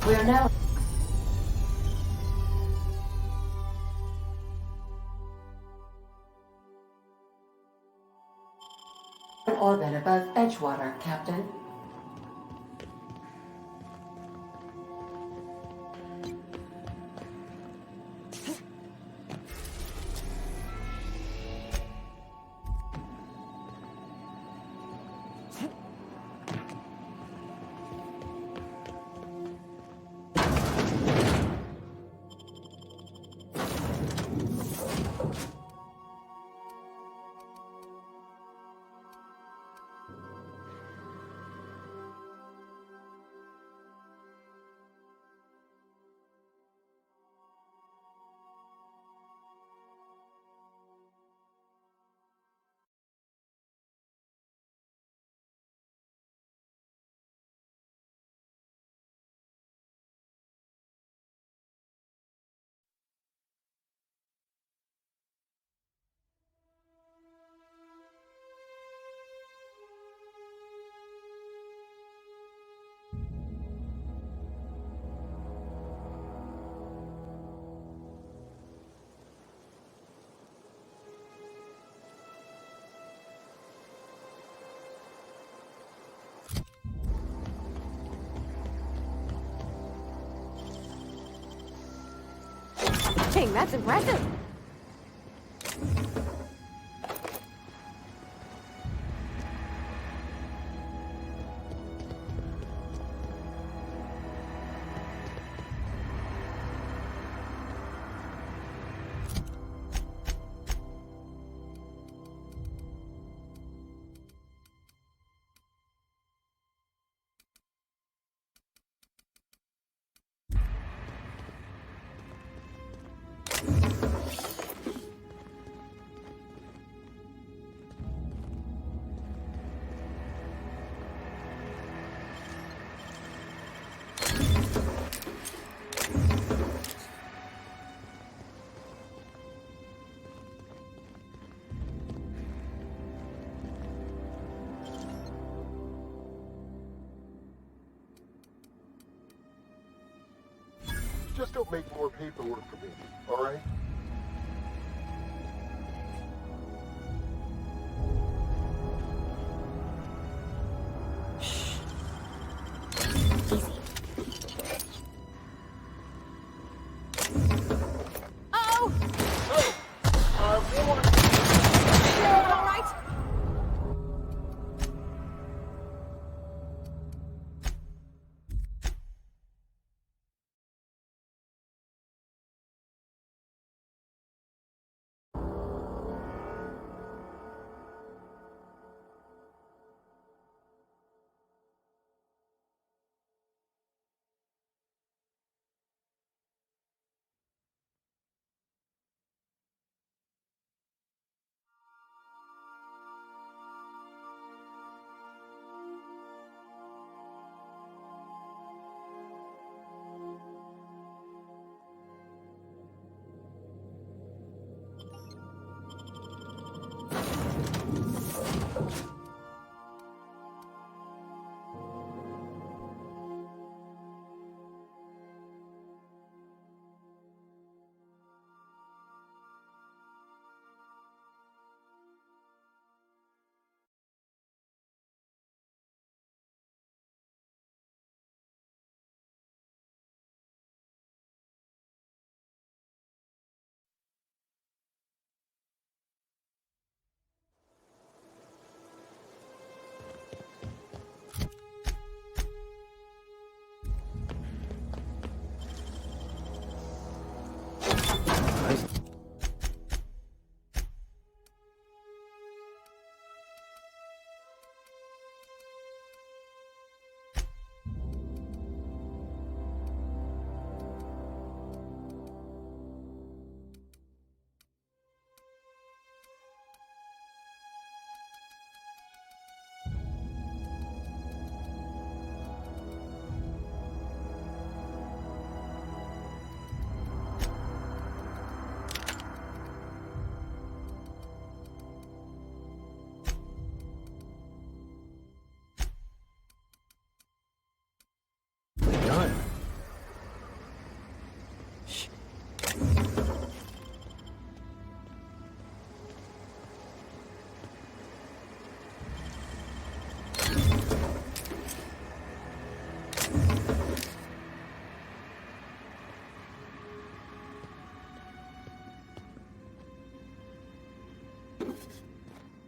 We are now in orbit above Edgewater, Captain. Dang, that's impressive. Just don't make more paperwork for me, alright?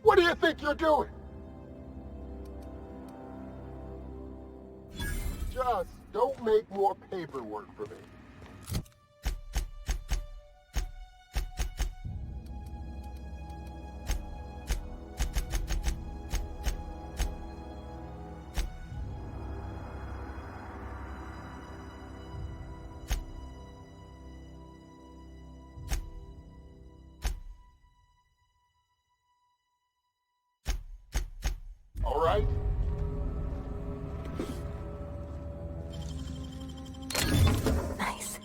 What do you think you're doing? Just don't make more paperwork for me. All right? Nice.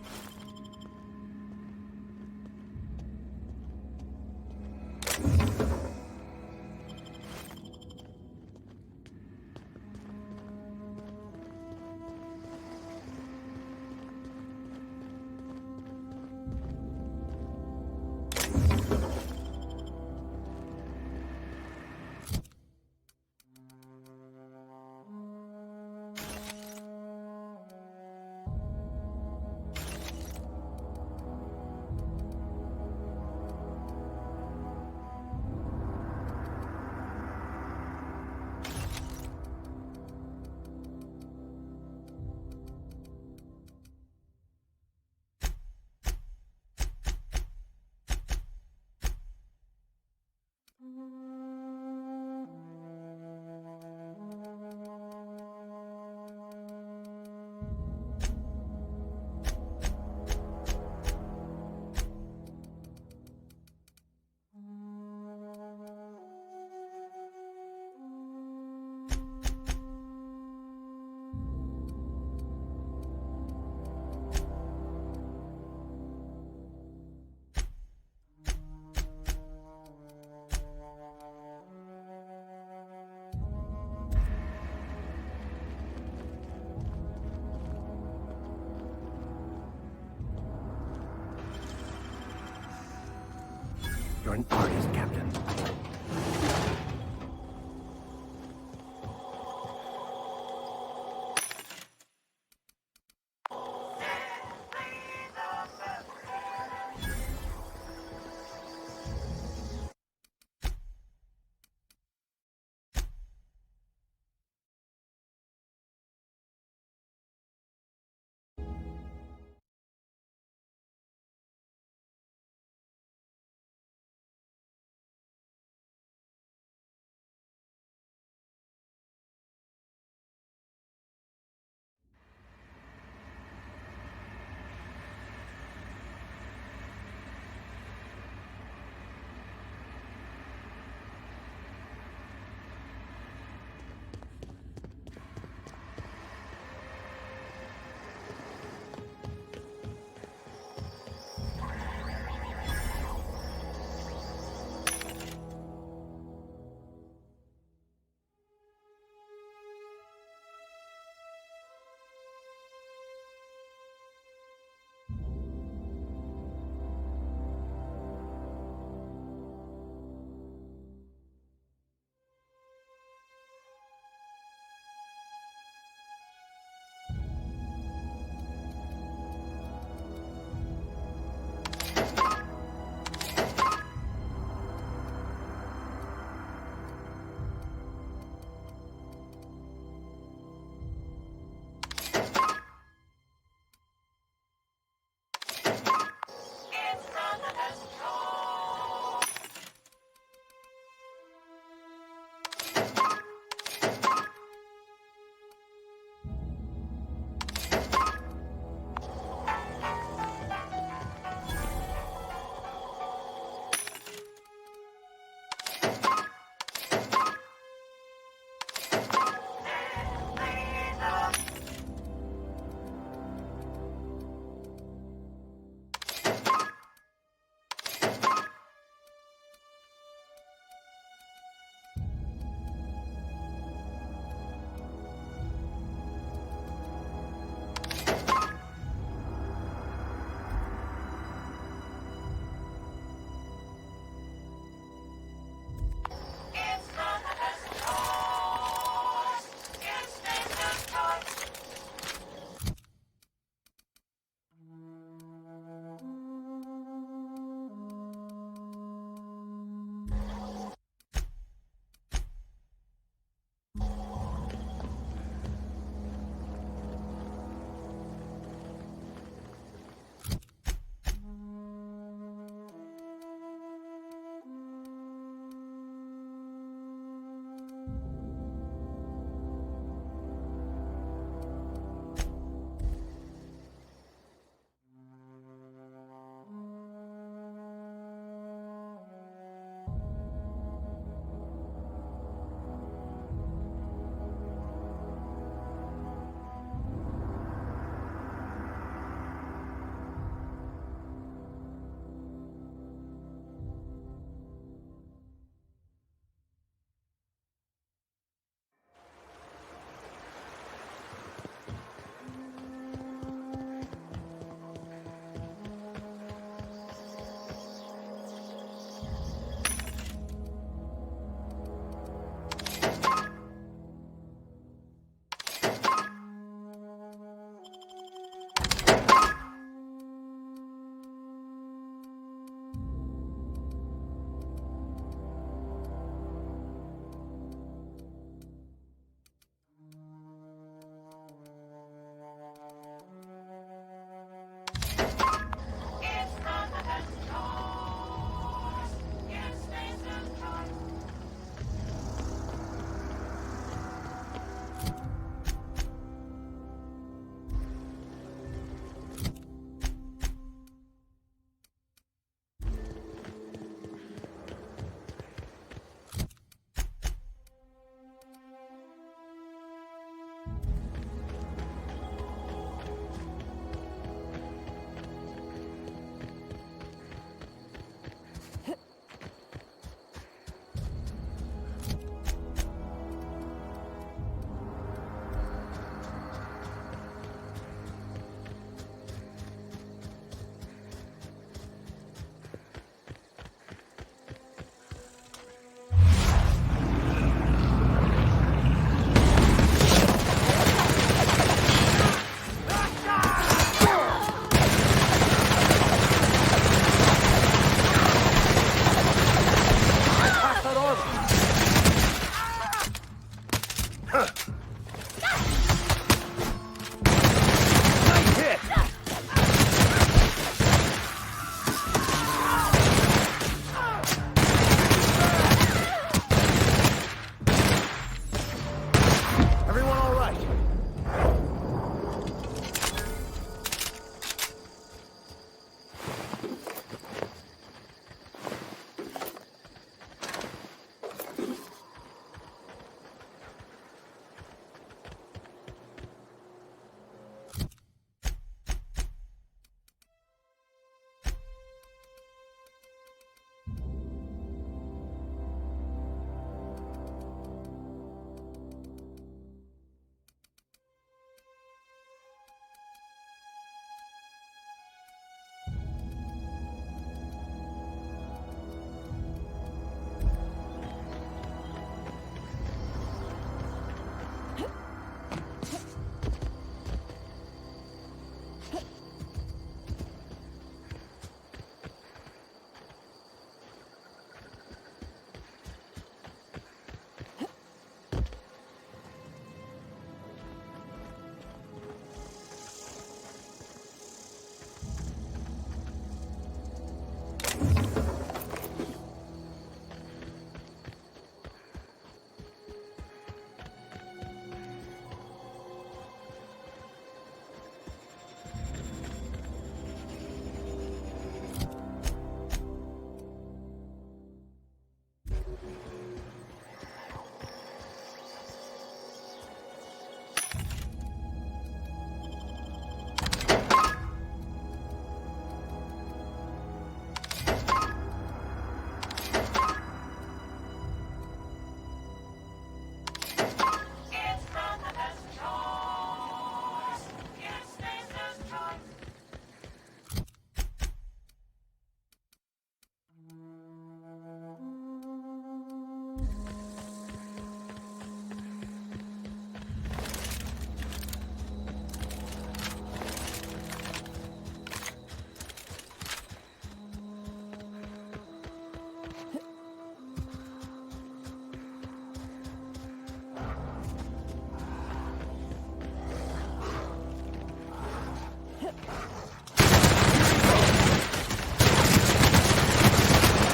You're an artist, Captain.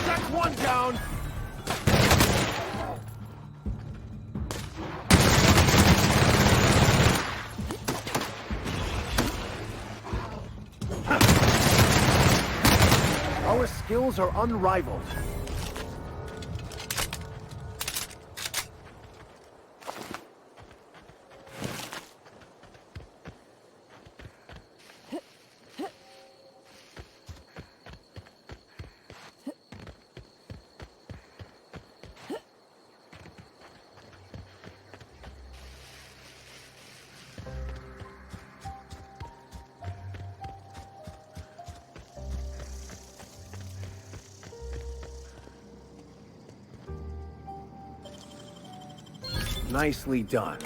That's one down! Our skills are unrivaled. Nicely done.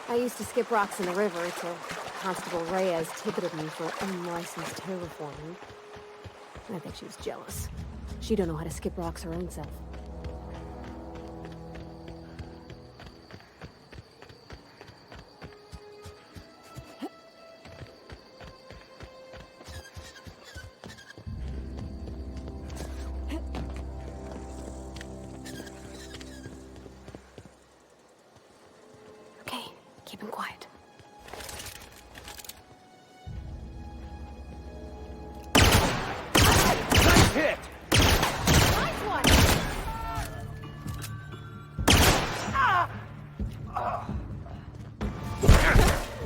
I used to skip rocks in the river till Constable Reyes ticketed me for unlicensed terraforming. I think she was jealous. She don't know how to skip rocks her own self. Okay, keep him quiet. Nice hit! Nice one!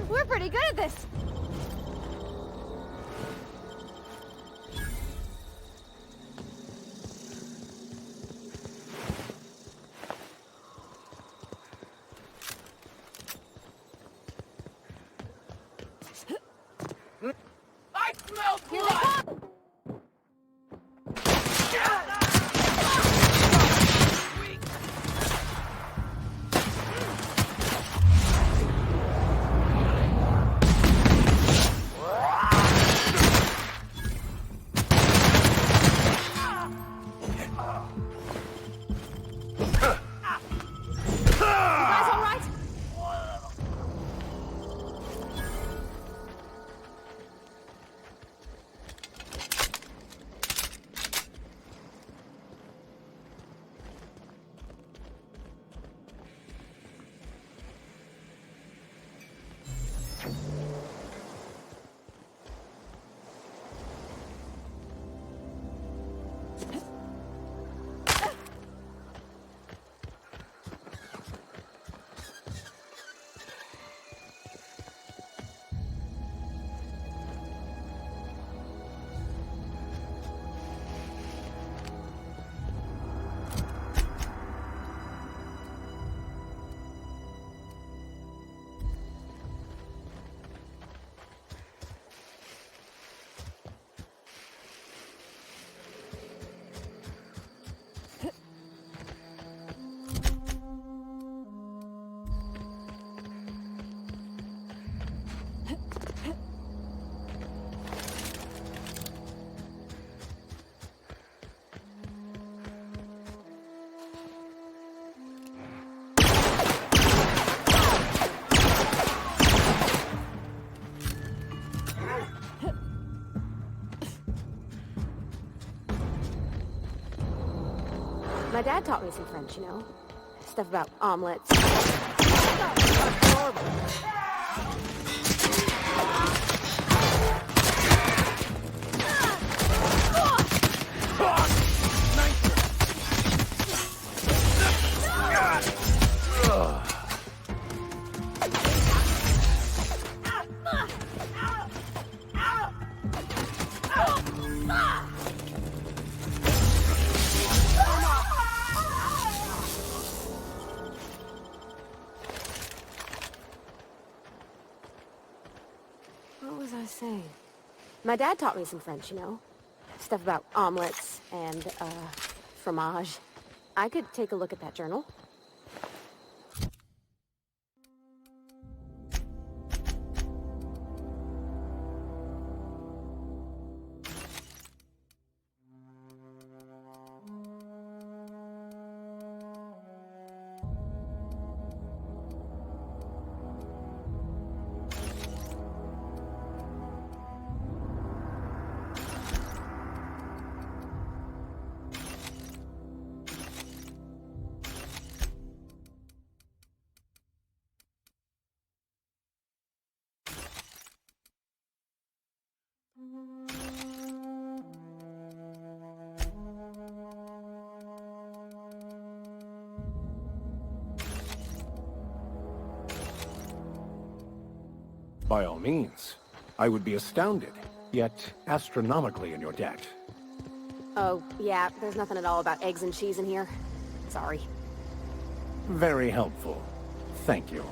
We're pretty good at this. I smell Here they come! You guys all right? My dad taught me some French, you know? Stuff about omelets. What was I saying? My dad taught me some French, you know? Stuff about omelets and, fromage. I could take a look at that journal. By all means. I would be astounded, yet astronomically in your debt. Oh, yeah, there's nothing at all about eggs and cheese in here. Sorry. Very helpful. Thank you.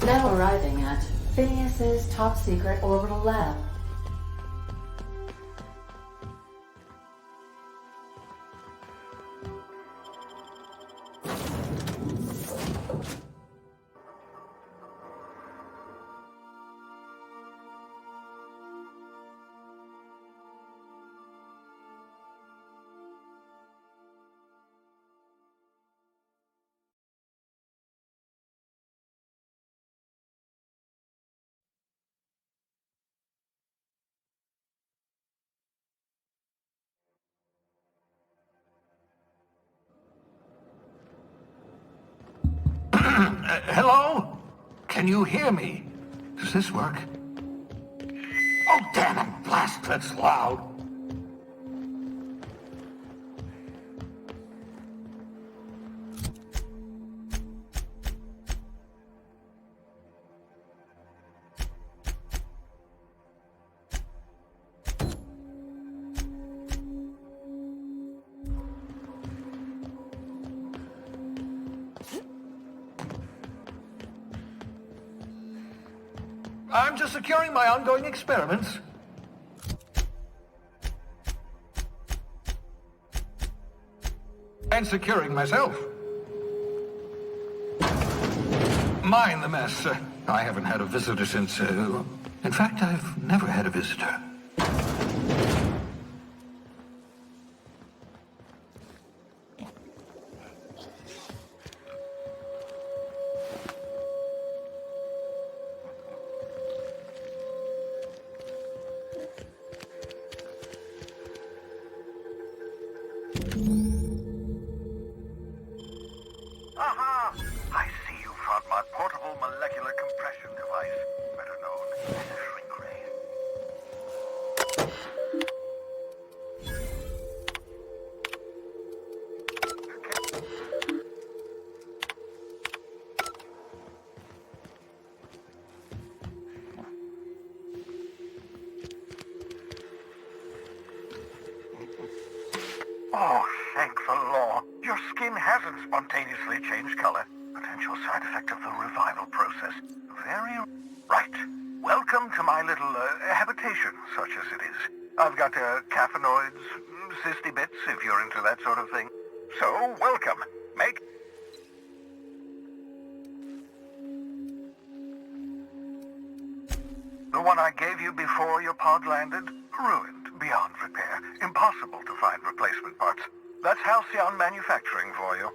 Now arriving at Phineas's top secret orbital lab. Hello? Can you hear me? Does this work? Oh, damn it, blast, that's loud. I'm just securing my ongoing experiments. And securing myself. Mind the mess. I haven't had a visitor since... in fact, I've never had a visitor. Aha! I see you found my portable molecular compression device, better known as a shrink ray. Oh, thank the law. Your skin hasn't spontaneously changed color. Potential side effect of the revival process. Very right. Welcome to my little habitation, such as it is. I've got caffeinoids, cysty bits, if you're into that sort of thing. So, welcome. Make... The one I gave you before your pod landed? Ruined, beyond repair. Impossible to find replacement parts. That's Halcyon Manufacturing for you.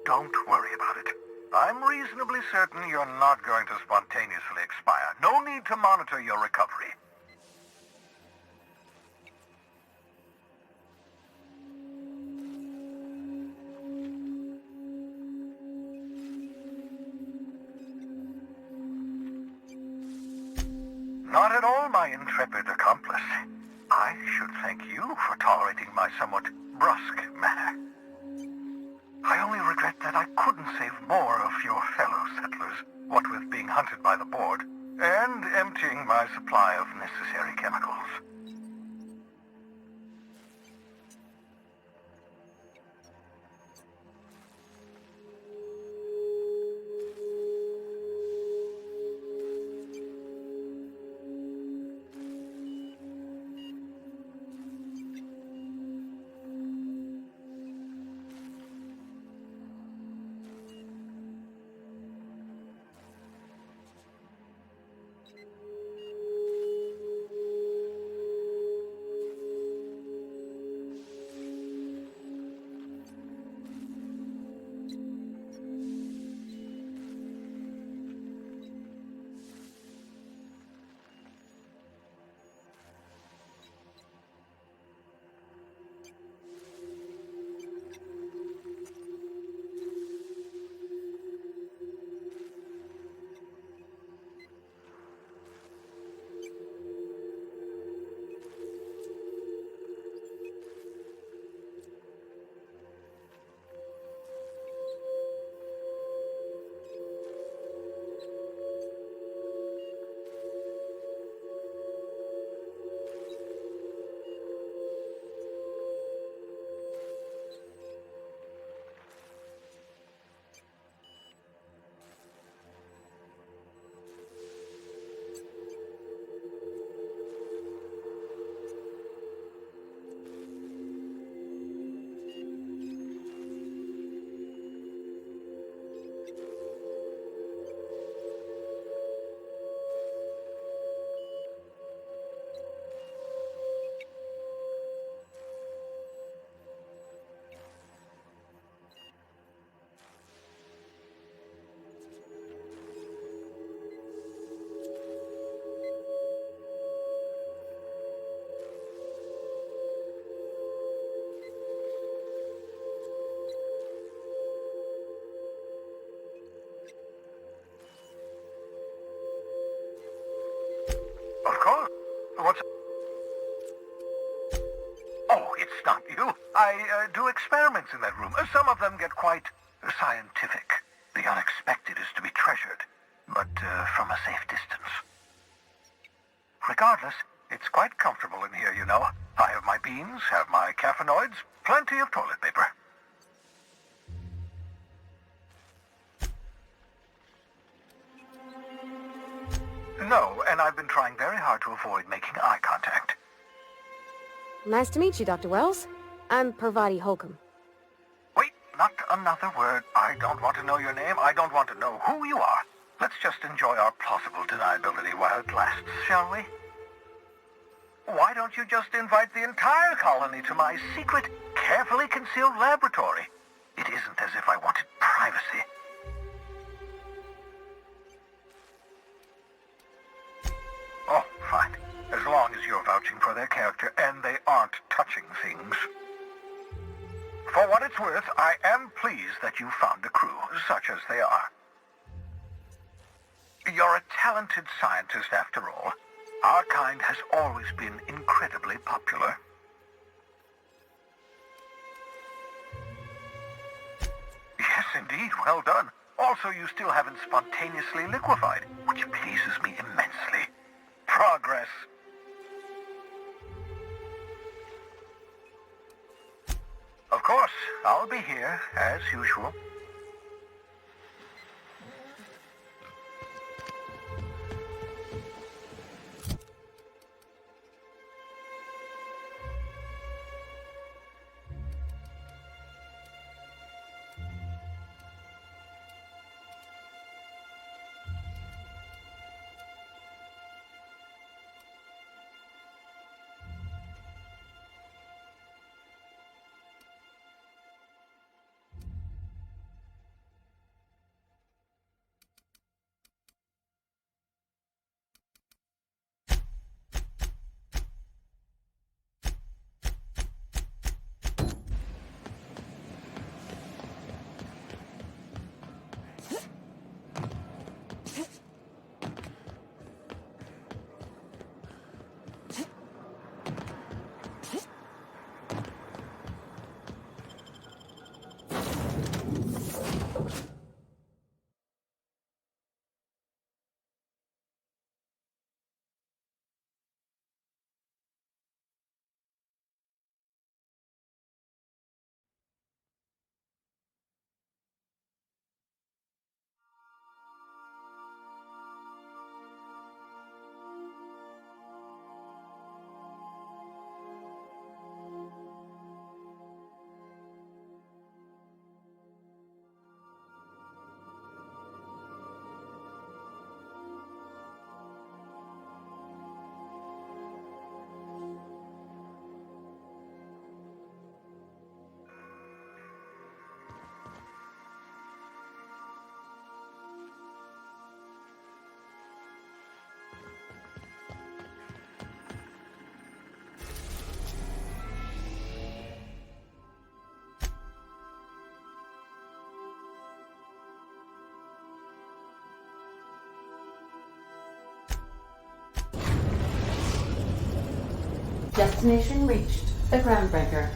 Don't worry about it. I'm reasonably certain you're not going to spontaneously expire. No need to monitor your recovery. Not at all, my intrepid accomplice. I should thank you for tolerating my somewhat brusque manner. I only regret that I couldn't save more of your fellow settlers, what with being hunted by the board, and emptying my supply of necessary chemicals. Of course. What's... Oh, it's not you. I do experiments in that room. Some of them get quite scientific. The unexpected is to be treasured, but from a safe distance. Regardless, it's quite comfortable in here, you know. I have my beans, have my caffeinoids, plenty of toilet paper. No, and I've been trying very hard to avoid making eye contact. Nice to meet you, Dr. Wells. I'm Parvati Holcomb. Wait, not another word. I don't want to know your name. I don't want to know who you are. Let's just enjoy our plausible deniability while it lasts, shall we? Why don't you just invite the entire colony to my secret, carefully concealed laboratory? It isn't as if I wanted privacy. Oh, fine. As long as you're vouching for their character and they aren't touching things. For what it's worth, I am pleased that you found a crew, such as they are. You're a talented scientist, after all. Our kind has always been incredibly popular. Yes, indeed. Well done. Also, you still haven't spontaneously liquefied, which pleases me immensely. Progress. course. I'll be here, as usual. Destination reached. The Groundbreaker.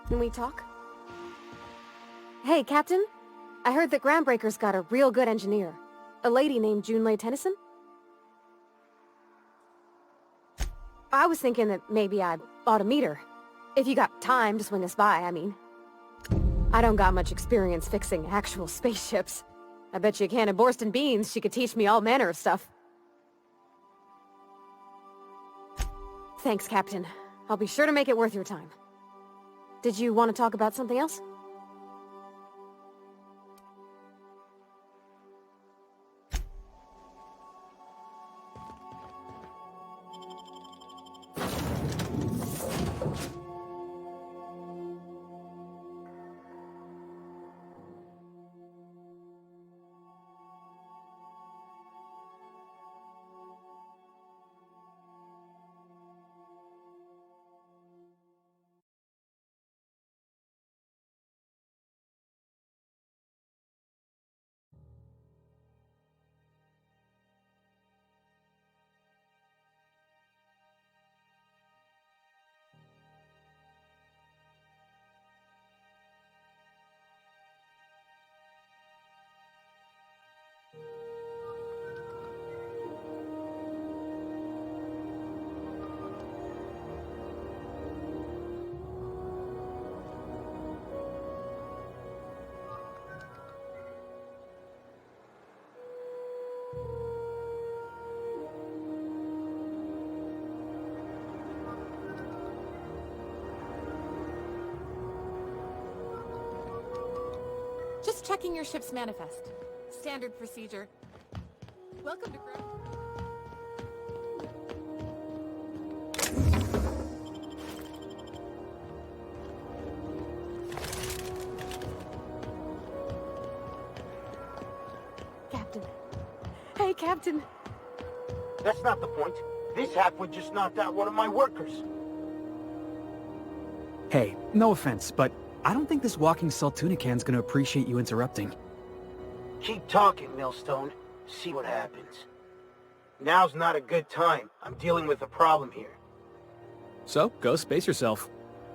Can we talk? Hey, Captain. I heard that Groundbreaker's got a real good engineer. A lady named Junlei Tennyson? I was thinking that maybe I ought to meet her. If you got time to swing us by, I mean. I don't got much experience fixing actual spaceships. I bet you a can of Borston beans she could teach me all manner of stuff. Thanks, Captain. I'll be sure to make it worth your time. Did you want to talk about something else? Just checking your ship's manifest. Standard procedure. Welcome to Ground. Captain. Hey, Captain. That's not the point. This halfwit just knocked out one of my workers. Hey, no offense, but I don't think this walking Saltunican's gonna appreciate you interrupting. Keep talking, Millstone. See what happens. Now's not a good time. I'm dealing with a problem here. So, go space yourself.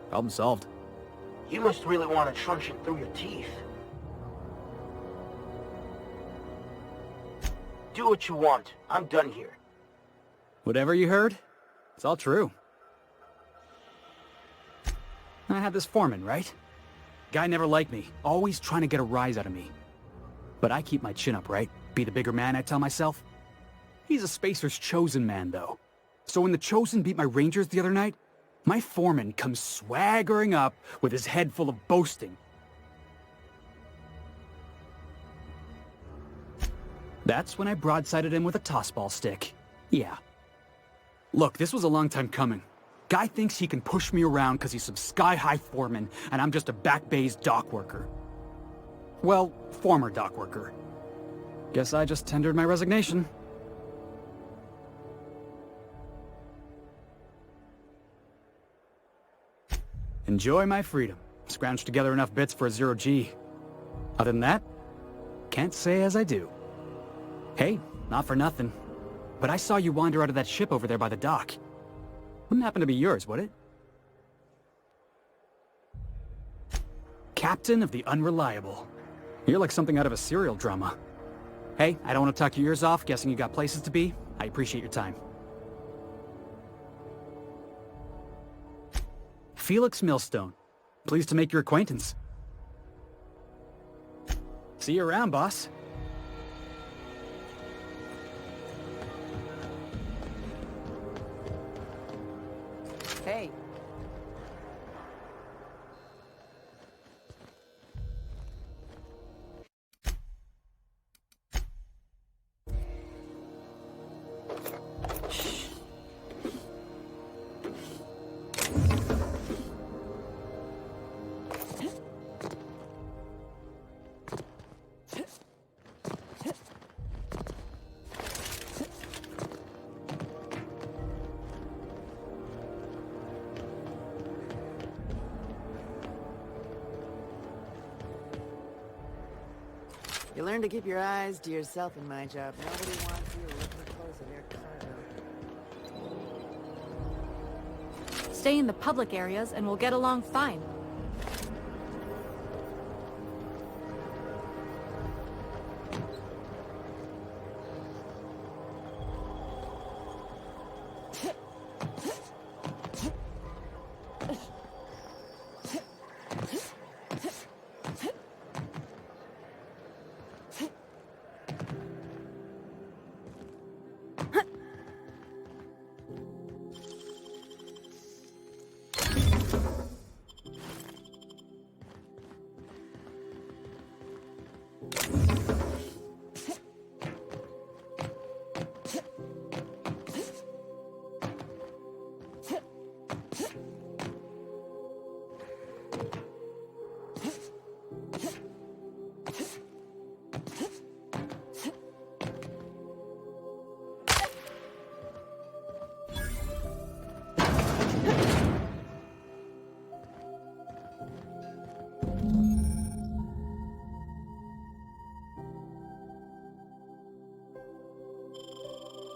Problem solved. You must really want to truncheon through your teeth. Do what you want. I'm done here. Whatever you heard, it's all true. I had this foreman, right? Guy never liked me, always trying to get a rise out of me. But I keep my chin up, right? Be the bigger man, I tell myself. He's a Spacer's chosen man, though. So when the Chosen beat my Rangers the other night, my foreman comes swaggering up with his head full of boasting. That's when I broadsided him with a tossball stick. Yeah. Look, this was a long time coming. Guy thinks he can push me around because he's some sky-high foreman, and I'm just a back bay's dock worker. Well, former dock worker. Guess I just tendered my resignation. Enjoy my freedom. Scrounged together enough bits for a 0G. Other than that, can't say as I do. Hey, not for nothing, but I saw you wander out of that ship over there by the dock. Wouldn't happen to be yours, would it? Captain of the Unreliable. You're like something out of a serial drama. Hey, I don't want to talk your ears off, guessing you got places to be. I appreciate your time. Felix Millstone. Pleased to make your acquaintance. See you around, boss. Hey. You learn to keep your eyes to yourself in my job. Nobody wants you looking close at their cargo. Stay in the public areas and we'll get along fine.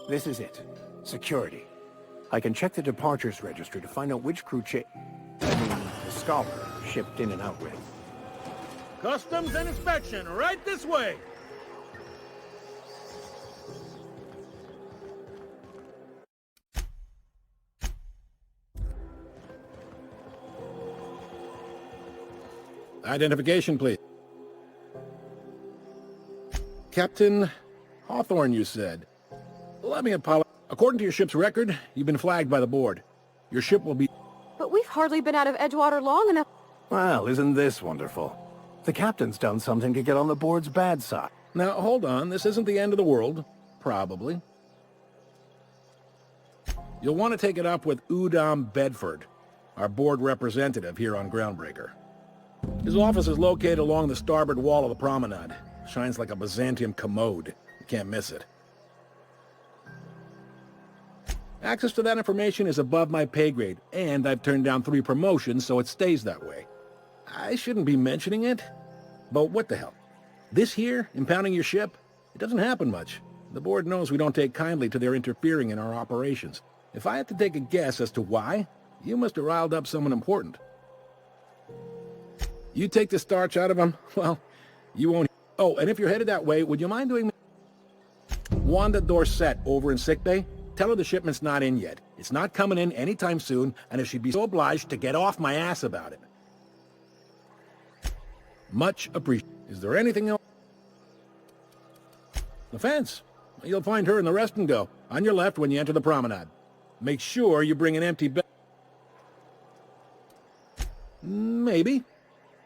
This is it. Security. I can check the departures register to find out which crew the Scholar shipped in and out with. Customs and inspection, right this way! Identification, please. Captain Hawthorne, you said. Let me apologize. According to your ship's record, you've been flagged by the board. Your ship will be... But we've hardly been out of Edgewater long enough. Well, isn't this wonderful? The captain's done something to get on the board's bad side. Now, hold on. This isn't the end of the world. Probably. You'll want to take it up with Udom Bedford, our board representative here on Groundbreaker. His office is located along the starboard wall of the promenade. Shines like a Byzantium commode. You can't miss it. Access to that information is above my pay grade, and I've turned down 3 promotions, so it stays that way. I shouldn't be mentioning it, but what the hell? This here, impounding your ship, it doesn't happen much. The board knows we don't take kindly to their interfering in our operations. If I had to take a guess as to why, you must have riled up someone important. You take the starch out of them, well, you won't... Oh, and if you're headed that way, would you mind doing... Wanda Dorset over in sickbay? Tell her the shipment's not in yet. It's not coming in anytime soon, and if she'd be so obliged to get off my ass about it. Much appreciated. Is there anything else? The fence. You'll find her in the rest and go, on your left when you enter the promenade. Make sure you bring an empty bag. Maybe.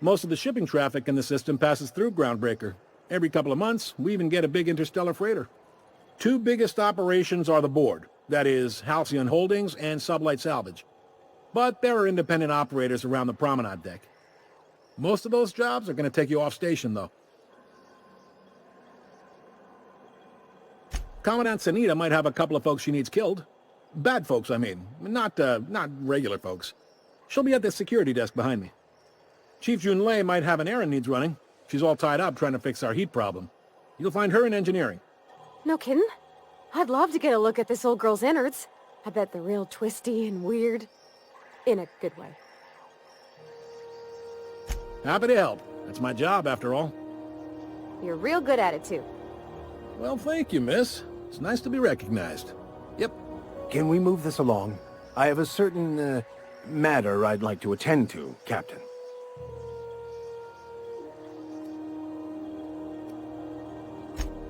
Most of the shipping traffic in the system passes through Groundbreaker. Every couple of months, we even get a big interstellar freighter. Two biggest operations are the board, that is, Halcyon Holdings and Sublight Salvage. But there are independent operators around the promenade deck. Most of those jobs are going to take you off station, though. Commandant Sanita might have a couple of folks she needs killed. Bad folks, I mean. Not regular folks. She'll be at the security desk behind me. Chief Junlei might have an errand needs running. She's all tied up trying to fix our heat problem. You'll find her in engineering. No kidding? I'd love to get a look at this old girl's innards. I bet they're real twisty and weird. In a good way. Happy to help. That's my job, after all. You're real good at it, too. Well, thank you, miss. It's nice to be recognized. Yep. Can we move this along? I have a certain, matter I'd like to attend to, Captain.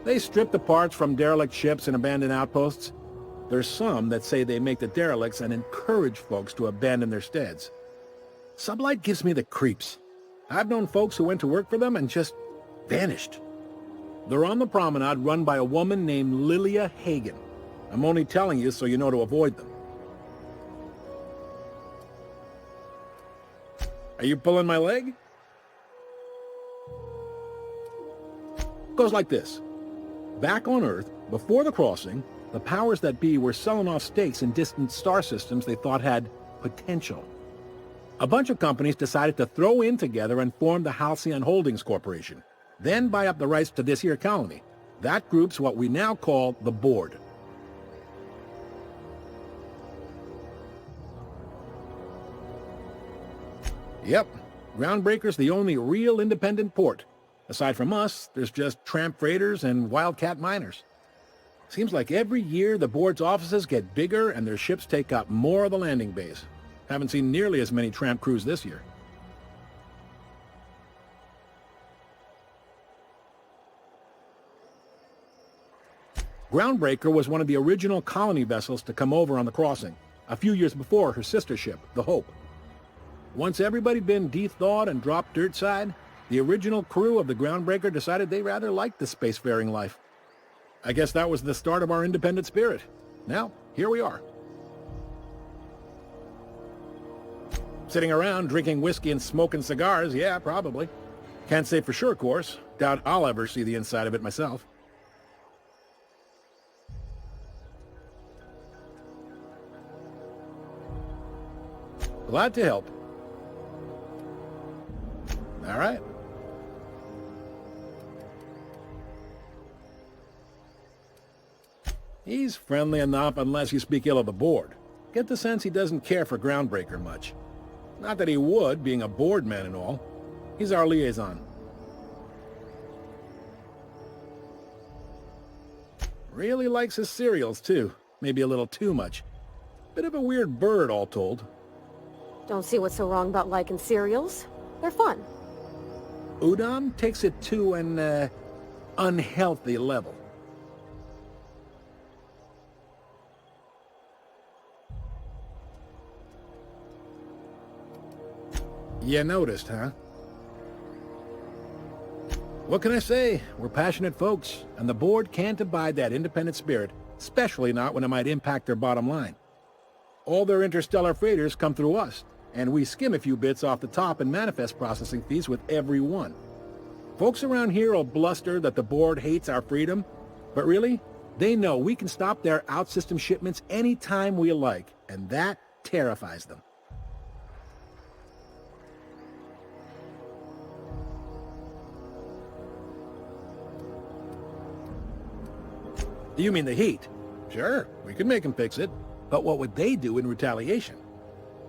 They strip the parts from derelict ships and abandoned outposts. There's some that say they make the derelicts and encourage folks to abandon their steads. Sublight gives me the creeps. I've known folks who went to work for them and just vanished. They're on the promenade run by a woman named Lilia Hagen. I'm only telling you so you know to avoid them. Are you pulling my leg? Goes like this. Back on Earth, before the crossing, the powers that be were selling off stakes in distant star systems they thought had potential. A bunch of companies decided to throw in together and form the Halcyon Holdings Corporation, then buy up the rights to this here colony. That group's what we now call the Board. Yep, Groundbreaker's the only real independent port. Aside from us, there's just tramp freighters and wildcat miners. Seems like every year the board's offices get bigger and their ships take up more of the landing base. Haven't seen nearly as many tramp crews this year. Groundbreaker was one of the original colony vessels to come over on the crossing, a few years before her sister ship, the Hope. Once everybody'd been de-thawed and dropped dirtside, the original crew of the Groundbreaker decided they rather liked the spacefaring life. I guess that was the start of our independent spirit. Now, here we are. Sitting around drinking whiskey and smoking cigars, yeah, probably. Can't say for sure, of course. Doubt I'll ever see the inside of it myself. Glad to help. All right. He's friendly enough unless you speak ill of the board. Get the sense he doesn't care for Groundbreaker much. Not that he would, being a board man and all. He's our liaison. Really likes his cereals, too. Maybe a little too much. Bit of a weird bird, all told. Don't see what's so wrong about liking cereals. They're fun. Udon takes it to an, unhealthy level. You noticed, huh? What can I say? We're passionate folks, and the board can't abide that independent spirit, especially not when it might impact their bottom line. All their interstellar freighters come through us, and we skim a few bits off the top in manifest processing fees with every one. Folks around here will bluster that the board hates our freedom, but really, they know we can stop their out-system shipments anytime we like, and that terrifies them. You mean the heat? Sure, we could make them fix it. But what would they do in retaliation?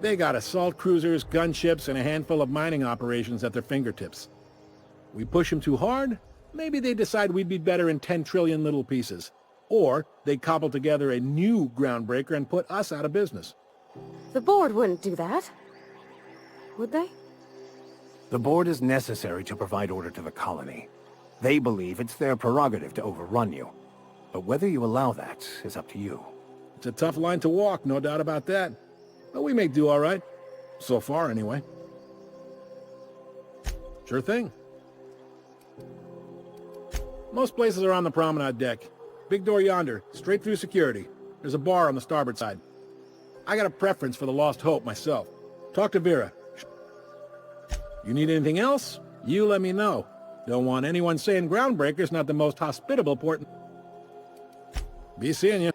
They got assault cruisers, gunships, and a handful of mining operations at their fingertips. We push them too hard, maybe they decide we'd be better in 10 trillion little pieces. Or they cobble together a new groundbreaker and put us out of business. The board wouldn't do that. Would they? The board is necessary to provide order to the colony. They believe it's their prerogative to overrun you. But whether you allow that is up to you. It's a tough line to walk, no doubt about that. But we may do all right. So far, anyway. Sure thing. Most places are on the promenade deck. Big door yonder, straight through security. There's a bar on the starboard side. I got a preference for the Lost Hope myself. Talk to Vera. You need anything else? You let me know. Don't want anyone saying Groundbreaker's not the most hospitable port. Be seeing you.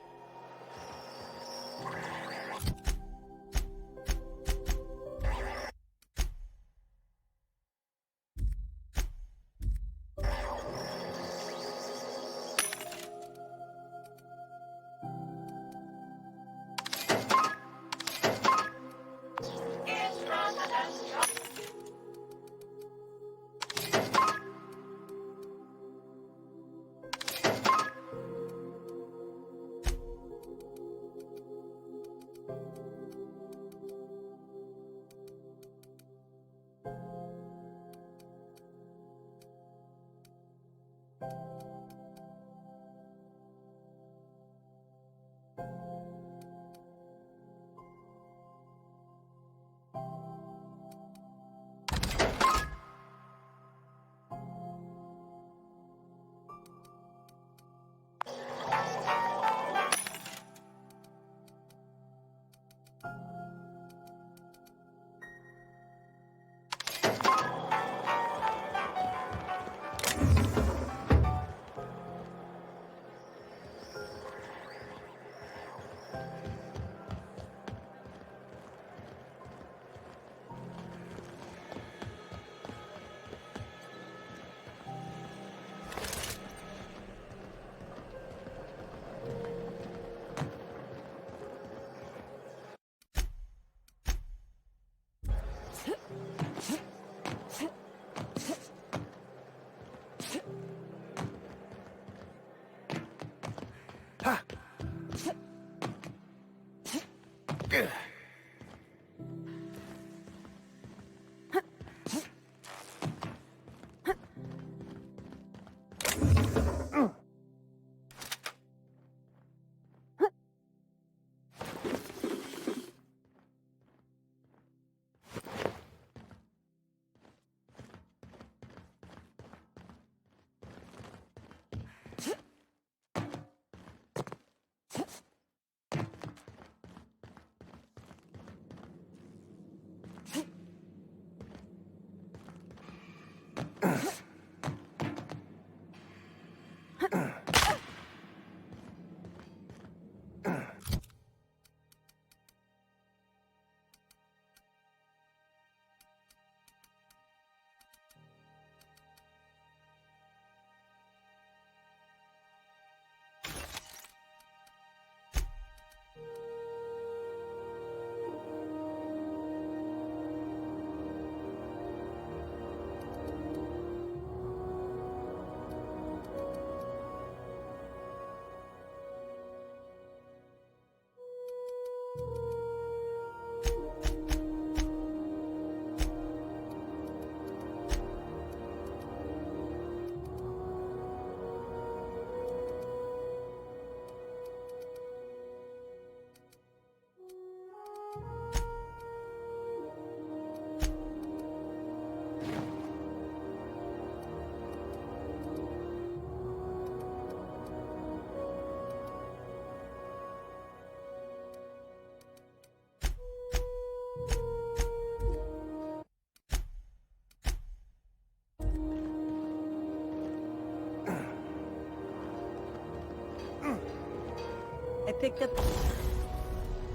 I picked up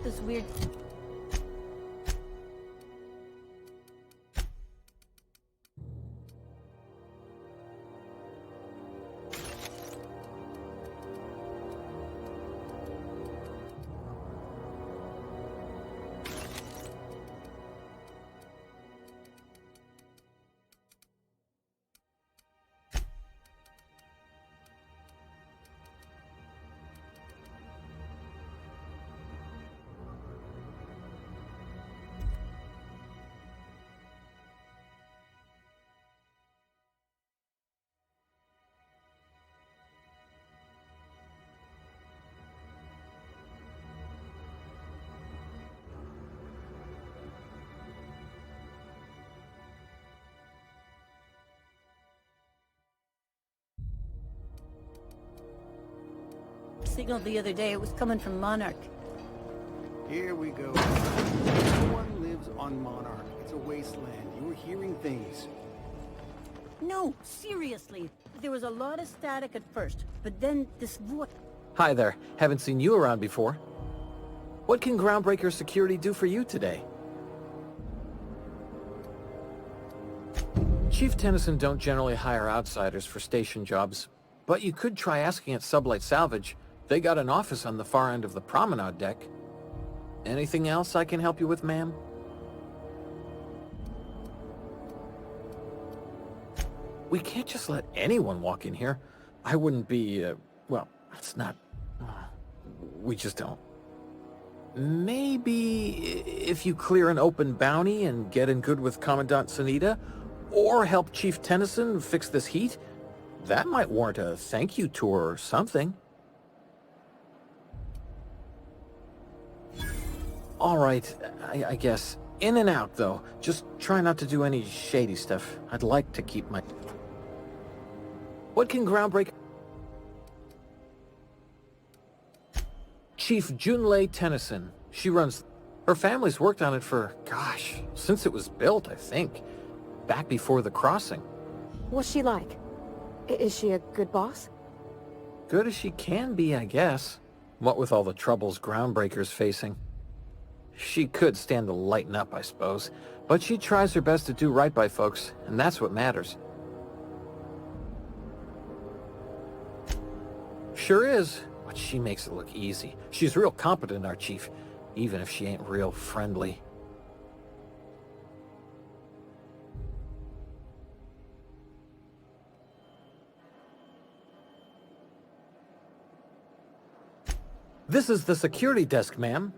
this weird... signal the other day. It was coming from Monarch. Here we go. No one lives on Monarch. It's a wasteland. You were hearing things. No, seriously. There was a lot of static at first, but then this voice... Hi there. Haven't seen you around before. What can Groundbreaker Security do for you today? Chief Tennyson don't generally hire outsiders for station jobs, but you could try asking at Sublight Salvage. They got an office on the far end of the promenade deck. Anything else I can help you with, ma'am? We can't just let anyone walk in here. I wouldn't be, well, it's not... we just don't. Maybe if you clear an open bounty and get in good with Commandant Sunita, or help Chief Tennyson fix this heat, that might warrant a thank you tour or something. All right, I guess. In and out, though. Just try not to do any shady stuff. I'd like to keep my... What can Groundbreaker... Chief Junlei Tennyson. She runs... Her family's worked on it for, gosh, since it was built, I think. Back before the crossing. What's she like? Is she a good boss? Good as she can be, I guess. What with all the troubles Groundbreaker's facing. She could stand to lighten up, I suppose. But she tries her best to do right by folks, and that's what matters. Sure is, but she makes it look easy. She's real competent, our chief, even if she ain't real friendly. This is the security desk, ma'am.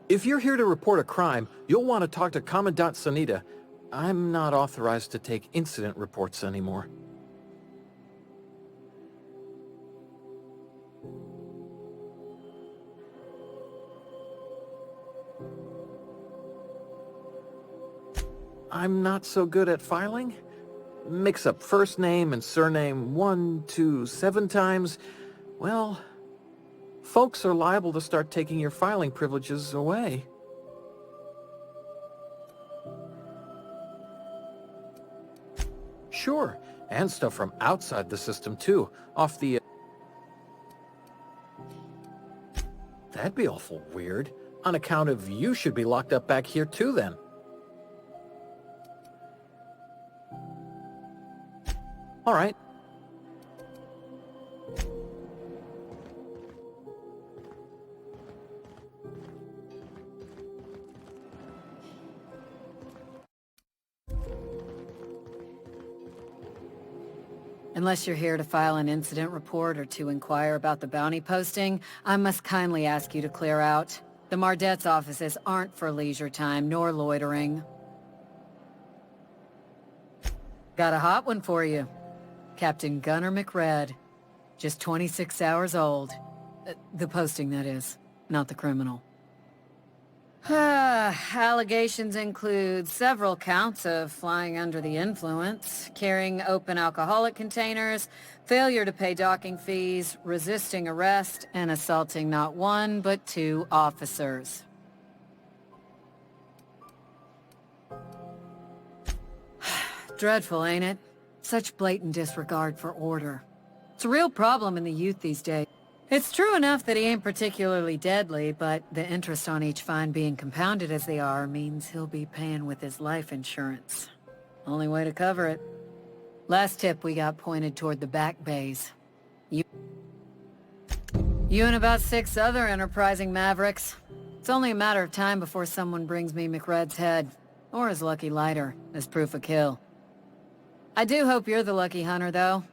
If you're here to report a crime, you'll want to talk to Commandant Sunita. I'm not authorized to take incident reports anymore. I'm not so good at filing. Mix up first name and surname 1, 2, 7 times. Well, folks are liable to start taking your filing privileges away. Sure, and stuff from outside the system too, off the... That'd be awful weird. On account of you should be locked up back here too then. All right. Unless you're here to file an incident report or to inquire about the bounty posting, I must kindly ask you to clear out. The Mardet's offices aren't for leisure time nor loitering. Got a hot one for you. Captain Gunnar McRed. Just 26 hours old. The posting, that is, not the criminal. Allegations include several counts of flying under the influence, carrying open alcoholic containers, failure to pay docking fees, resisting arrest, and assaulting not one but 2 officers. Dreadful, ain't it? Such blatant disregard for order. It's a real problem in the youth these days. It's true enough that he ain't particularly deadly, but the interest on each fine being compounded as they are means he'll be paying with his life insurance. Only way to cover it. Last tip we got pointed toward the back bays. You and about 6 other enterprising mavericks. It's only a matter of time before someone brings me McRed's head, or his lucky lighter, as proof of kill. I do hope you're the lucky hunter, though.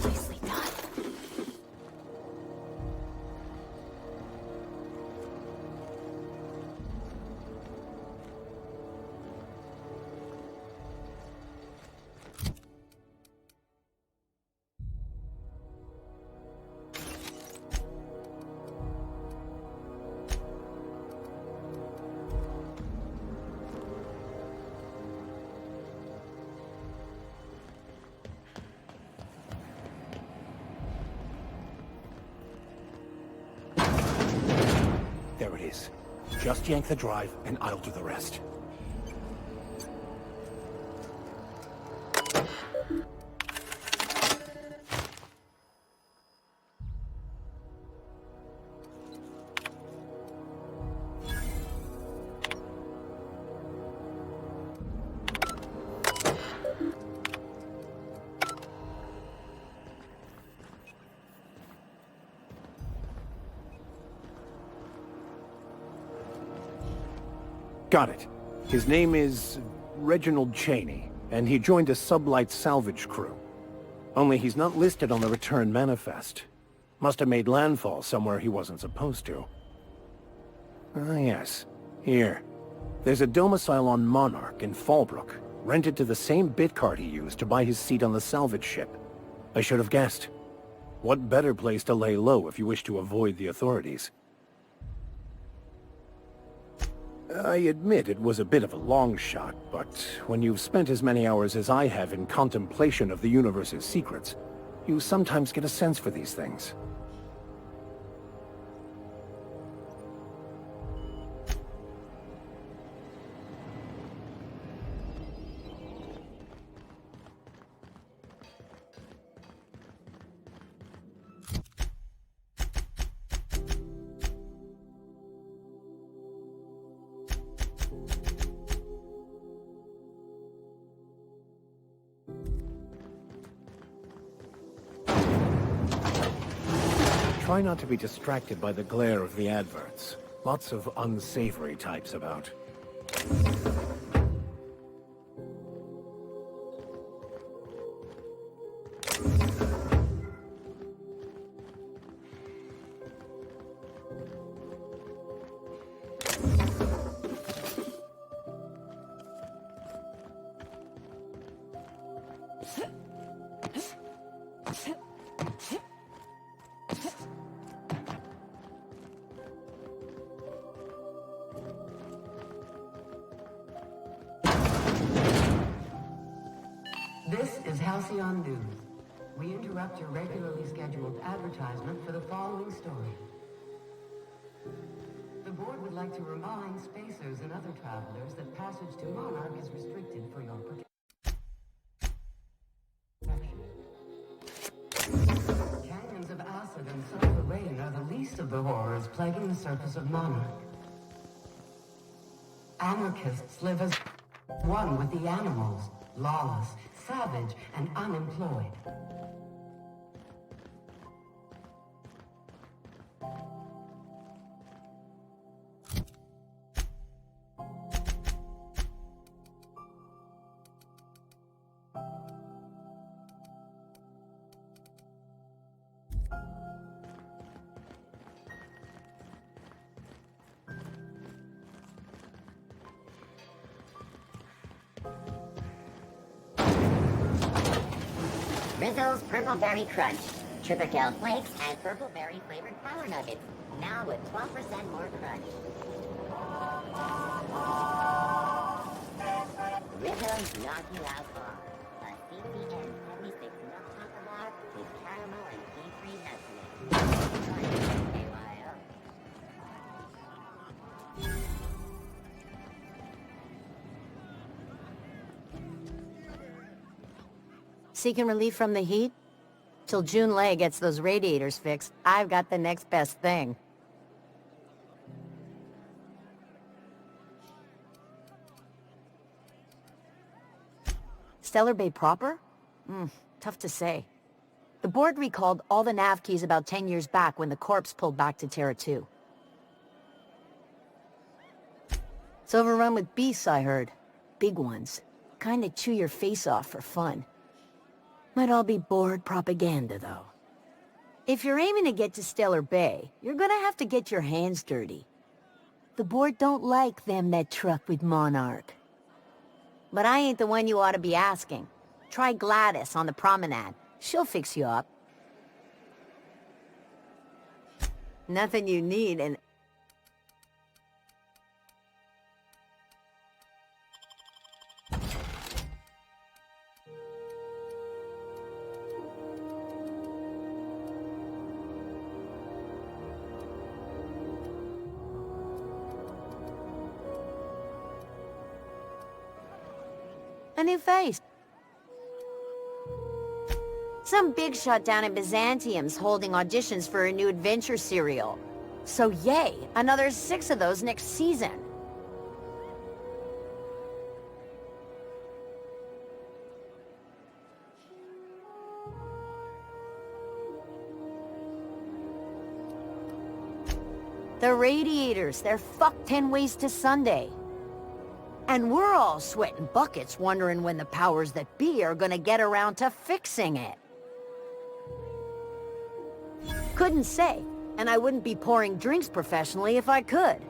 Nicely done. There it is. Just yank the drive, and I'll do the rest. Got it. His name is Reginald Cheney, and he joined a sublight salvage crew. Only he's not listed on the return manifest. Must have made landfall somewhere he wasn't supposed to. Ah, yes. Here. There's a domicile on Monarch in Fallbrook, rented to the same bit card he used to buy his seat on the salvage ship. I should have guessed. What better place to lay low if you wish to avoid the authorities? I admit it was a bit of a long shot, but when you've spent as many hours as I have in contemplation of the universe's secrets, you sometimes get a sense for these things. Try not to be distracted by the glare of the adverts. Lots of unsavory types about. This is Halcyon News. We interrupt your regularly scheduled advertisement for the following story. The board would like to remind spacers and other travelers that passage to Monarch is restricted for your protection. Canyons of acid and sulfur rain are the least of the horrors plaguing the surface of Monarch. Anarchists live as one with the animals, lawless, savage, and unemployed. Rizzo's Purple Berry Crunch, Triple Flakes, and Purple Berry flavored Power Nuggets, now with 12% more crunch. Rizzo's Knock You Out Bar, a CPN 76 nut chocolate bar with caramel and tea-free nuts in it. Try it, AYO. Seeking relief from the heat? Till June Lei gets those radiators fixed, I've got the next best thing. Stellar Bay proper? Tough to say. The board recalled all the nav keys about 10 years back when the corpse pulled back to Terra 2. It's overrun with beasts, I heard. Big ones. Kinda chew your face off for fun. Might all be board propaganda, though. If you're aiming to get to Stellar Bay, you're gonna have to get your hands dirty. The board don't like them that truck with Monarch. But I ain't the one you ought to be asking. Try Gladys on the promenade. She'll fix you up. Nothing you need, and... a new face. Some big shot down in Byzantium's holding auditions for a new adventure serial. So yay, another 6 of those next season. The Radiators, they're fucked 10 ways to Sunday. And we're all sweating buckets wondering when the powers that be are gonna get around to fixing it. Couldn't say, and I wouldn't be pouring drinks professionally if I could.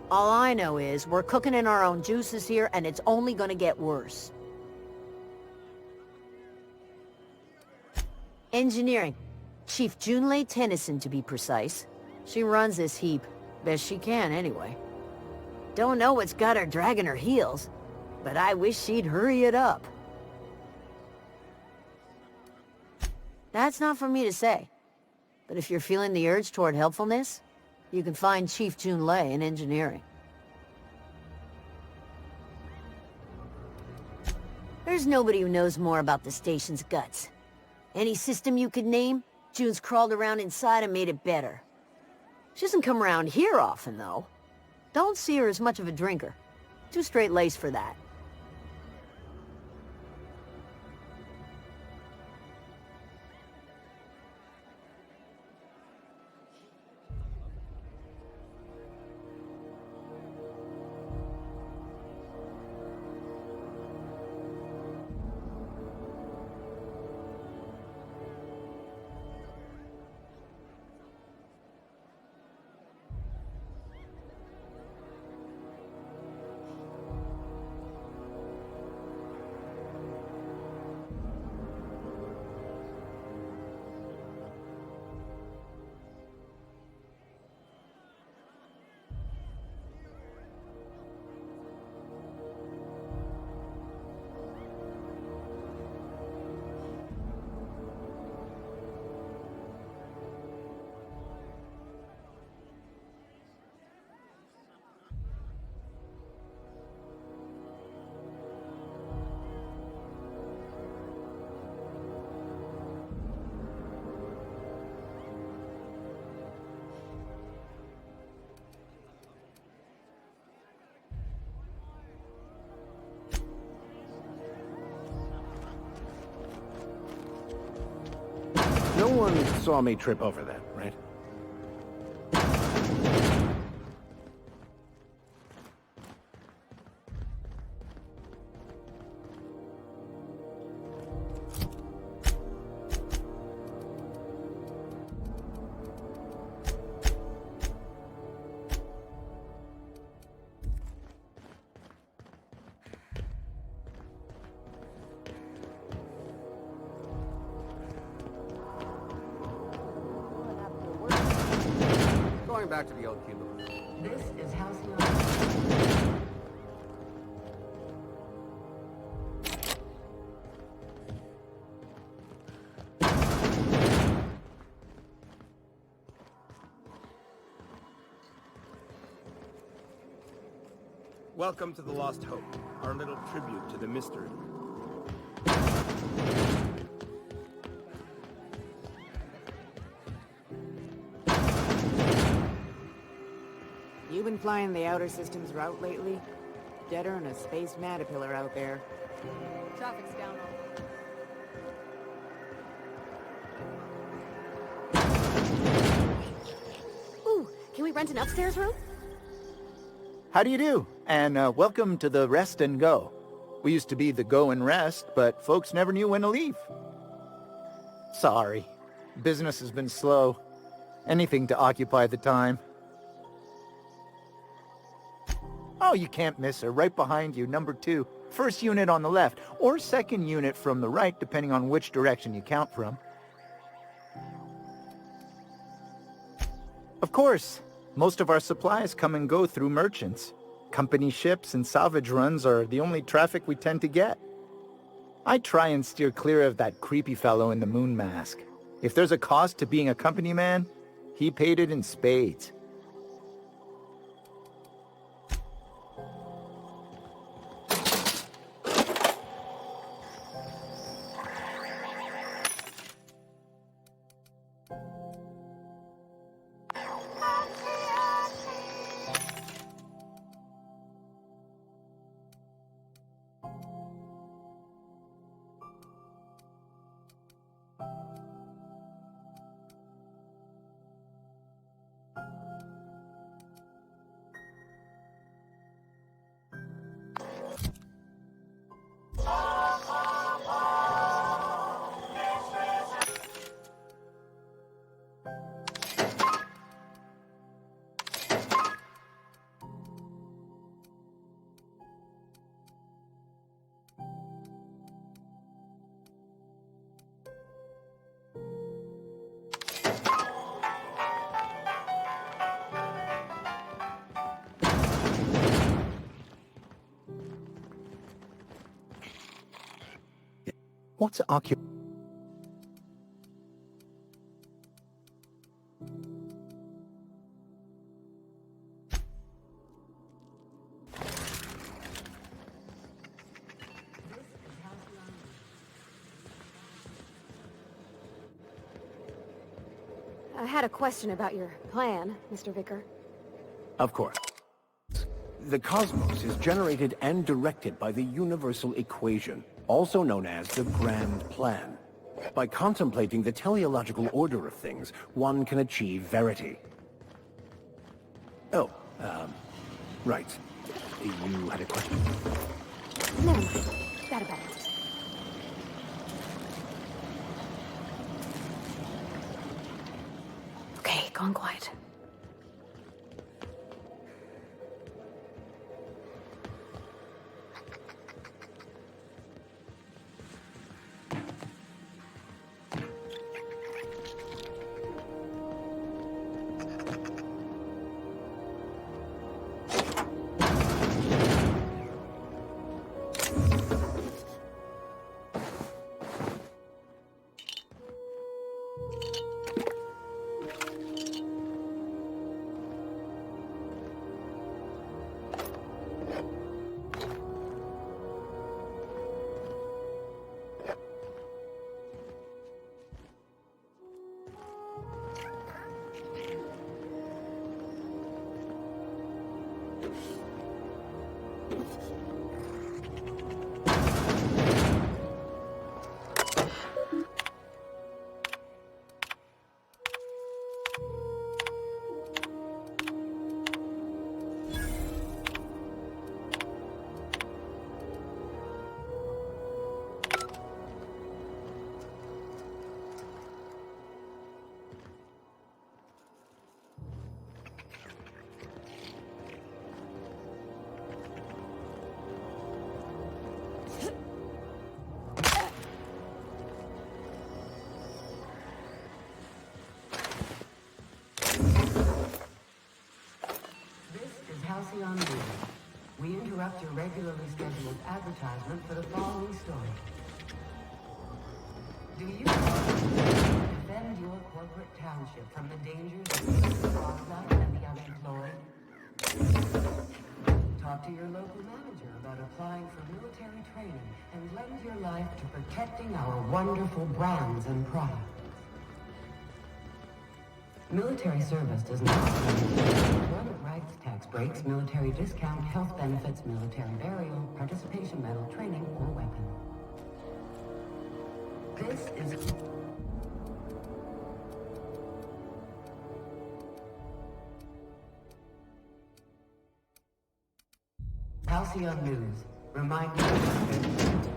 All I know is we're cooking in our own juices here, and it's only gonna get worse. Engineering. Chief Junlei Tennyson, to be precise. She runs this heap. Best she can, anyway. Don't know what's got her dragging her heels, but I wish she'd hurry it up. That's not for me to say, but if you're feeling the urge toward helpfulness, you can find Chief Junlei in engineering. There's nobody who knows more about the station's guts. Any system you could name, June's crawled around inside and made it better. She doesn't come around here often, though. Don't see her as much of a drinker. Too straight-laced for that. No one saw me trip over that, right? going back to the old cubicle. This is Halcyon. Welcome to the Lost Hope, our little tribute to the mystery. You been flying the Outer Systems route lately? Deader than a space matapillar out there. Traffic's down. Ooh, can we rent an upstairs room? How do you do? And welcome to the Rest and Go. We used to be the Go and Rest, but folks never knew when to leave. Sorry. Business has been slow. Anything to occupy the time. Oh, you can't miss her. Right behind you, number 2. First unit on the left, or second unit from the right, depending on which direction you count from. Of course, most of our supplies come and go through merchants. Company ships and salvage runs are the only traffic we tend to get. I try and steer clear of that creepy fellow in the moon mask. If there's a cost to being a company man, he paid it in spades. What's I had a question about your plan, Mr. Vicar. Of course. The cosmos is generated and directed by the universal equation, also known as the Grand Plan. By contemplating the teleological order of things, one can achieve verity. Oh, right. You had a question? Never mind. That about it. Okay, gone quiet. Halcyon News. We interrupt your regularly scheduled advertisement for the following story. Do you defend your corporate township from the dangers of the plaza and the unemployed? Talk to your local manager about applying for military training and lend your life to protecting our wonderful brands and products. Military service does not mean employment rights, tax breaks, military discount, health benefits, military burial, participation medal, training, or weapon. This is... Halcyon News. Remind you.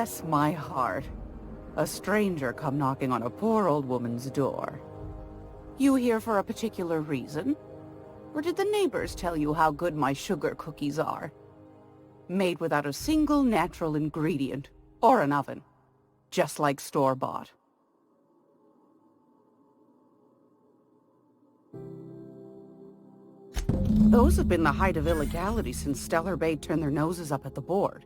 Bless my heart. A stranger come knocking on a poor old woman's door. You here for a particular reason? Or did the neighbors tell you how good my sugar cookies are? Made without a single natural ingredient, or an oven. Just like store-bought. Those have been the height of illegality since Stellar Bay turned their noses up at the board.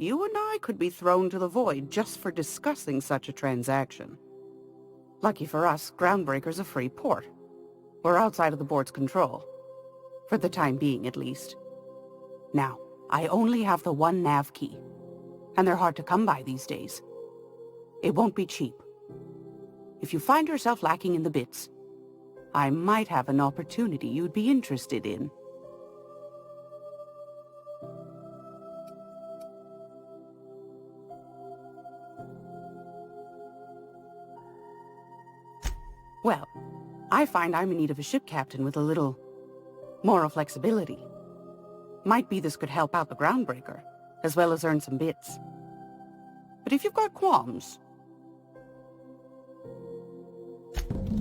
You and I could be thrown to the void just for discussing such a transaction. Lucky for us, Groundbreaker's a free port. We're outside of the board's control. For the time being, at least. Now, I only have the one nav key. And they're hard to come by these days. It won't be cheap. If you find yourself lacking in the bits, I might have an opportunity you'd be interested in. Well, I find I'm in need of a ship captain with a little moral flexibility. Might be this could help out the Groundbreaker, as well as earn some bits. But if you've got qualms...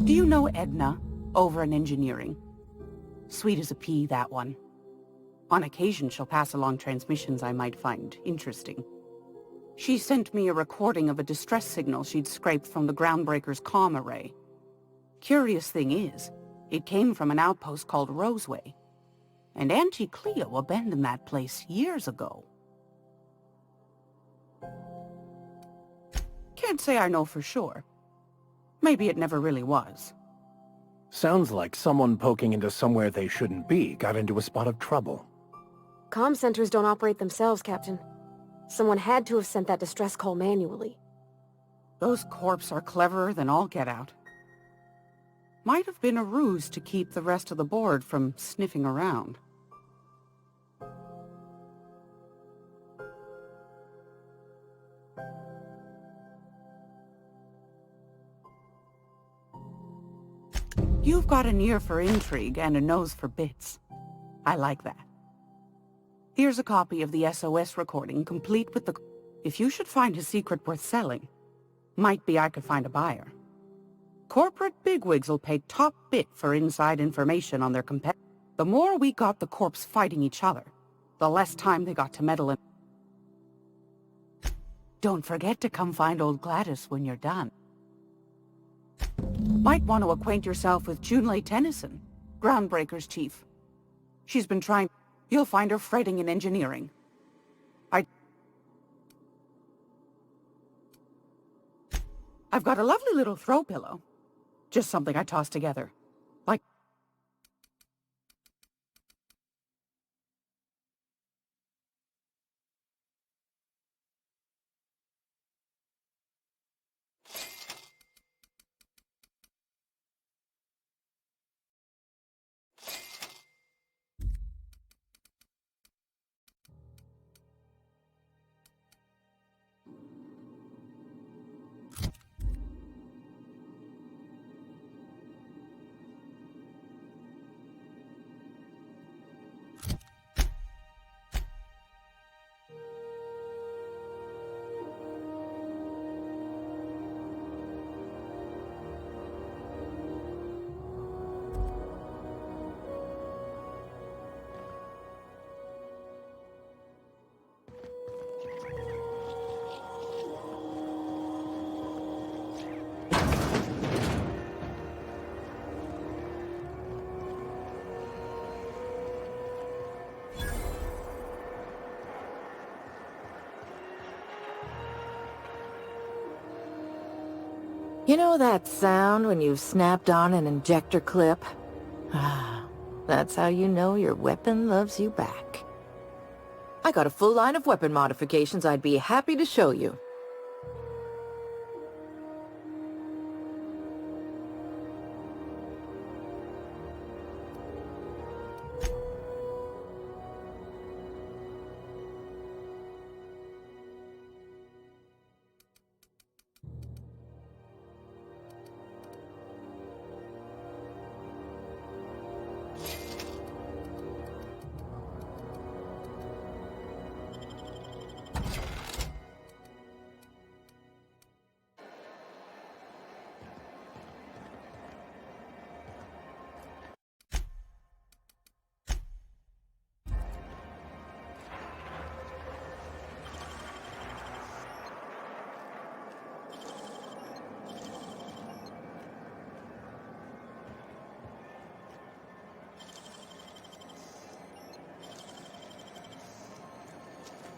Do you know Edna, over in engineering? Sweet as a pea, that one. On occasion, she'll pass along transmissions I might find interesting. She sent me a recording of a distress signal she'd scraped from the Groundbreaker's comm array. Curious thing is, it came from an outpost called Roseway. And Auntie Cleo abandoned that place years ago. Can't say I know for sure. Maybe it never really was. Sounds like someone poking into somewhere they shouldn't be got into a spot of trouble. Comm centers don't operate themselves, Captain. Someone had to have sent that distress call manually. Those corps are cleverer than all get out. Might have been a ruse to keep the rest of the board from sniffing around. You've got an ear for intrigue and a nose for bits. I like that. Here's a copy of the SOS recording, complete with the... If you should find a secret worth selling, might be I could find a buyer. Corporate bigwigs will pay top bit for inside information on their competitors. The more we got the corps fighting each other, the less time they got to meddle in. Don't forget to come find old Gladys when you're done. Might want to acquaint yourself with Junlei Tennyson, Groundbreaker's chief. She's been trying... You'll find her fretting in engineering. I've got a lovely little throw pillow. Just something I tossed together. Like... You know that sound when you've snapped on an injector clip? Ah, that's how you know your weapon loves you back. I got a full line of weapon modifications I'd be happy to show you.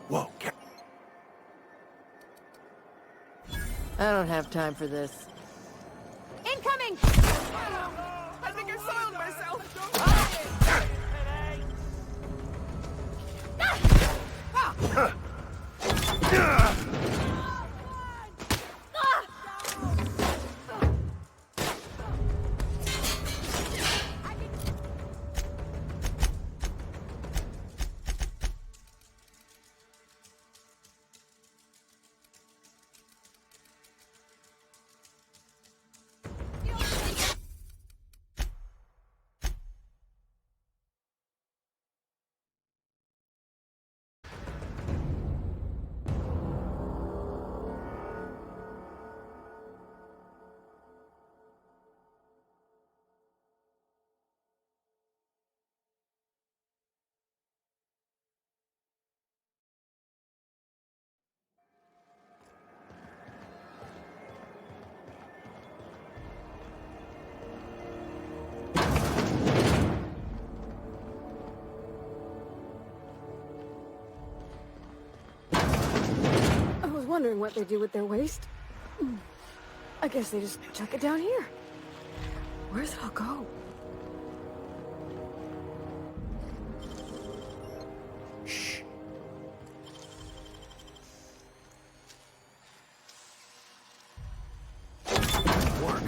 Whoa, I don't have time for this. Incoming! I think I soiled myself! Wondering what they do with their waste. I guess they just chuck it down here. Where's it all go? Shh. Work.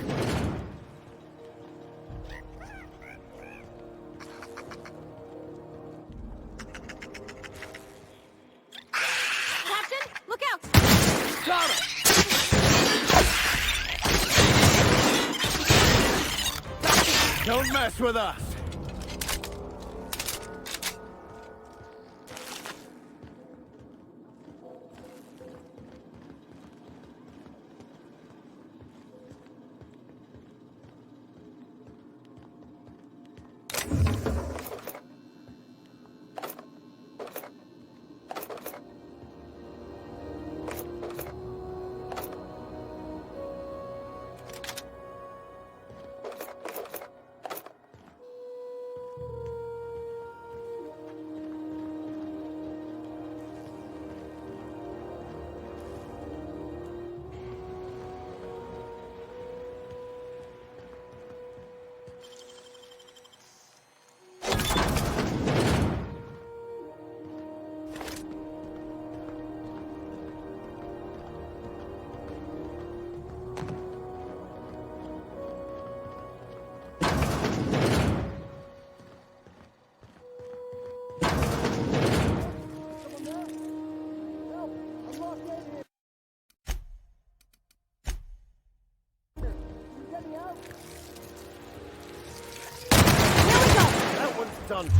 Captain, look out! Got him! Don't mess with us! Done. It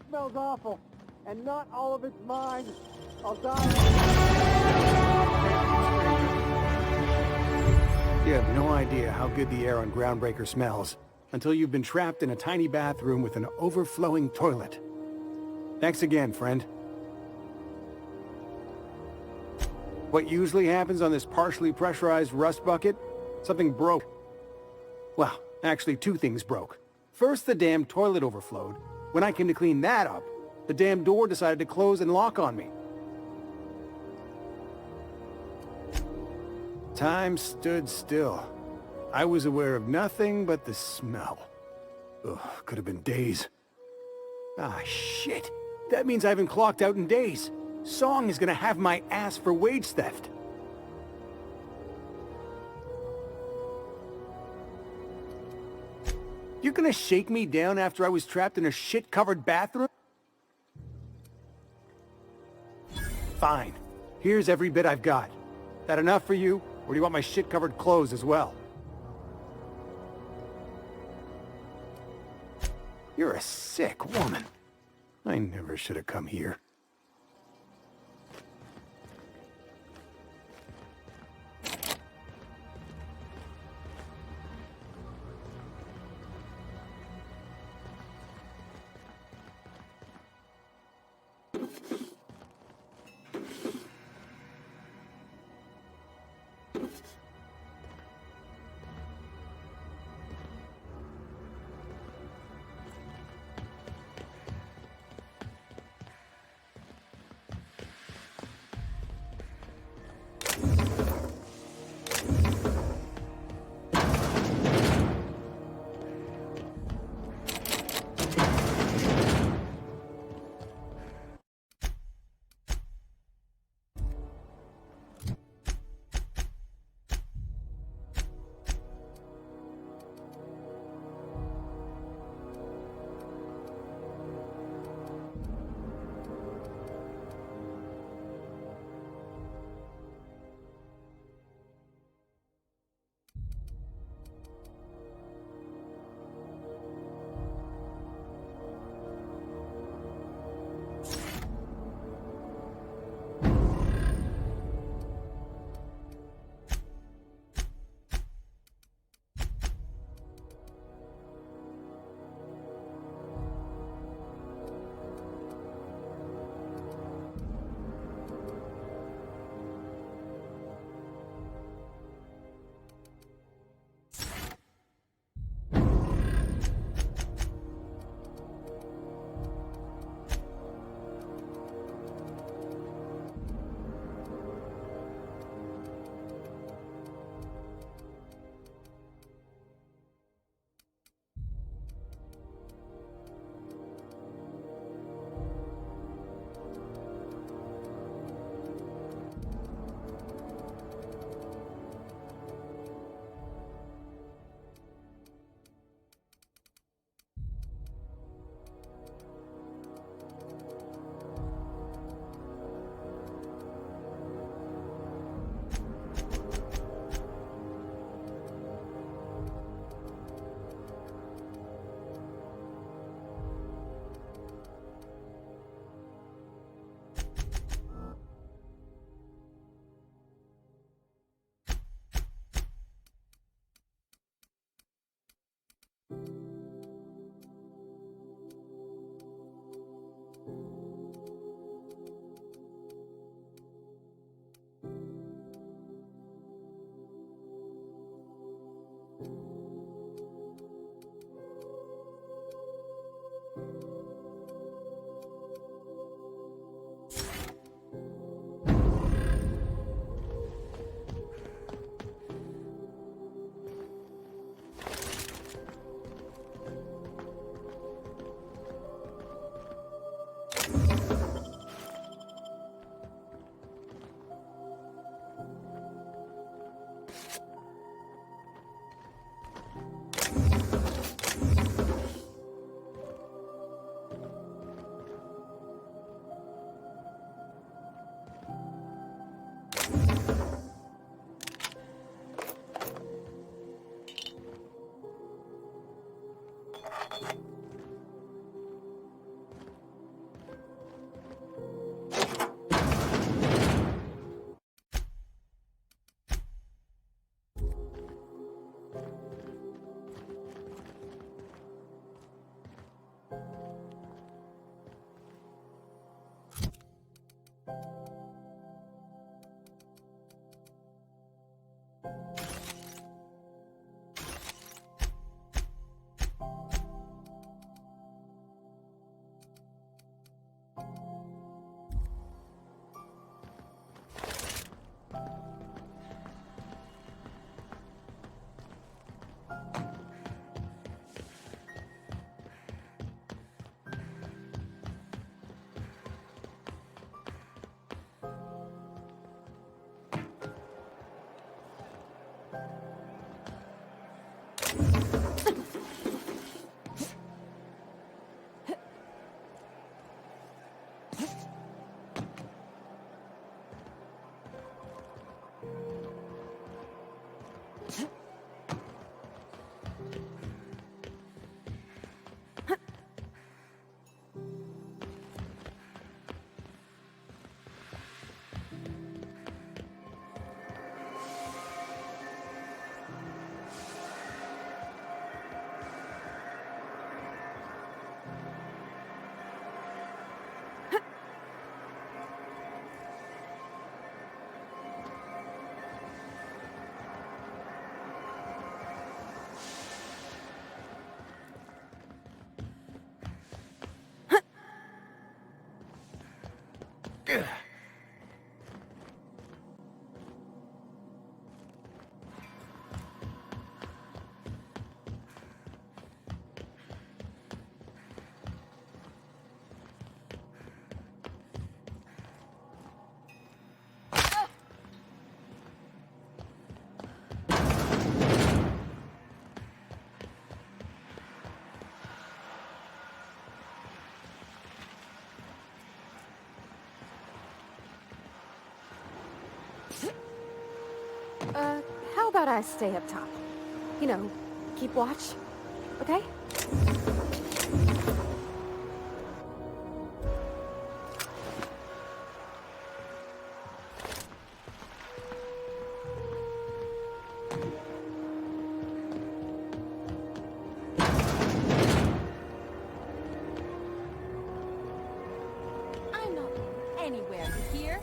smells awful, and not all of it's mine. I'll die. You have no idea how good the air on Groundbreaker smells until you've been trapped in a tiny bathroom with an overflowing toilet. Thanks again, friend. What usually happens on this partially pressurized rust bucket? Something broke. Well, actually 2 things broke. First, the damn toilet overflowed. When I came to clean that up, the damn door decided to close and lock on me. Time stood still. I was aware of nothing but the smell. Ugh, could have been days. Ah, shit. That means I haven't clocked out in days. Song is gonna have my ass for wage theft. You're gonna shake me down after I was trapped in a shit-covered bathroom? Fine. Here's every bit I've got. That enough for you, or do you want my shit-covered clothes as well? You're a sick woman. I never should have come here. How about I stay up top? You know, keep watch, okay? I'm not anywhere here.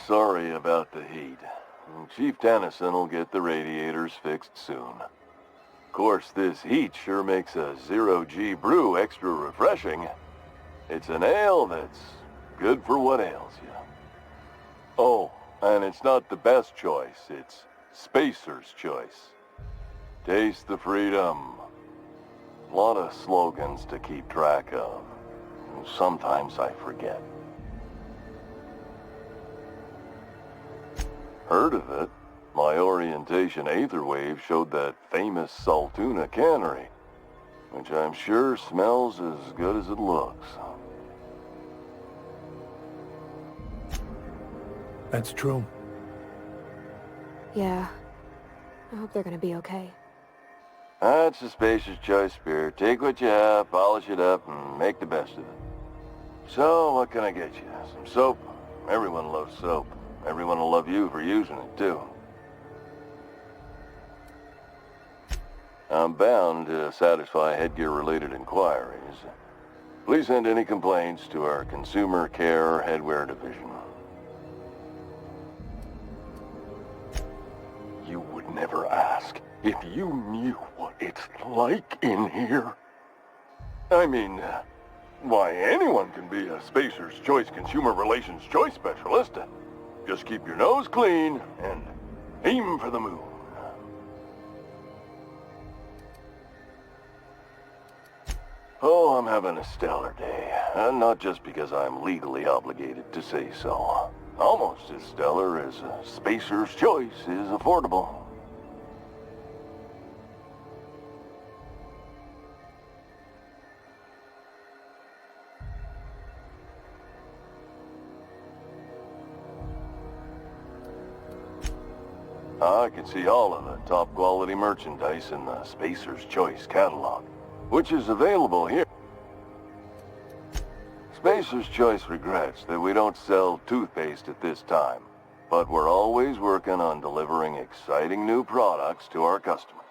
Sorry about the heat. Chief Tennyson will get the radiators fixed soon. Of course, this heat sure makes a zero-G brew extra refreshing. It's an ale that's good for what ails you. Oh, and it's not the best choice. It's Spacer's choice. Taste the freedom. A lot of slogans to keep track of. Sometimes I forget. Heard of it? My orientation aetherwave showed that famous Saltuna cannery, which I'm sure smells as good as it looks. That's true. Yeah. I hope they're gonna be okay. That's a Spacer's choice beer. Take what you have, polish it up, and make the best of it. So, what can I get you? Some soap? Everyone loves soap. Everyone will love you for using it, too. I'm bound to satisfy headgear-related inquiries. Please send any complaints to our Consumer Care Headwear Division. You would never ask if you knew what it's like in here. I mean, why, anyone can be a Spacer's Choice Consumer Relations Choice Specialist. Just keep your nose clean and aim for the moon. Oh, I'm having a stellar day. And not just because I'm legally obligated to say so. Almost as stellar as a Spacer's Choice is affordable. I can see all of the top quality merchandise in the Spacer's Choice catalog, which is available here. Spacer's Choice regrets that we don't sell toothpaste at this time, but we're always working on delivering exciting new products to our customers.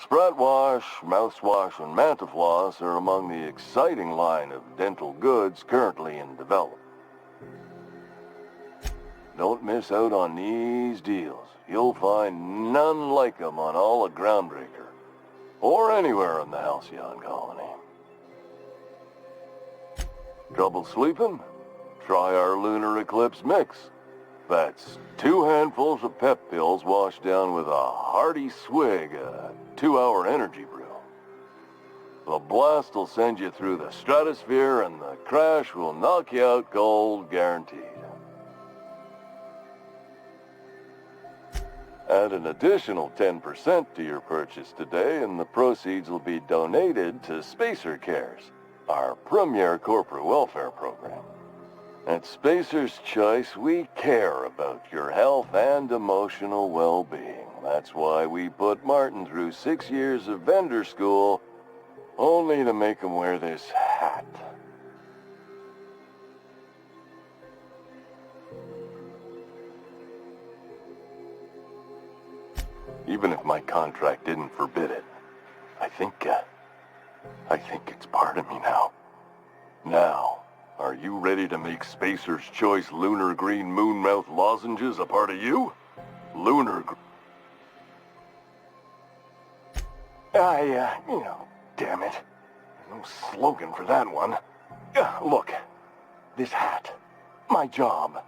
Sprat Wash, Mouthwash, and Mantafloss are among the exciting line of dental goods currently in development. Don't miss out on these deals. You'll find none like them on all of Groundbreaker, or anywhere in the Halcyon colony. Trouble sleeping? Try our Lunar Eclipse Mix. That's 2 handfuls of pep pills washed down with a hearty swig of 2-hour energy brew. The blast will send you through the stratosphere and the crash will knock you out cold, guaranteed. Add an additional 10% to your purchase today and the proceeds will be donated to Spacer Cares, our premier corporate welfare program. At Spacer's Choice, we care about your health and emotional well-being. That's why we put Martin through 6 years of vendor school, only to make him wear this hat. Even if my contract didn't forbid it, I think it's part of me now. Now, are you ready to make Spacer's Choice Lunar Green Moonmouth lozenges a part of you? Damn it. No slogan for that one. Look, this hat, my job,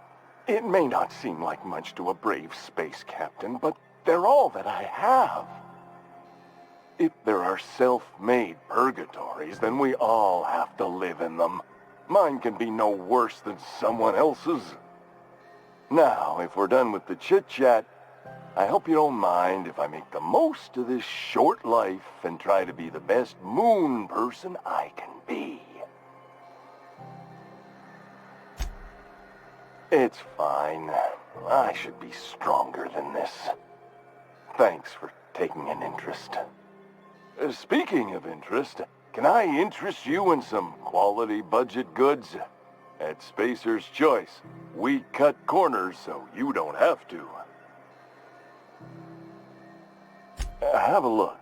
it may not seem like much to a brave space captain, but they're all that I have. If there are self-made purgatories, then we all have to live in them. Mine can be no worse than someone else's. Now, if we're done with the chit-chat, I hope you don't mind if I make the most of this short life and try to be the best moon person I can be. It's fine. I should be stronger than this. Thanks for taking an interest. Speaking of interest, can I interest you in some quality budget goods? At Spacer's Choice, we cut corners so you don't have to. Have a look.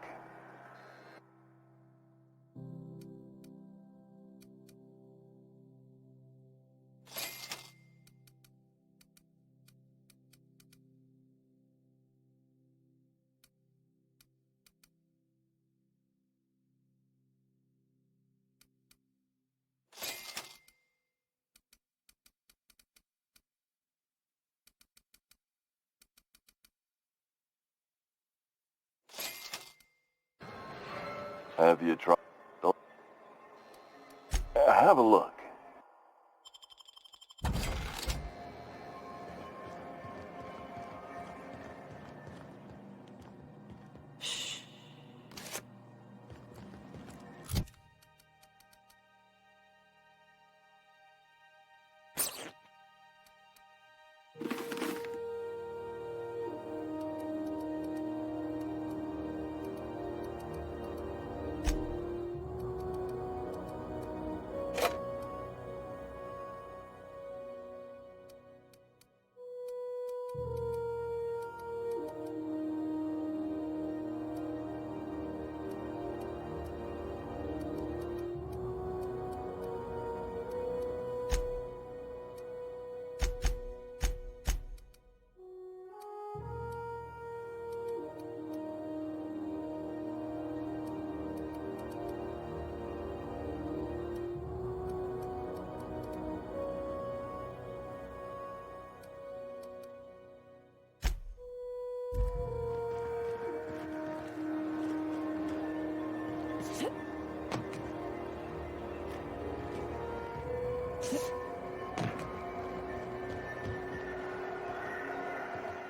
Have you tried? Have a look.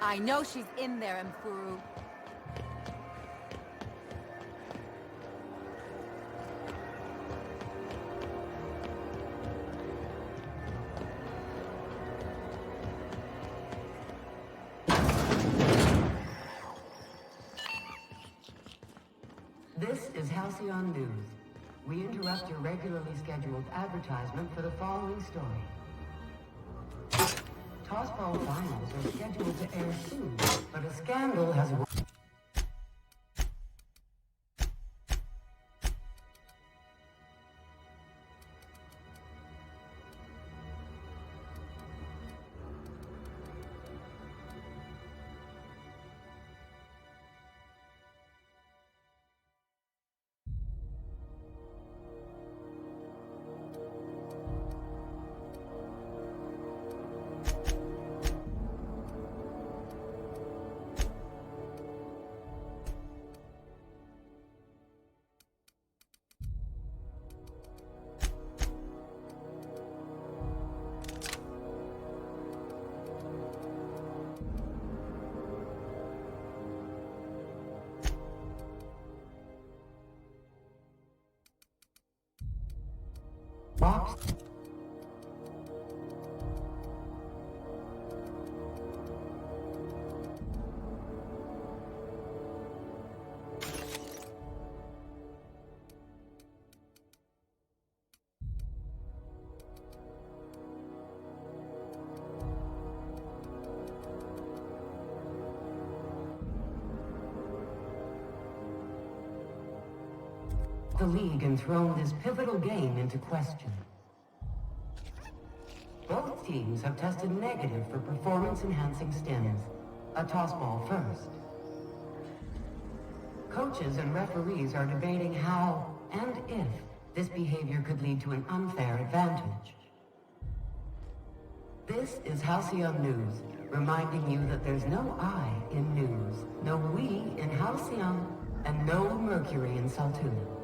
I know she's in there, Mfuru. This is Halcyon News. We interrupt your regularly scheduled advertisement for the following story. Tossball finals are scheduled to air soon, but a scandal has box. The League enthroned this pivotal game into question. Both teams have tested negative for performance-enhancing stims. A tossball first. Coaches and referees are debating how and if this behavior could lead to an unfair advantage. This is Halcyon News, reminding you that there's no I in news, no we in Halcyon, and no Mercury in Saltuna.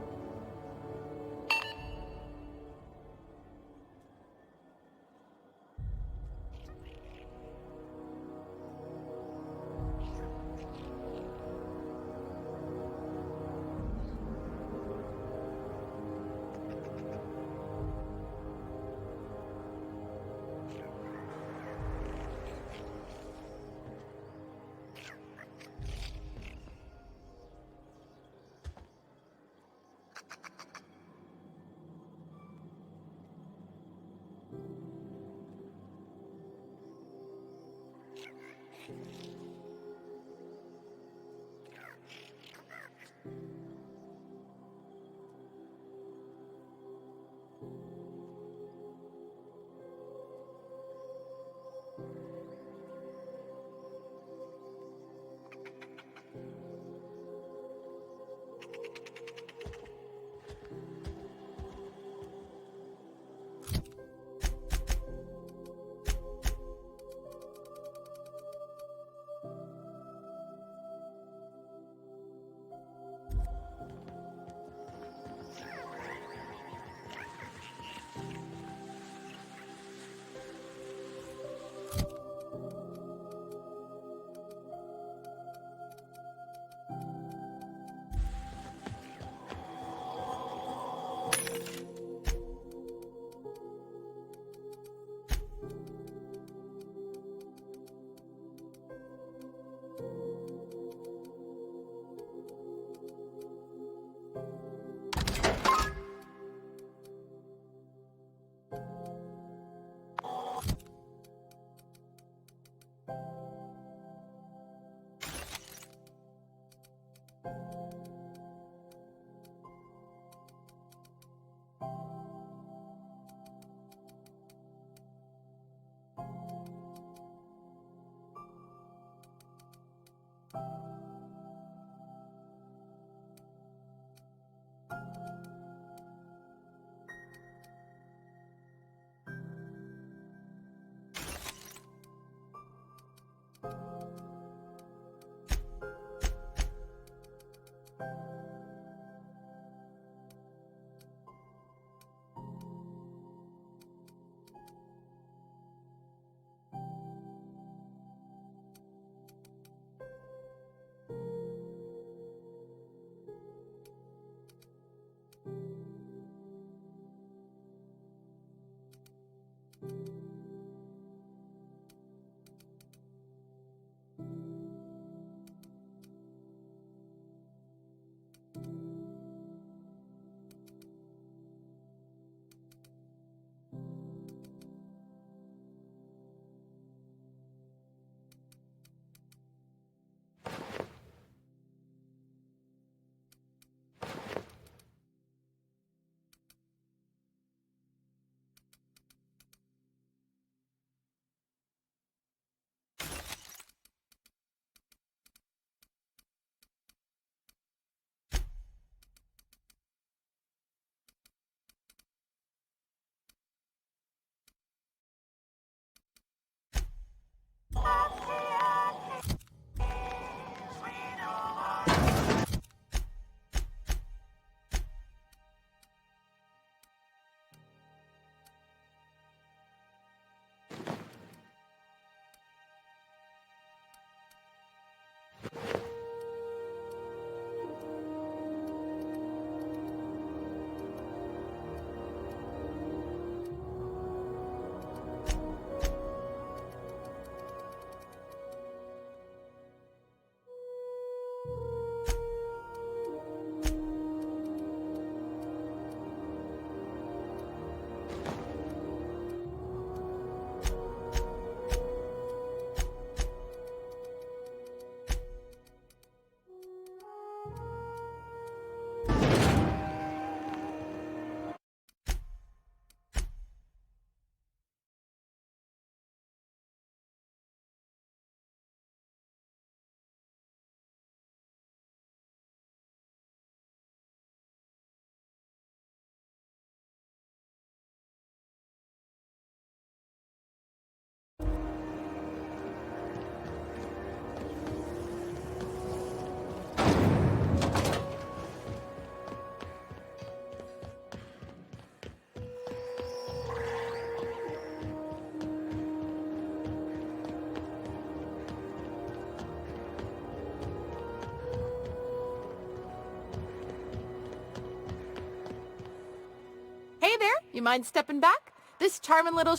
You mind stepping back? This charming little...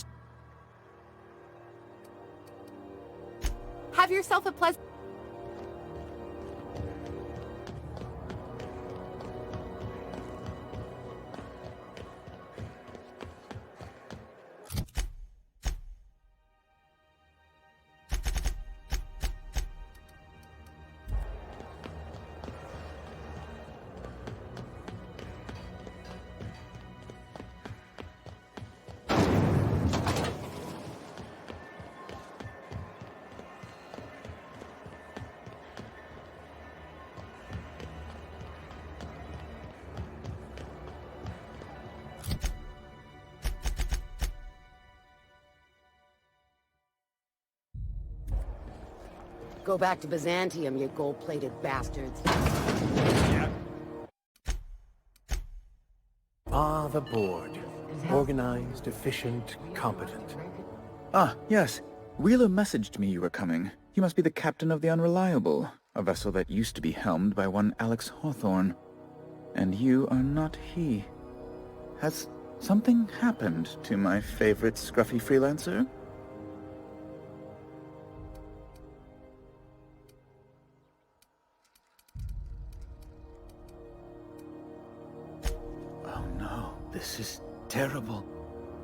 Have yourself a pleasant... Go back to Byzantium, you gold-plated bastards. Ah, the board. Organized, efficient, competent. Ah, yes. Wheeler messaged me you were coming. You must be the captain of the Unreliable, a vessel that used to be helmed by one Alex Hawthorne. And you are not he. Has something happened to my favorite scruffy freelancer? Oh no, this is terrible.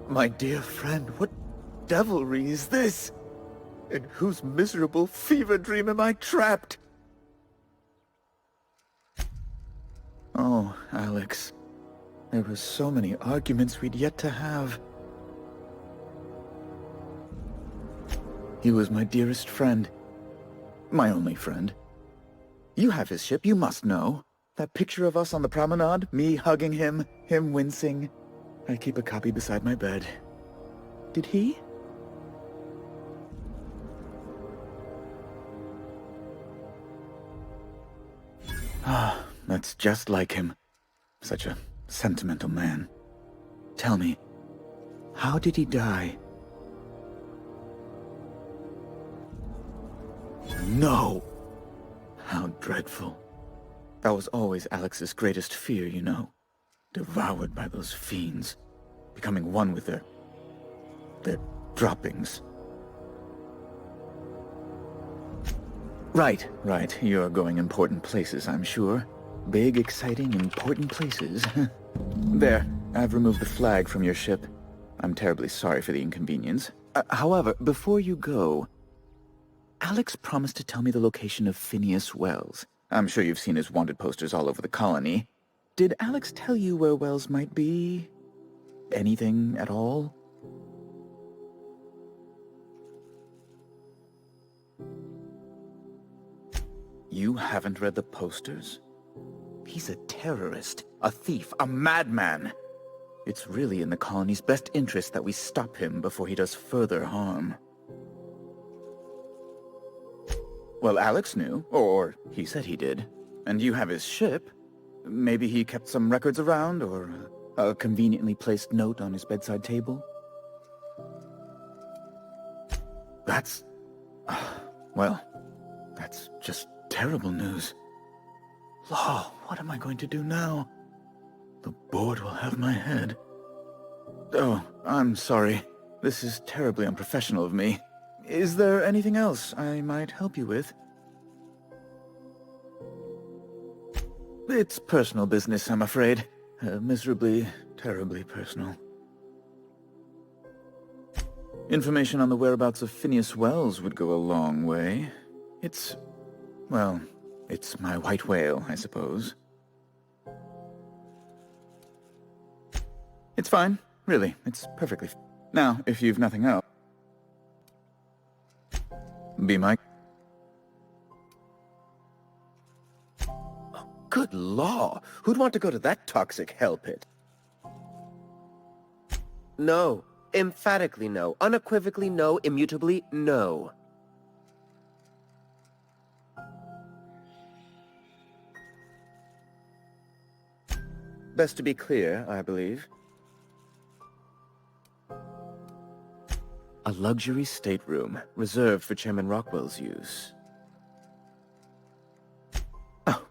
My dear friend, what devilry is this? In whose miserable fever dream am I trapped? Oh, Alex. There were so many arguments we'd yet to have. He was my dearest friend. My only friend. You have his ship, you must know. That picture of us on the promenade, me hugging him, him wincing. I keep a copy beside my bed. Did he? Ah, that's just like him. Such a sentimental man. Tell me, how did he die? No! How dreadful. That was always Alex's greatest fear, you know. Devoured by those fiends. Becoming one with their droppings. Right. You're going important places, I'm sure. Big, exciting, important places. There, I've removed the flag from your ship. I'm terribly sorry for the inconvenience. However, before you go, Alex promised to tell me the location of Phineas Wells. I'm sure you've seen his wanted posters all over the colony. Did Alex tell you where Wells might be? Anything at all? You haven't read the posters? He's a terrorist, a thief, a madman. It's really in the colony's best interest that we stop him before he does further harm. Well, Alex knew, or he said he did. And you have his ship. Maybe he kept some records around, or a conveniently placed note on his bedside table. That's... well, that's just terrible news. Law, what am I going to do now? The board will have my head. Oh, I'm sorry. This is terribly unprofessional of me. Is there anything else I might help you with? It's personal business, I'm afraid. Miserably, terribly personal. Information on the whereabouts of Phineas Wells would go a long way. Well, it's my white whale, I suppose. It's fine, really. It's perfectly fine. Now, if you've nothing else... Be my... Oh, good law! Who'd want to go to that toxic hell pit? No. Emphatically no. Unequivocally no. Immutably no. Best to be clear, I believe. A luxury stateroom, reserved for Chairman Rockwell's use. Oh,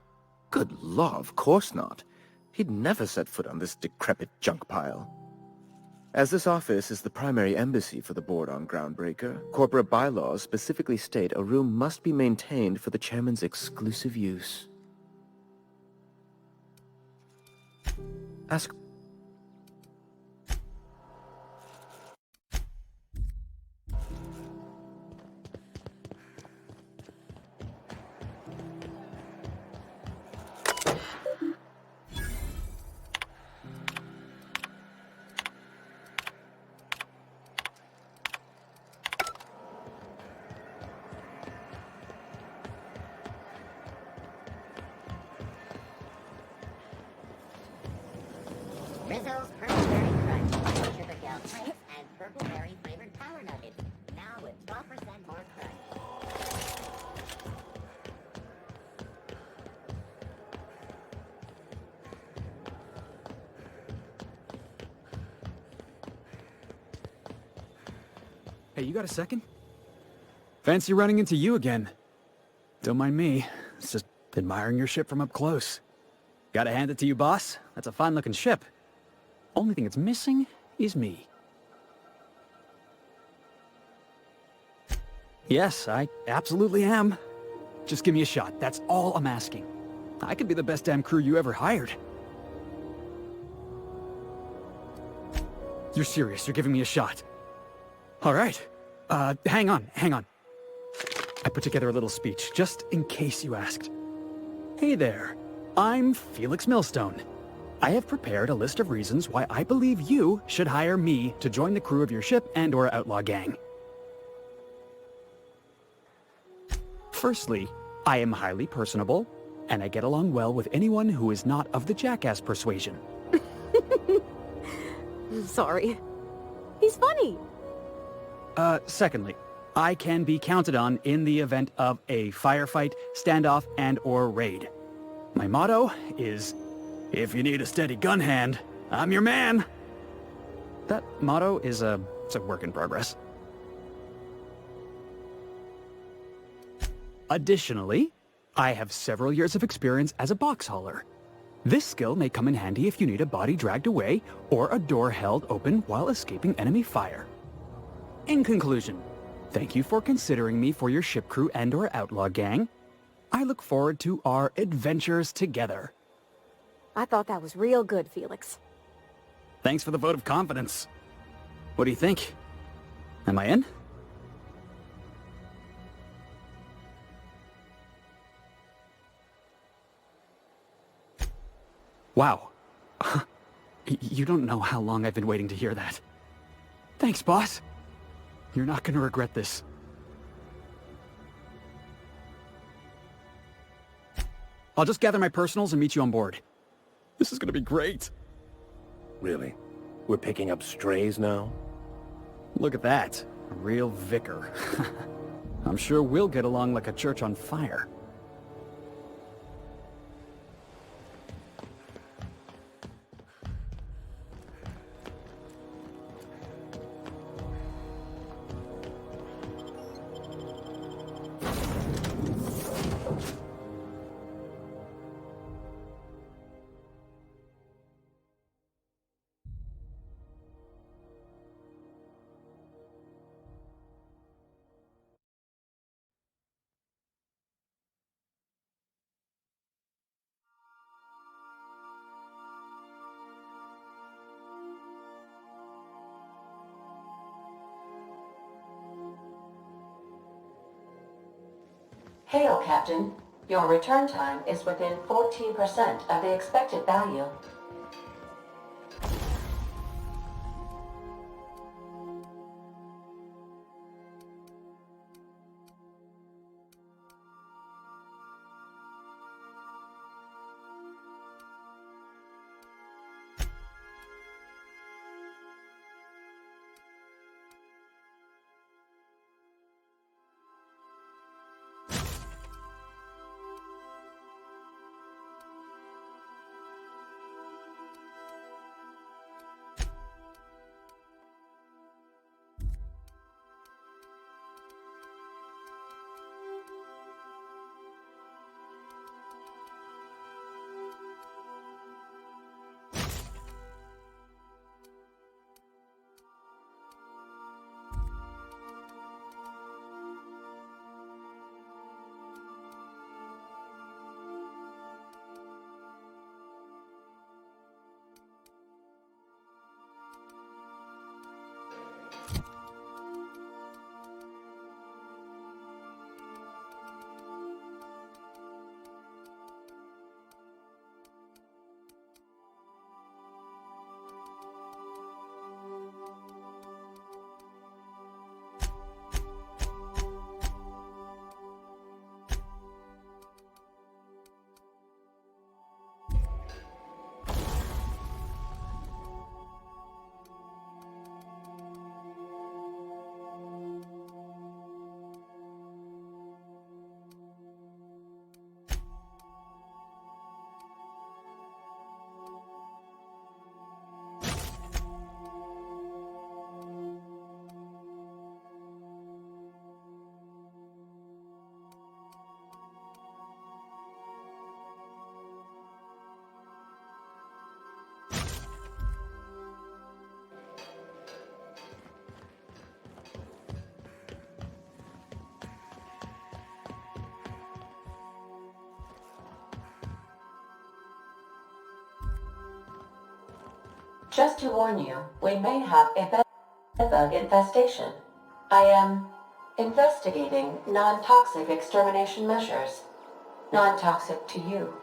good law, of course not. He'd never set foot on this decrepit junk pile. As this office is the primary embassy for the board on Groundbreaker, corporate bylaws specifically state a room must be maintained for the chairman's exclusive use. Ask... Rizzo's Purple Berry Crunch, Sugar Gel Flakes, and Purple Berry flavored Power Nuggets. Now with 12% more crunch. Hey, you got a second? Fancy running into you again. Don't mind me. It's just admiring your ship from up close. Gotta hand it to you, boss. That's a fine-looking ship. Only thing it's missing is me. Yes, I absolutely am. Just give me a shot. That's all I'm asking. I could be the best damn crew you ever hired. You're serious? You're giving me a shot? All right. Hang on. I put together a little speech, just in case you asked. Hey there. I'm Felix Millstone. I have prepared a list of reasons why I believe you should hire me to join the crew of your ship and/or outlaw gang. Firstly, I am highly personable, and I get along well with anyone who is not of the jackass persuasion. Sorry. He's funny. Secondly, I can be counted on in the event of a firefight, standoff, and/or raid. My motto is, if you need a steady gun hand, I'm your man. That motto is it's a work in progress. Additionally, I have several years of experience as a box hauler. This skill may come in handy if you need a body dragged away or a door held open while escaping enemy fire. In conclusion, thank you for considering me for your ship crew and/or outlaw gang. I look forward to our adventures together. I thought that was real good, Felix. Thanks for the vote of confidence. What do you think? Am I in? Wow. You don't know how long I've been waiting to hear that. Thanks, boss. You're not gonna regret this. I'll just gather my personals and meet you on board. This is gonna be great. Really? We're picking up strays now? Look at that. A real vicar. I'm sure we'll get along like a church on fire. Hail, Captain. Your return time is within 14% of the expected value. Just to warn you, we may have a bug infestation. I am investigating non-toxic extermination measures. Non-toxic to you,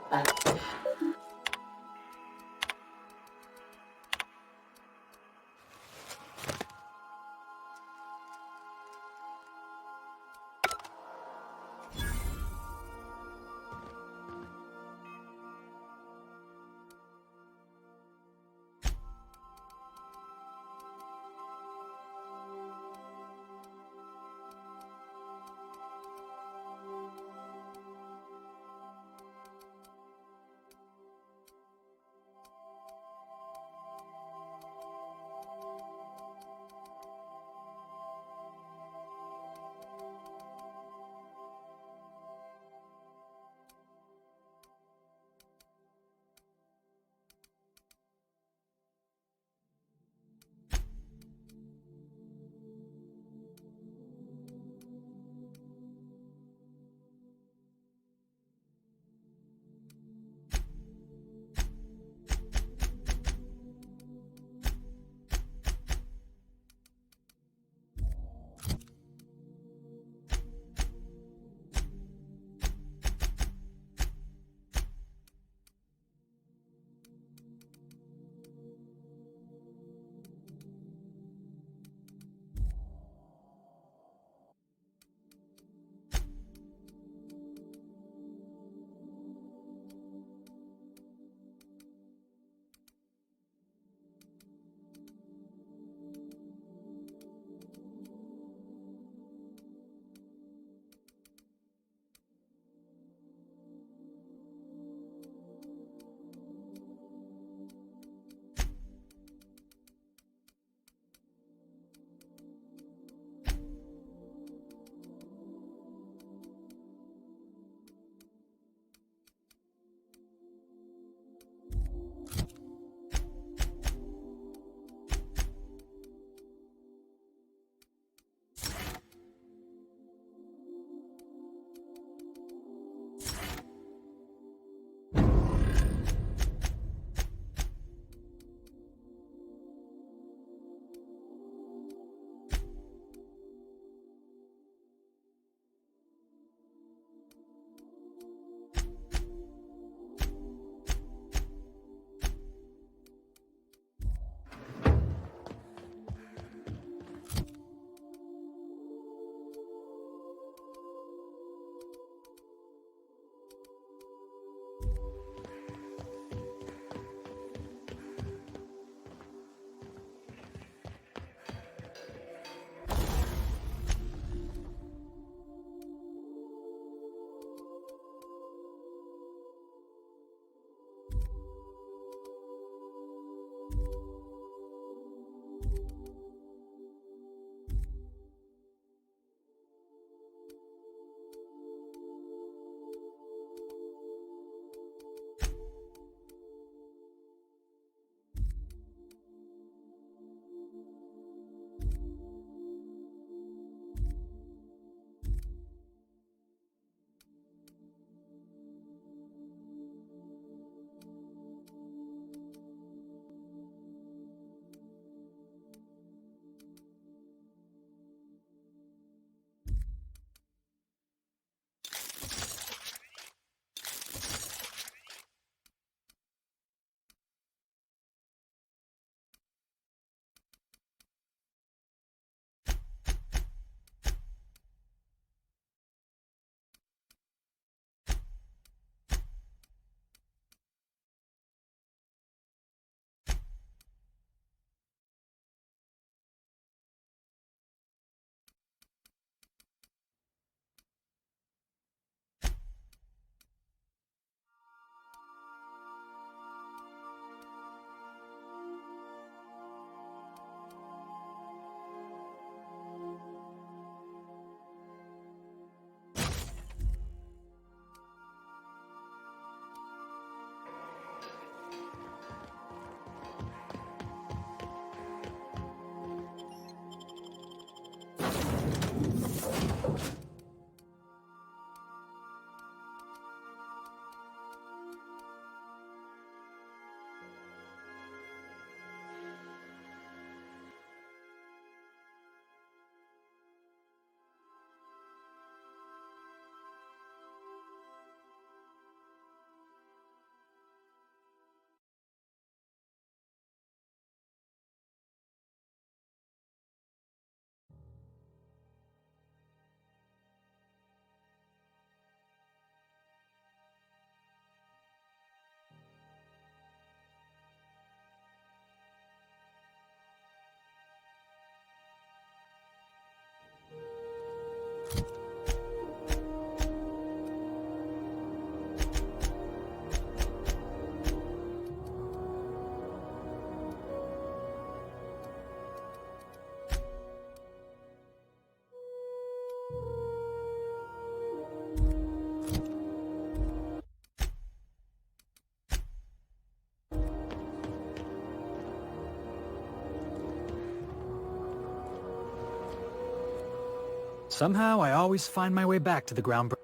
Somehow, I always find my way back to the ground.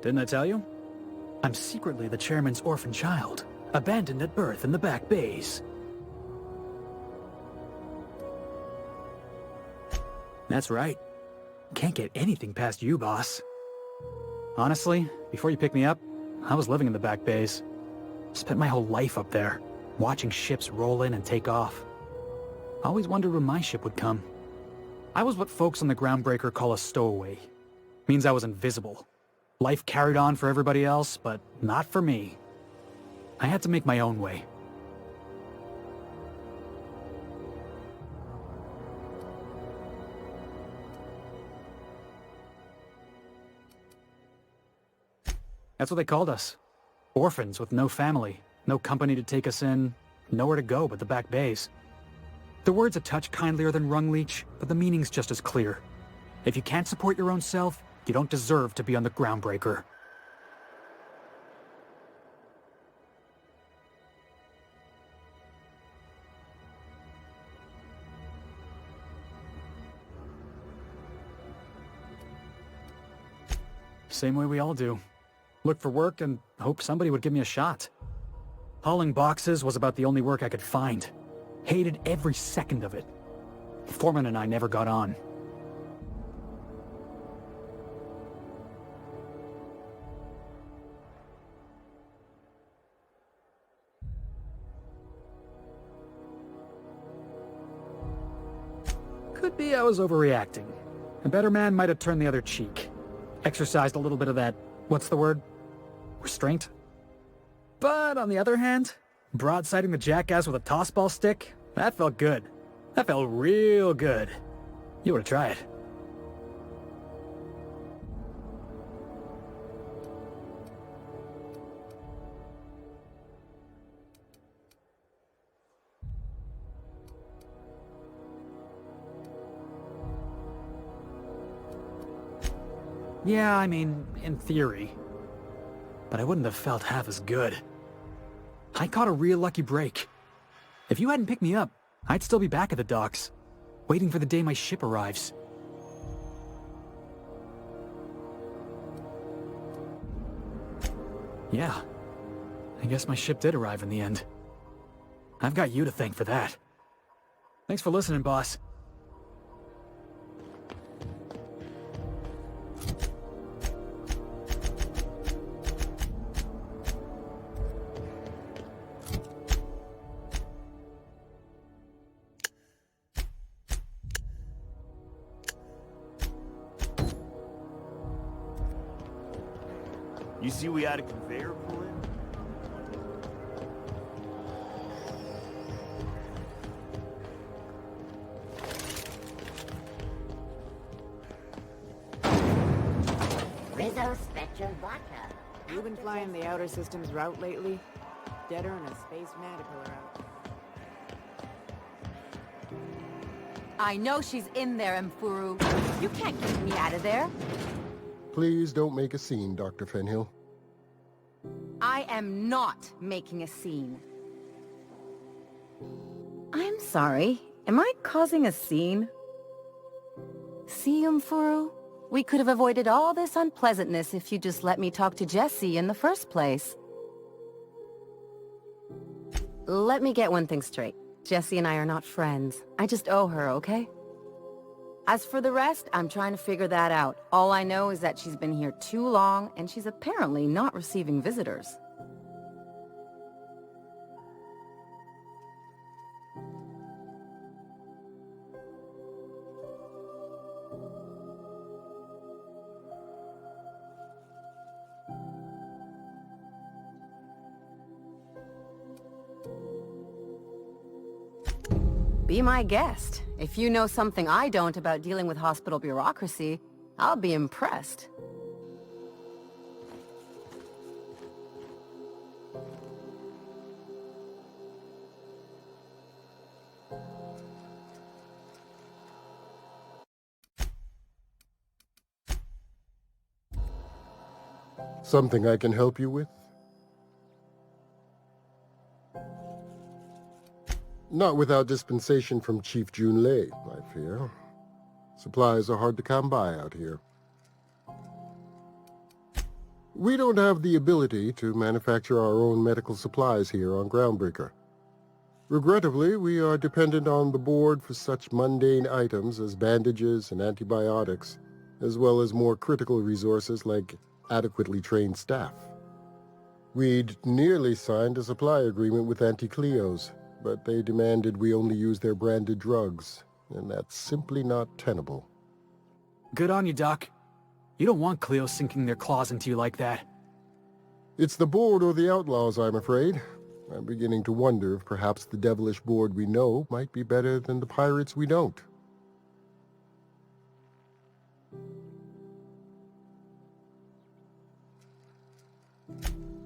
Didn't I tell you? I'm secretly the chairman's orphan child, abandoned at birth in the back bays. That's right. Can't get anything past you, boss. Honestly, before you picked me up, I was living in the back bays. Spent my whole life up there, watching ships roll in and take off. Always wondered when my ship would come. I was what folks on the Groundbreaker call a stowaway. Means I was invisible. Life carried on for everybody else, but not for me. I had to make my own way. That's what they called us. Orphans with no family, no company to take us in, nowhere to go but the back bays. The word's a touch kindlier than Rungleech, but the meaning's just as clear. If you can't support your own self, you don't deserve to be on the Groundbreaker. Same way we all do. Look for work and hope somebody would give me a shot. Hauling boxes was about the only work I could find. Hated every second of it. Foreman and I never got on. Could be I was overreacting. A better man might have turned the other cheek. Exercised a little bit of that, what's the word? Restraint? But on the other hand, broadsiding the jackass with a tossball stick, that felt good. That felt real good. You ought to try it. Yeah, I mean, in theory. But I wouldn't have felt half as good. I caught a real lucky break. If you hadn't picked me up, I'd still be back at the docks, waiting for the day my ship arrives. Yeah, I guess my ship did arrive in the end. I've got you to thank for that. Thanks for listening, boss. You see we had a conveyor pull in? Rizzo Spectrum Vodka. You been flying the Outer Systems route lately? Deader than a space manticore out. I know she's in there, Mfuru. You can't keep me out of there. Please don't make a scene, Dr. Fenhill. I am not making a scene. I'm sorry. Am I causing a scene? See, Mfuru? We could have avoided all this unpleasantness if you just let me talk to Jessie in the first place. Let me get one thing straight. Jessie and I are not friends. I just owe her, okay? As for the rest, I'm trying to figure that out. All I know is that she's been here too long, and she's apparently not receiving visitors. Be my guest. If you know something I don't about dealing with hospital bureaucracy, I'll be impressed. Something I can help you with? Not without dispensation from Chief Junlei, I fear. Supplies are hard to come by out here. We don't have the ability to manufacture our own medical supplies here on Groundbreaker. Regrettably, we are dependent on the board for such mundane items as bandages and antibiotics, as well as more critical resources like adequately trained staff. We'd nearly signed a supply agreement with Anti-Cleos, but they demanded we only use their branded drugs, and that's simply not tenable. Good on you, Doc. You don't want Cleo sinking their claws into you like that. It's the board or the outlaws, I'm afraid. I'm beginning to wonder if perhaps the devilish board we know might be better than the pirates we don't.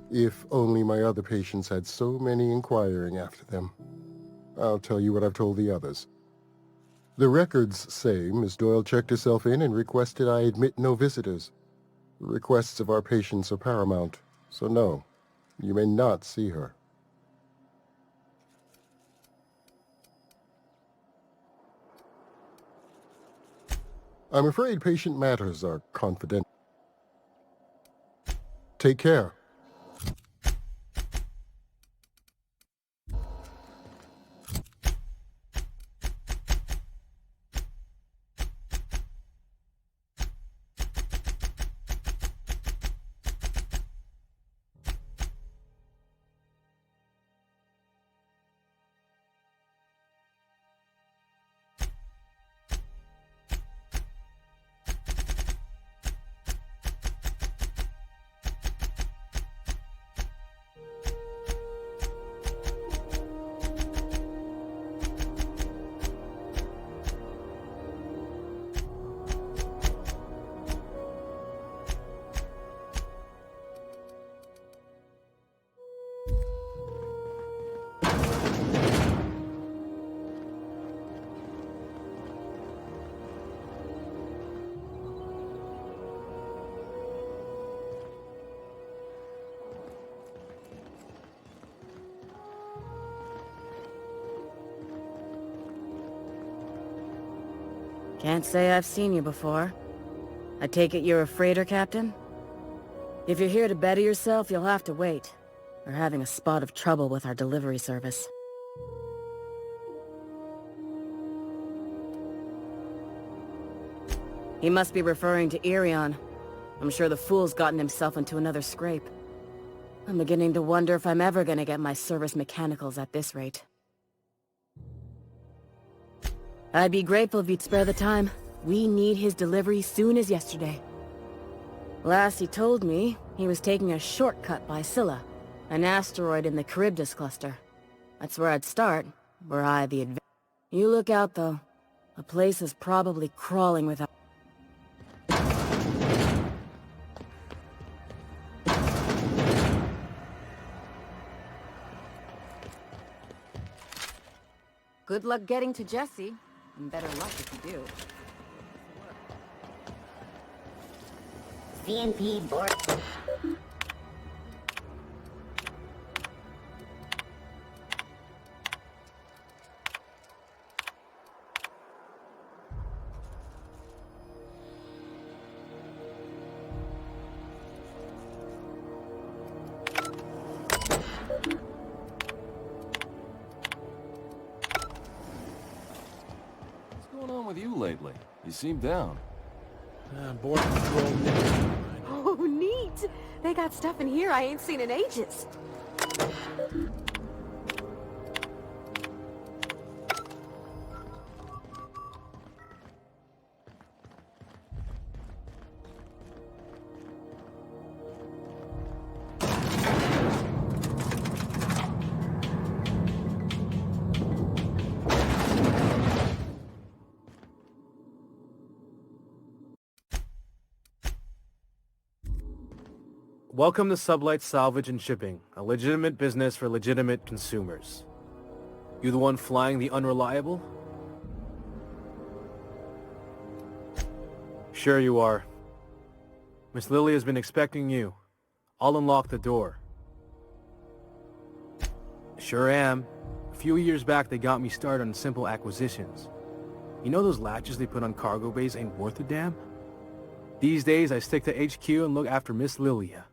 If only my other patients had so many inquiring after them. I'll tell you what I've told the others. The records say Miss Doyle checked herself in and requested I admit no visitors. The requests of our patients are paramount, so no, you may not see her. I'm afraid patient matters are confidential. Take care. Can't say I've seen you before. I take it you're a freighter captain? If you're here to better yourself, you'll have to wait. We're having a spot of trouble with our delivery service. He must be referring to Irion. I'm sure the fool's gotten himself into another scrape. I'm beginning to wonder if I'm ever gonna get my service mechanicals at this rate. I'd be grateful if you'd spare the time. We need his delivery soon as yesterday. Last he told me, he was taking a shortcut by Scylla, an asteroid in the Charybdis cluster. That's where I'd start, were I the adv— You look out, though. The place is probably crawling with— Good luck getting to Jesse, and better luck if you do. CNP board. What's going on with you lately? You seem down. Border Patrol. Oh, neat! They got stuff in here I ain't seen in ages. Welcome to Sublight Salvage and Shipping, a legitimate business for legitimate consumers. You the one flying the Unreliable? Sure you are. Miss Lily has been expecting you. I'll unlock the door. Sure am. A few years back, they got me started on simple acquisitions. You know those latches they put on cargo bays ain't worth a damn? These days, I stick to HQ and look after Miss Lilia.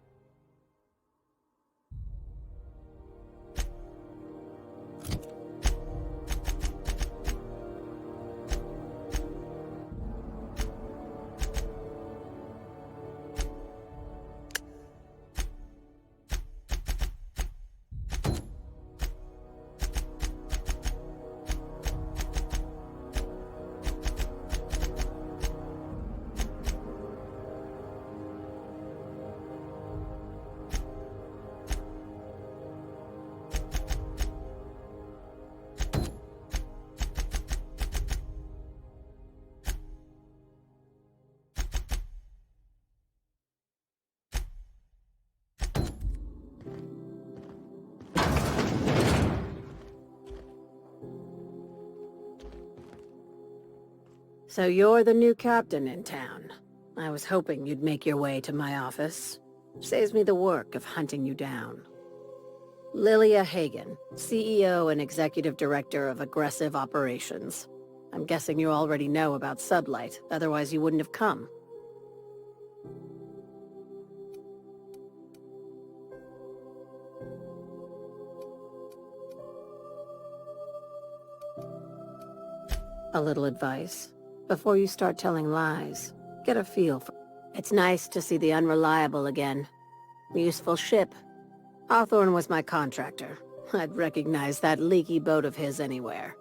So you're the new captain in town. I was hoping you'd make your way to my office. Saves me the work of hunting you down. Lilia Hagen, CEO and Executive Director of Aggressive Operations. I'm guessing you already know about Sublight, otherwise you wouldn't have come. A little advice. Before you start telling lies, get a feel for... It's nice to see the Unreliable again. Useful ship. Hawthorne was my contractor. I'd recognize that leaky boat of his anywhere.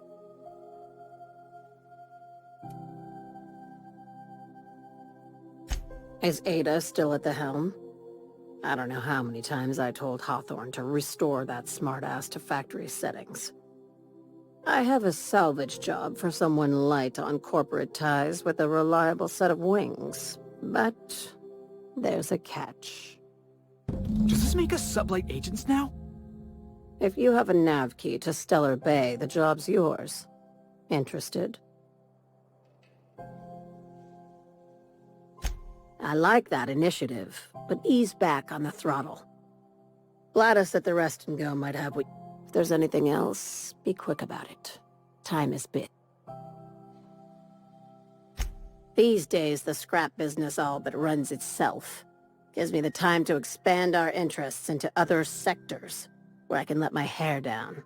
Is Ada still at the helm? I don't know how many times I told Hawthorne to restore that smartass to factory settings. I have a salvage job for someone light on corporate ties with a reliable set of wings, but there's a catch. Does this make us Sublight agents now? If you have a nav key to Stellar Bay, the job's yours. Interested? I like that initiative, but ease back on the throttle. Gladys at the Rest and Go might have what... If there's anything else, be quick about it. Time is bit. These days, the scrap business all but runs itself. Gives me the time to expand our interests into other sectors, where I can let my hair down.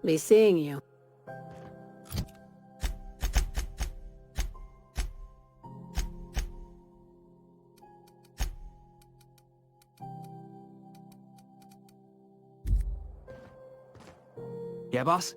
Be seeing you. Yeah, boss?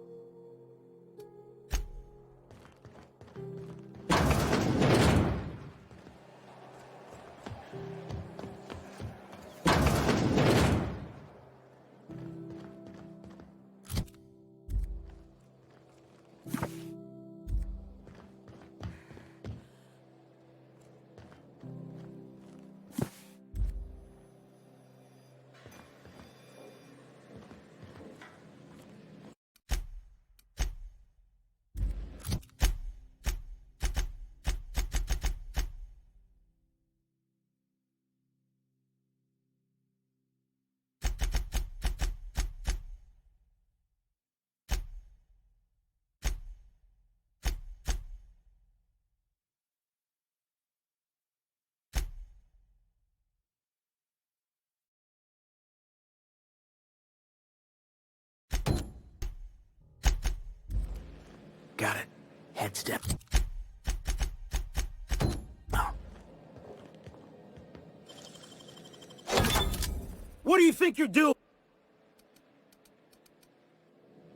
Got it. Head step. What do you think you're doing?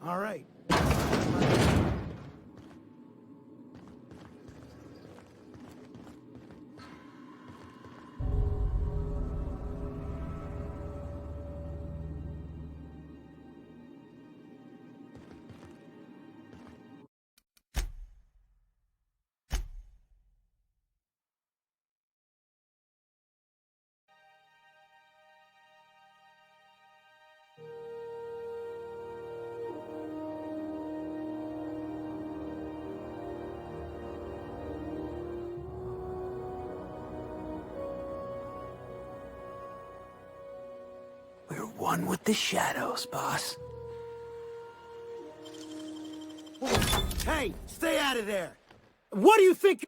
All right. One with the shadows, boss. Hey, stay out of there! What do you think?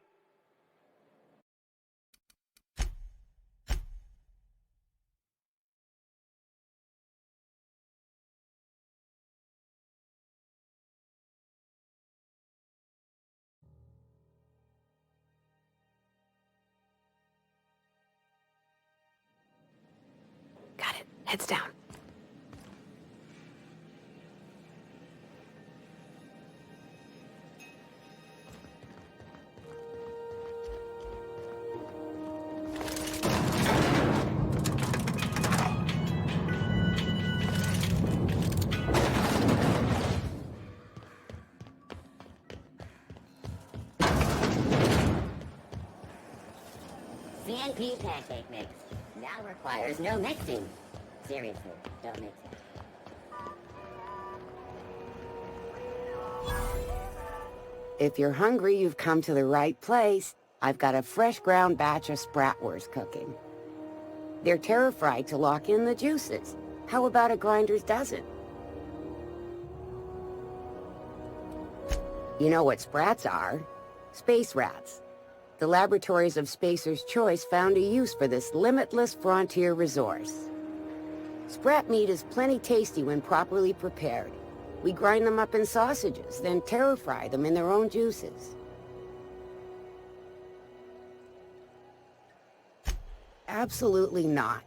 Got it. Heads down. CNP pancake mix now requires no mixing. Seriously, don't mix it. If you're hungry, you've come to the right place. I've got a fresh ground batch of Spratwurst cooking. They're terra-fried to lock in the juices. How about a grinder's dozen? You know what sprats are? Space rats. The laboratories of Spacer's Choice found a use for this limitless frontier resource. Sprat meat is plenty tasty when properly prepared. We grind them up in sausages, then terra-fry them in their own juices. Absolutely not.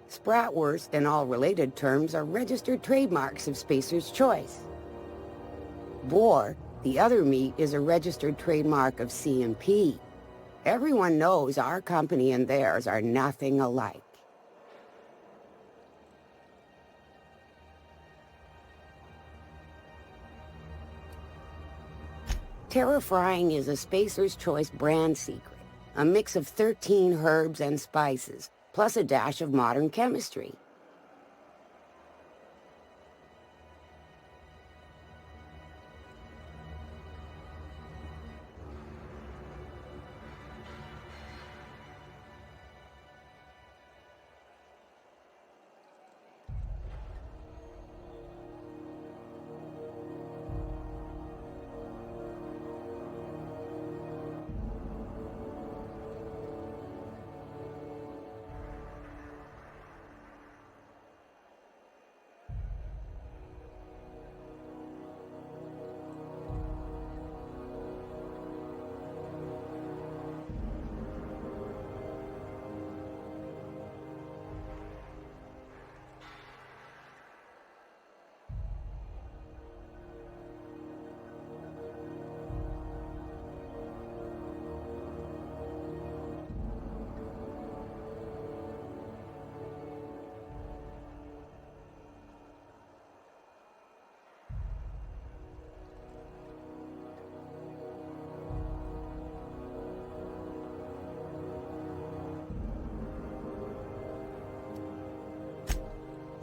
Spratwurst and all related terms are registered trademarks of Spacer's Choice. Boar, the other meat, is a registered trademark of CNP. Everyone knows our company and theirs are nothing alike. Terra-frying is a Spacer's Choice brand secret. A mix of 13 herbs and spices, plus a dash of modern chemistry.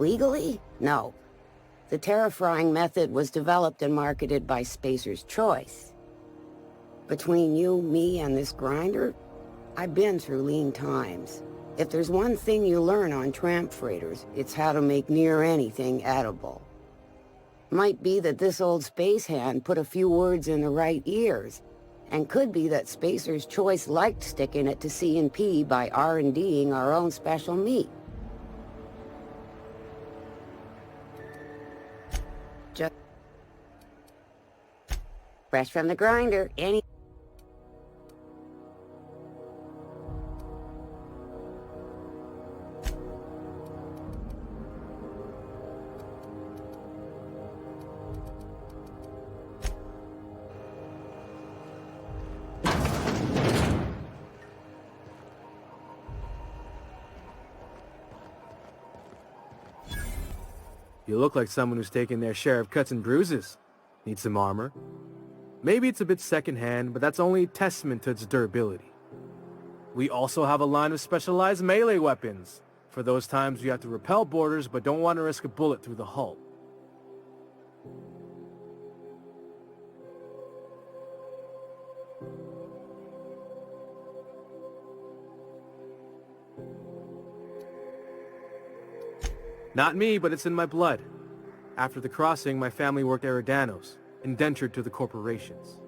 Legally? No. The terra-frying method was developed and marketed by Spacer's Choice. Between you, me, and this grinder, I've been through lean times. If there's one thing you learn on tramp freighters, it's how to make near anything edible. Might be that this old space hand put a few words in the right ears, and could be that Spacer's Choice liked sticking it to C&P by R&D'ing our own special meat. Just fresh from the grinder, any... You look like someone who's taken their share of cuts and bruises. Need some armor? Maybe it's a bit secondhand, but that's only a testament to its durability. We also have a line of specialized melee weapons, for those times you have to repel boarders but don't want to risk a bullet through the hull. Not me, but it's in my blood. After the crossing, my family worked Eridanos, indentured to the corporations.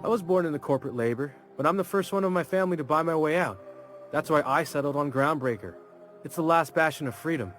I was born into corporate labor, but I'm the first one of my family to buy my way out. That's why I settled on Groundbreaker. It's the last bastion of freedom.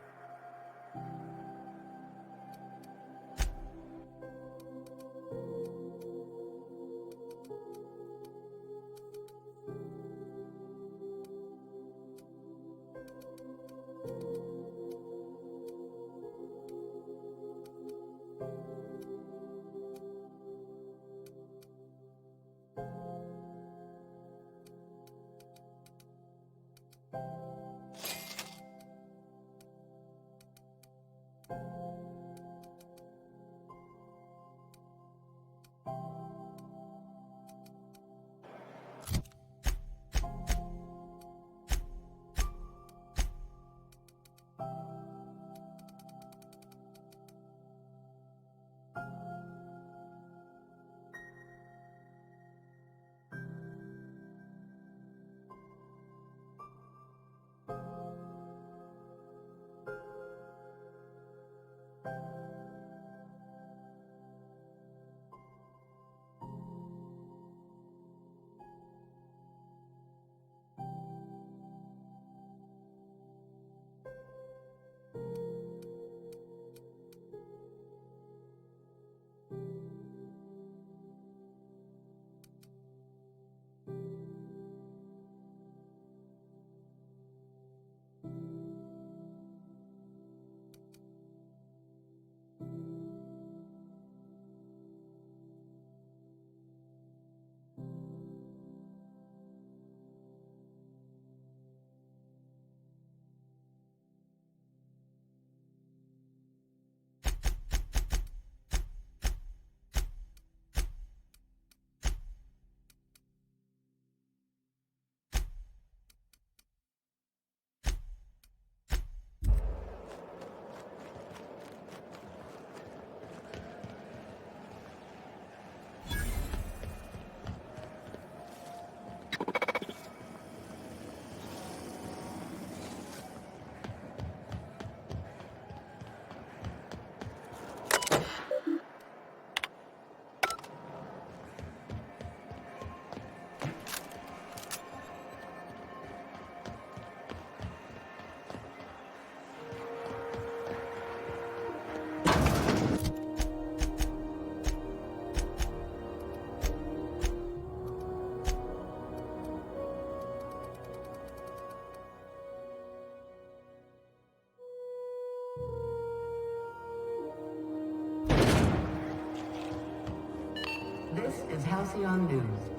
This is Halcyon News.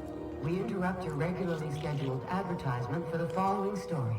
We interrupt your regularly scheduled advertisement for the following story.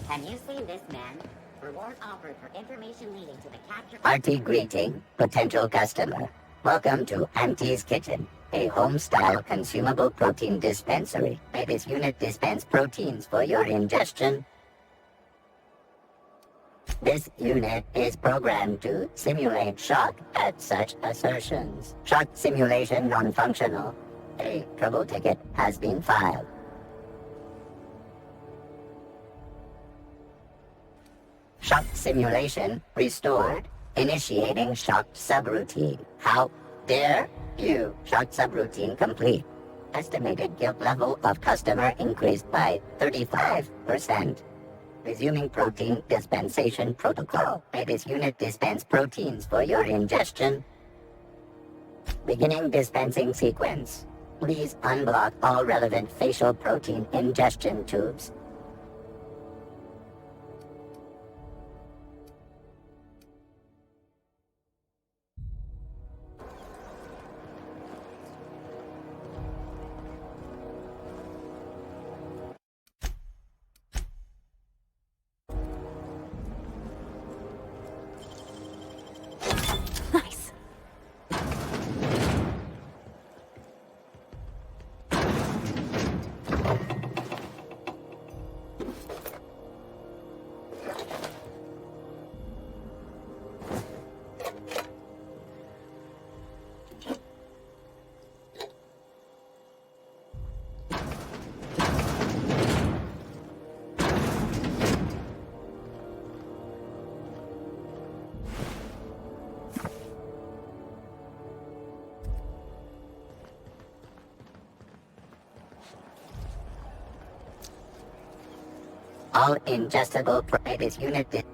Have you seen this man? Reward offered for information leading to the capture... Hearty greeting, potential customer. Welcome to Auntie's Kitchen, a home-style consumable protein dispensary. May this unit dispense proteins for your ingestion. This unit is programmed to simulate shock at such assertions. Shock simulation non-functional. A trouble ticket has been filed. Simulation restored. Initiating shocked subroutine. How dare you? Shocked subroutine complete. Estimated guilt level of customer increased by 35%. Resuming protein dispensation protocol. May this unit dispense proteins for your ingestion. Beginning dispensing sequence. Please unblock all relevant facial protein ingestion tubes. Nice. All ingestible this unit.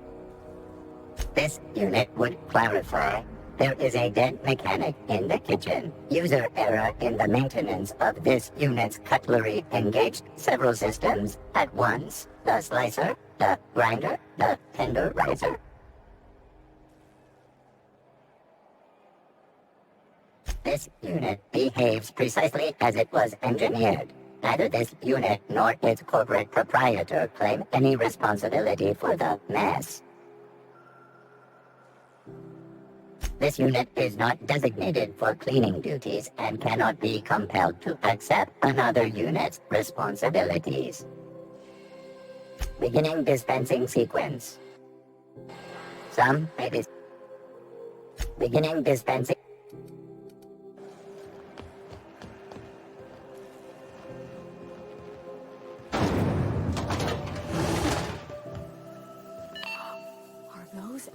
This unit would clarify. There is a dead mechanic in the kitchen. User error in the maintenance of this unit's cutlery engaged several systems at once. The slicer, the grinder, the tenderizer. This unit behaves precisely as it was engineered. Neither this unit nor its corporate proprietor claim any responsibility for the mess. This unit is not designated for cleaning duties and cannot be compelled to accept another unit's responsibilities. Beginning dispensing sequence. Beginning dispensing.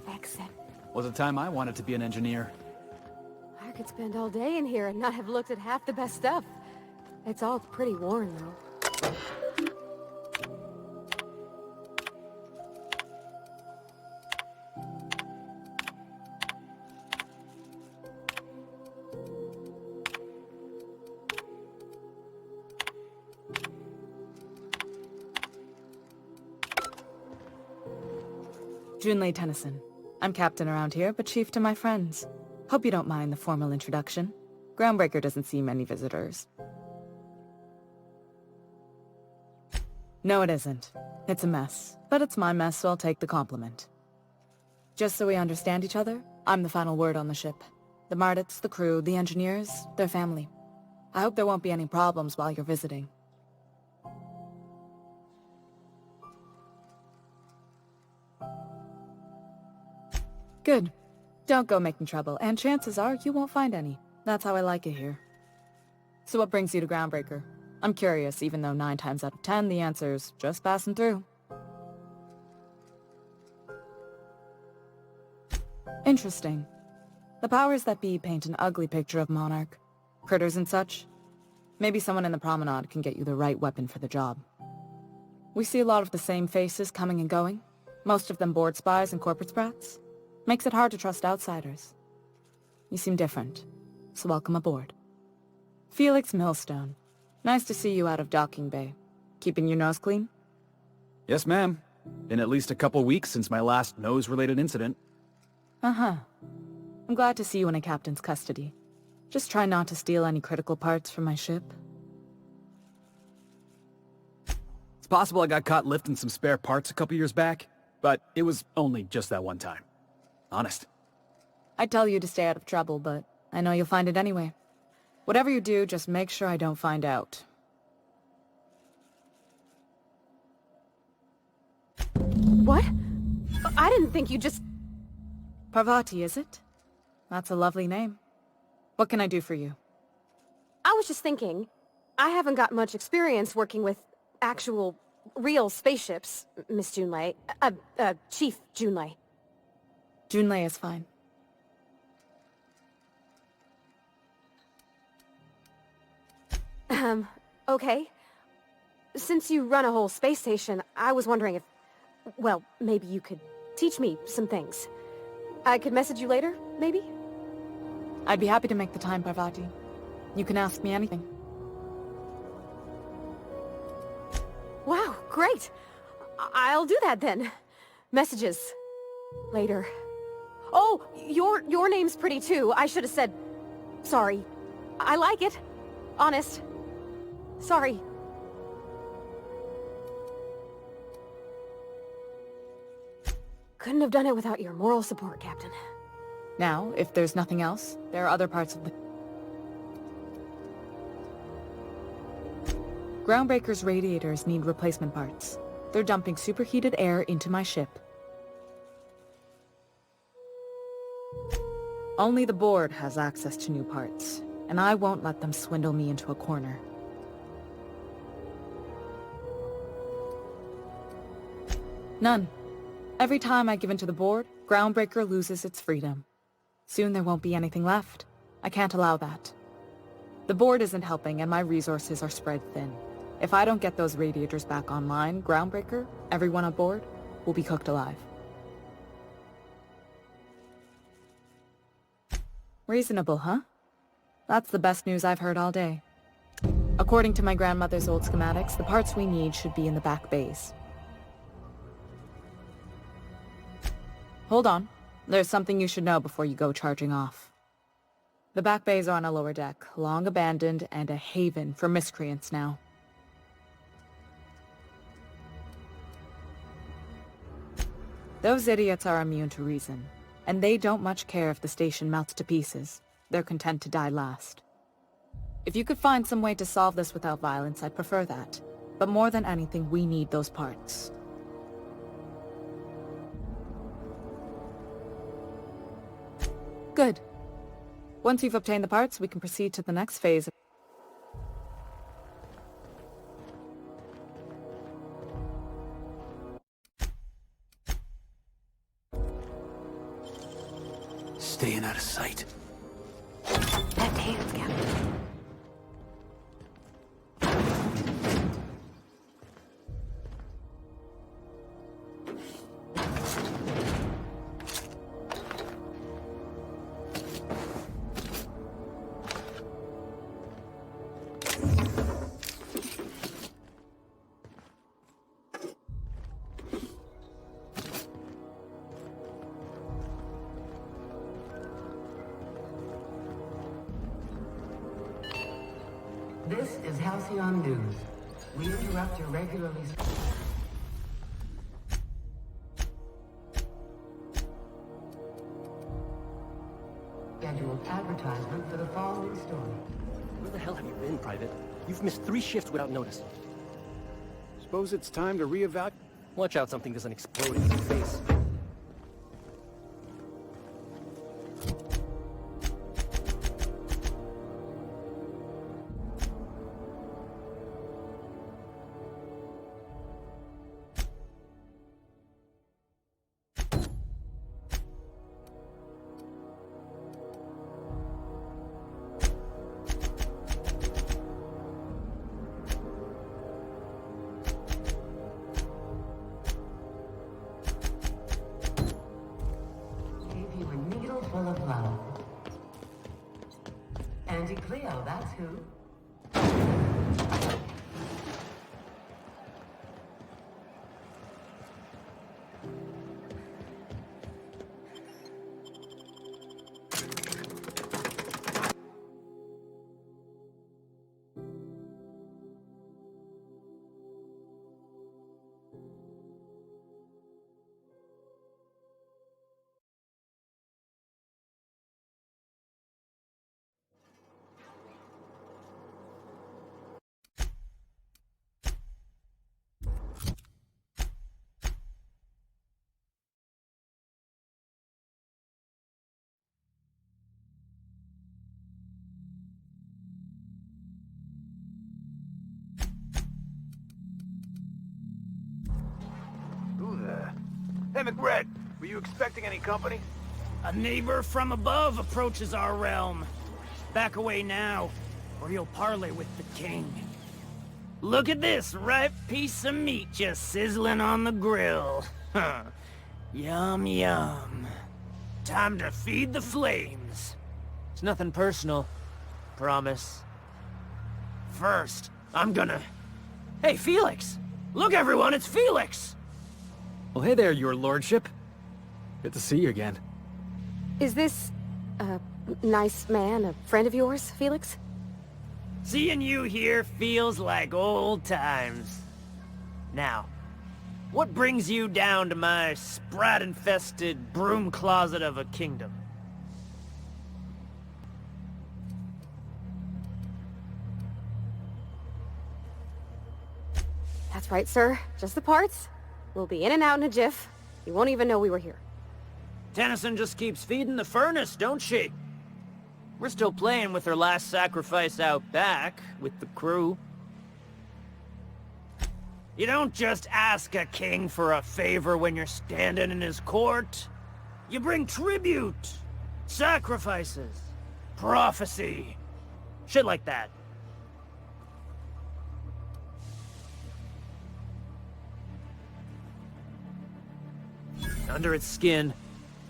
Exit. Was a time I wanted to be an engineer. I could spend all day in here and not have looked at half the best stuff. It's all pretty worn, though. Junlei Tennyson. I'm captain around here, but chief to my friends. Hope you don't mind the formal introduction. Groundbreaker doesn't see many visitors. No, it isn't. It's a mess. But it's my mess, so I'll take the compliment. Just so we understand each other, I'm the final word on the ship. The Mardits, the crew, the engineers, their family. I hope there won't be any problems while you're visiting. Good. Don't go making trouble, and chances are you won't find any. That's how I like it here. So what brings you to Groundbreaker? I'm curious, even though 9 times out of 10 the answer's just passing through. Interesting. The powers that be paint an ugly picture of Monarch. Critters and such. Maybe someone in the promenade can get you the right weapon for the job. We see a lot of the same faces coming and going. Most of them board spies and corporate sprats. Makes it hard to trust outsiders. You seem different, so welcome aboard. Felix Millstone. Nice to see you out of docking bay. Keeping your nose clean? Yes, ma'am. Been at least a couple weeks since my last nose-related incident. Uh-huh. I'm glad to see you in a captain's custody. Just try not to steal any critical parts from my ship. It's possible I got caught lifting some spare parts a couple years back, but it was only just that one time. Honest. I'd tell you to stay out of trouble, but I know you'll find it anyway. Whatever you do, just make sure I don't find out. What? I didn't think you just... Parvati, is it? That's a lovely name. What can I do for you? I was just thinking, I haven't got much experience working with actual, real spaceships, Miss Junlei. Chief Junlei. Junlei is fine. Okay. Since you run a whole space station, I was wondering if... well, maybe you could teach me some things. I could message you later, maybe? I'd be happy to make the time, Parvati. You can ask me anything. Wow, great! I'll do that then. Messages. Later. Oh, your name's pretty too. I should have said... sorry. I like it. Honest. Sorry. Couldn't have done it without your moral support, Captain. Now, if there's nothing else, there are other parts of the... Groundbreaker's radiators need replacement parts. They're dumping superheated air into my ship. Only the board has access to new parts, and I won't let them swindle me into a corner. None. Every time I give in to the board, Groundbreaker loses its freedom. Soon there won't be anything left. I can't allow that. The board isn't helping, and my resources are spread thin. If I don't get those radiators back online, Groundbreaker, everyone on board, will be cooked alive. Reasonable, huh? That's the best news I've heard all day. According to my grandmother's old schematics, the parts we need should be in the back bays. Hold on. There's something you should know before you go charging off. The back bays are on a lower deck, long abandoned and a haven for miscreants now. Those idiots are immune to reason, and they don't much care if the station melts to pieces. They're content to die last. If you could find some way to solve this without violence, I'd prefer that. But more than anything, we need those parts. Good. Once you've obtained the parts, we can proceed to the next phase. Staying out of sight. Left hands, Captain. This is Halcyon News. We interrupt your regularly scheduled advertisement for the following story. Where the hell have you been, Private? You've missed 3 shifts without notice. Suppose it's time to reevaluate. Watch out something doesn't explode in your face. Full of love. Andy Cleo, that's who. Who the... Hey, McRed, were you expecting any company? A neighbor from above approaches our realm. Back away now, or you'll parley with the king. Look at this ripe piece of meat just sizzling on the grill. Huh. Yum, yum. Time to feed the flames. It's nothing personal. Promise. First, I'm gonna... Hey, Felix! Look, everyone, it's Felix! Well, hey there, your lordship. Good to see you again. Is this a nice man, a friend of yours, Felix? Seeing you here feels like old times. Now, what brings you down to my sprat-infested broom closet of a kingdom? That's right, sir. Just the parts. We'll be in and out in a jiff. You won't even know we were here. Tennyson just keeps feeding the furnace, don't she? We're still playing with her last sacrifice out back, with the crew. You don't just ask a king for a favor when you're standing in his court. You bring tribute, sacrifices, prophecy, shit like that. Under its skin,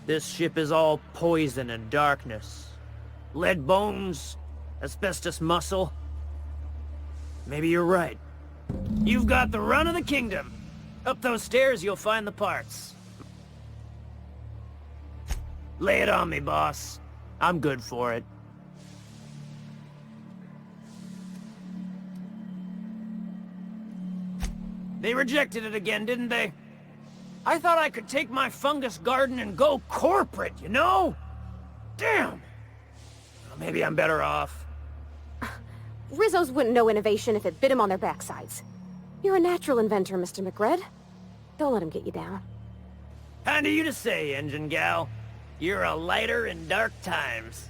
this ship is all poison and darkness. Lead bones, asbestos muscle. Maybe you're right. You've got the run of the kingdom. Up those stairs, you'll find the parts. Lay it on me, boss. I'm good for it. They rejected it again, didn't they? I thought I could take my fungus garden and go corporate, you know? Damn! Well, maybe I'm better off. Rizzos wouldn't know innovation if it bit him on their backsides. You're a natural inventor, Mr. McRed. Don't let him get you down. Kind of you to say, engine gal. You're a lighter in dark times.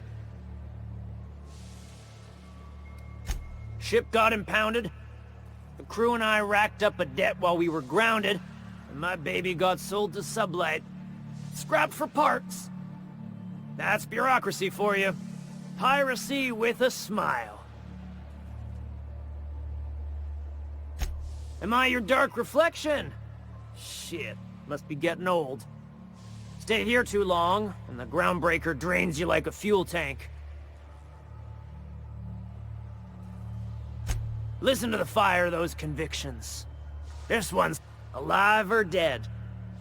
Ship got impounded. The crew and I racked up a debt while we were grounded, and my baby got sold to Sublight. Scrapped for parts. That's bureaucracy for you. Piracy with a smile. Am I your dark reflection? Shit, must be getting old. Stay here too long, and the groundbreaker drains you like a fuel tank. Listen to the fire of those convictions. This one's alive or dead.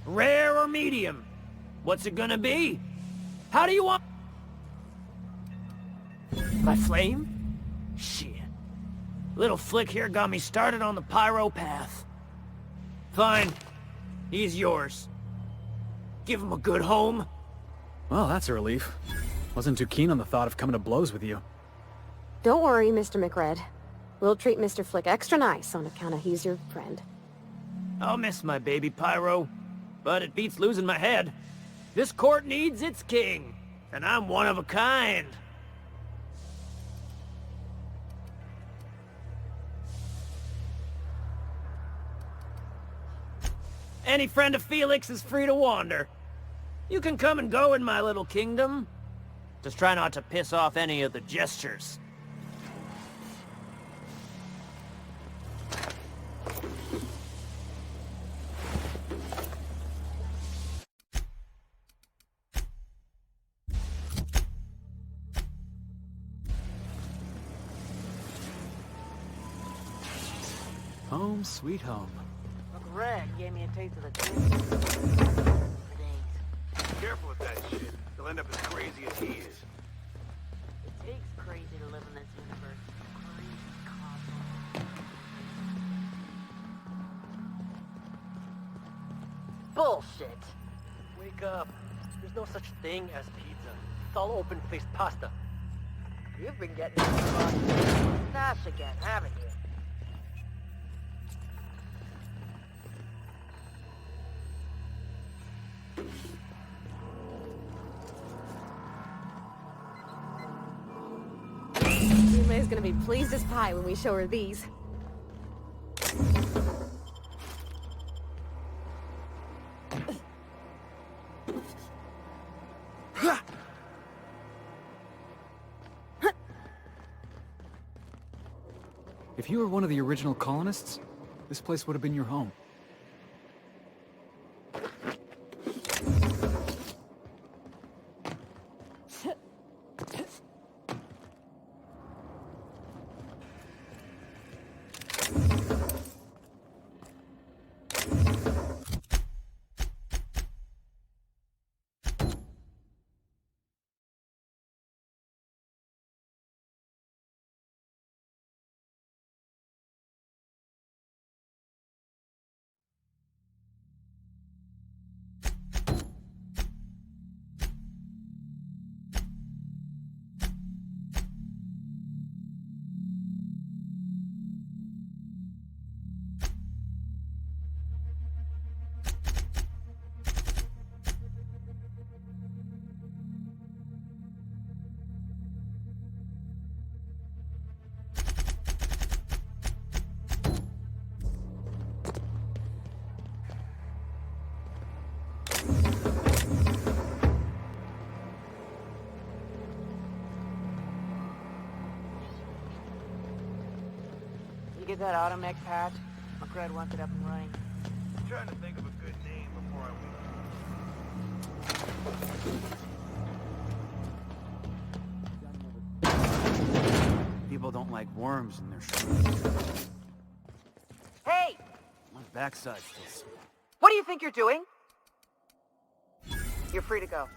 Rare or medium. What's it gonna be? How do you want... My flame? Shit. Little flick here got me started on the pyro path. Fine. He's yours. Give him a good home. Well, that's a relief. Wasn't too keen on the thought of coming to blows with you. Don't worry, Mr. McRed. We'll treat Mr. Flick extra nice on account of he's your friend. I'll miss my baby Pyro, but it beats losing my head. This court needs its king, and I'm one of a kind. Any friend of Felix is free to wander. You can come and go in my little kingdom. Just try not to piss off any of the gestures. Home sweet home. Greg gave me a taste of the taste. Careful with that shit. He'll end up as crazy as he is. It takes crazy to live in this universe. Bullshit! Wake up. There's no such thing as pizza. It's all open-faced pasta. You've been getting mustache again, haven't you? Yume's gonna be pleased as pie when we show her these. If you were one of the original colonists, this place would have been your home. You get that automech patch? My crowd wants it up and running. I'm trying to think of a good name before I leave. People don't like worms in their shoes. Hey! My backside's still sore. What do you think you're doing? You're free to go.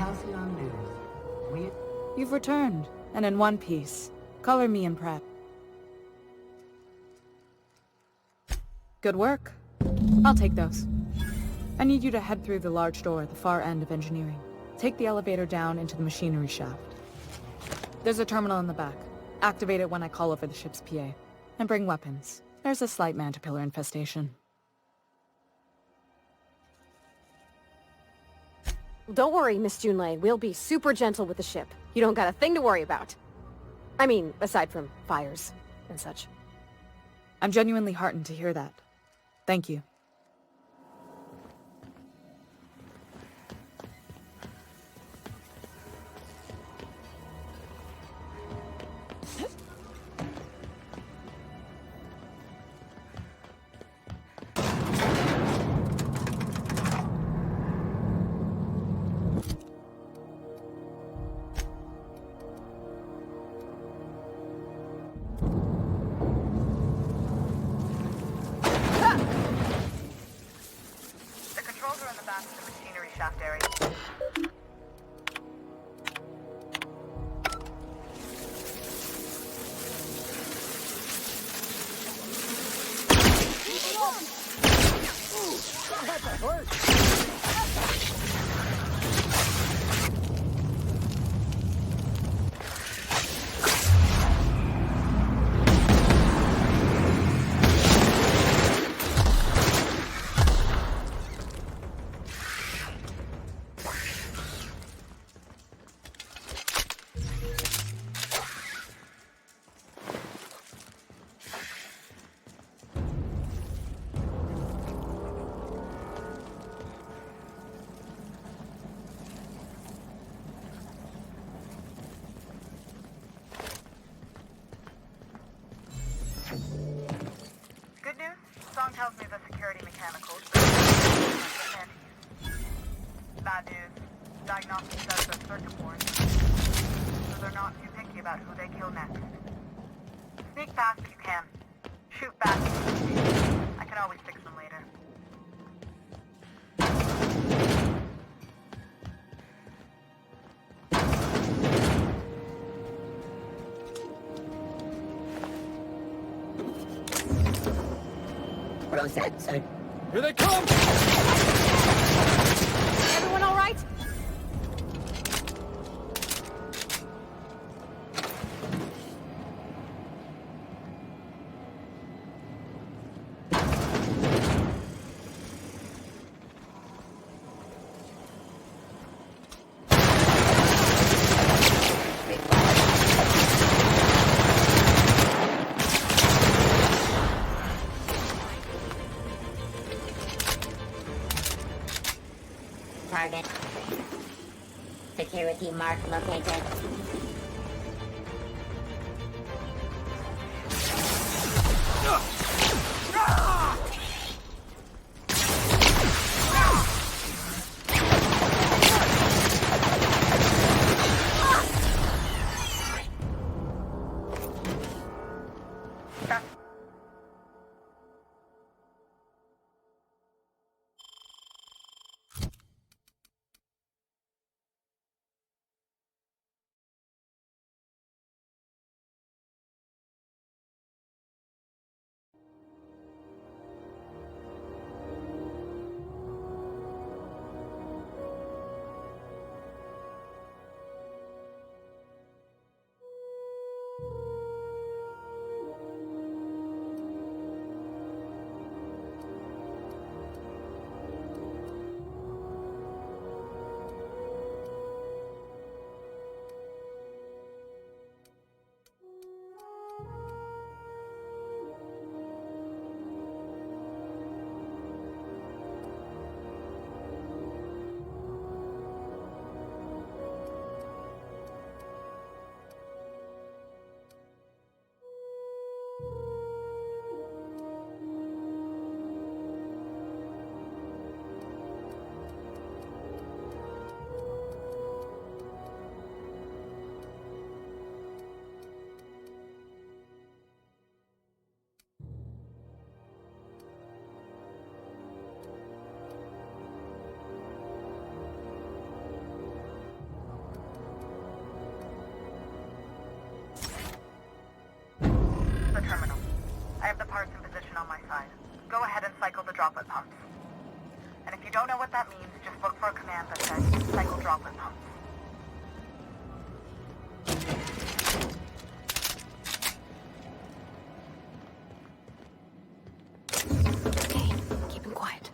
Halcyon News. You've returned, and in one piece. Color me impressed. Good work. I'll take those. I need you to head through the large door at the far end of engineering. Take the elevator down into the machinery shaft. There's a terminal in the back. Activate it when I call over the ship's PA. And bring weapons. There's a slight Mantipillar infestation. Don't worry, Miss Junlei. We'll be super gentle with the ship. You don't got a thing to worry about. I mean, aside from fires and such. I'm genuinely heartened to hear that. Thank you. Good news? Song tells me the security mechanicals. Bad news. Diagnostics says the circuit board. So they're not too picky about who they kill next. Sneak fast if you can. Shoot fast if you can. I can always fix them later. Processor. Here they come! Everyone all right? Target. Security mark located. droplet pumps. And if you don't know what that means, just look for a command that says cycle droplet pumps. Okay, keep him quiet.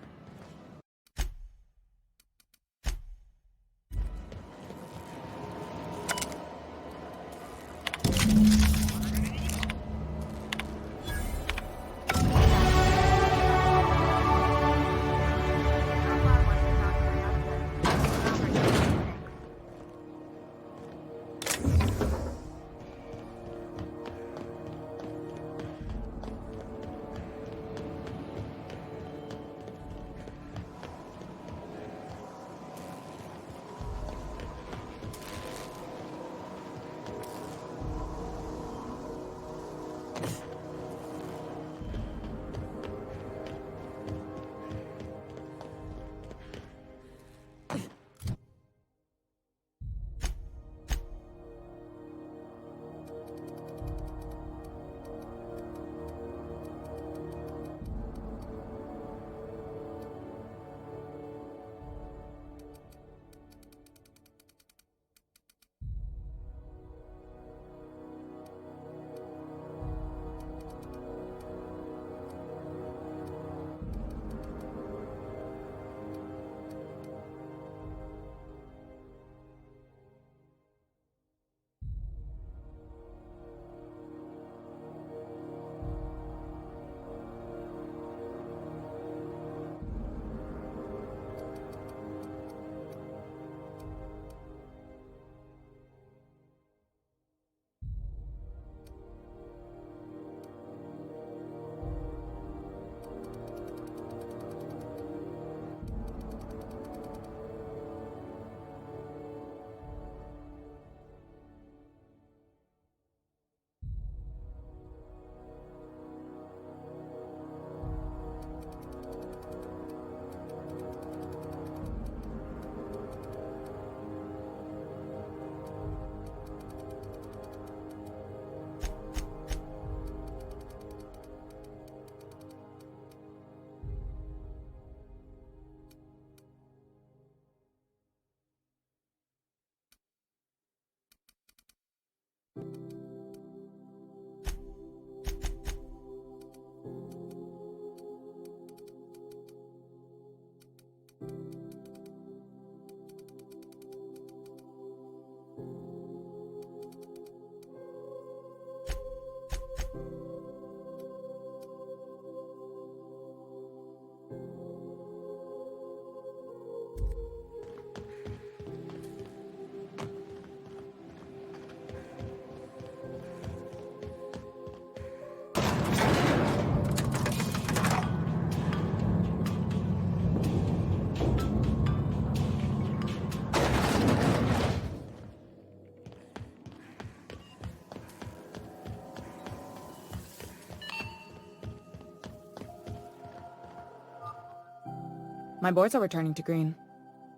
My boys are returning to green.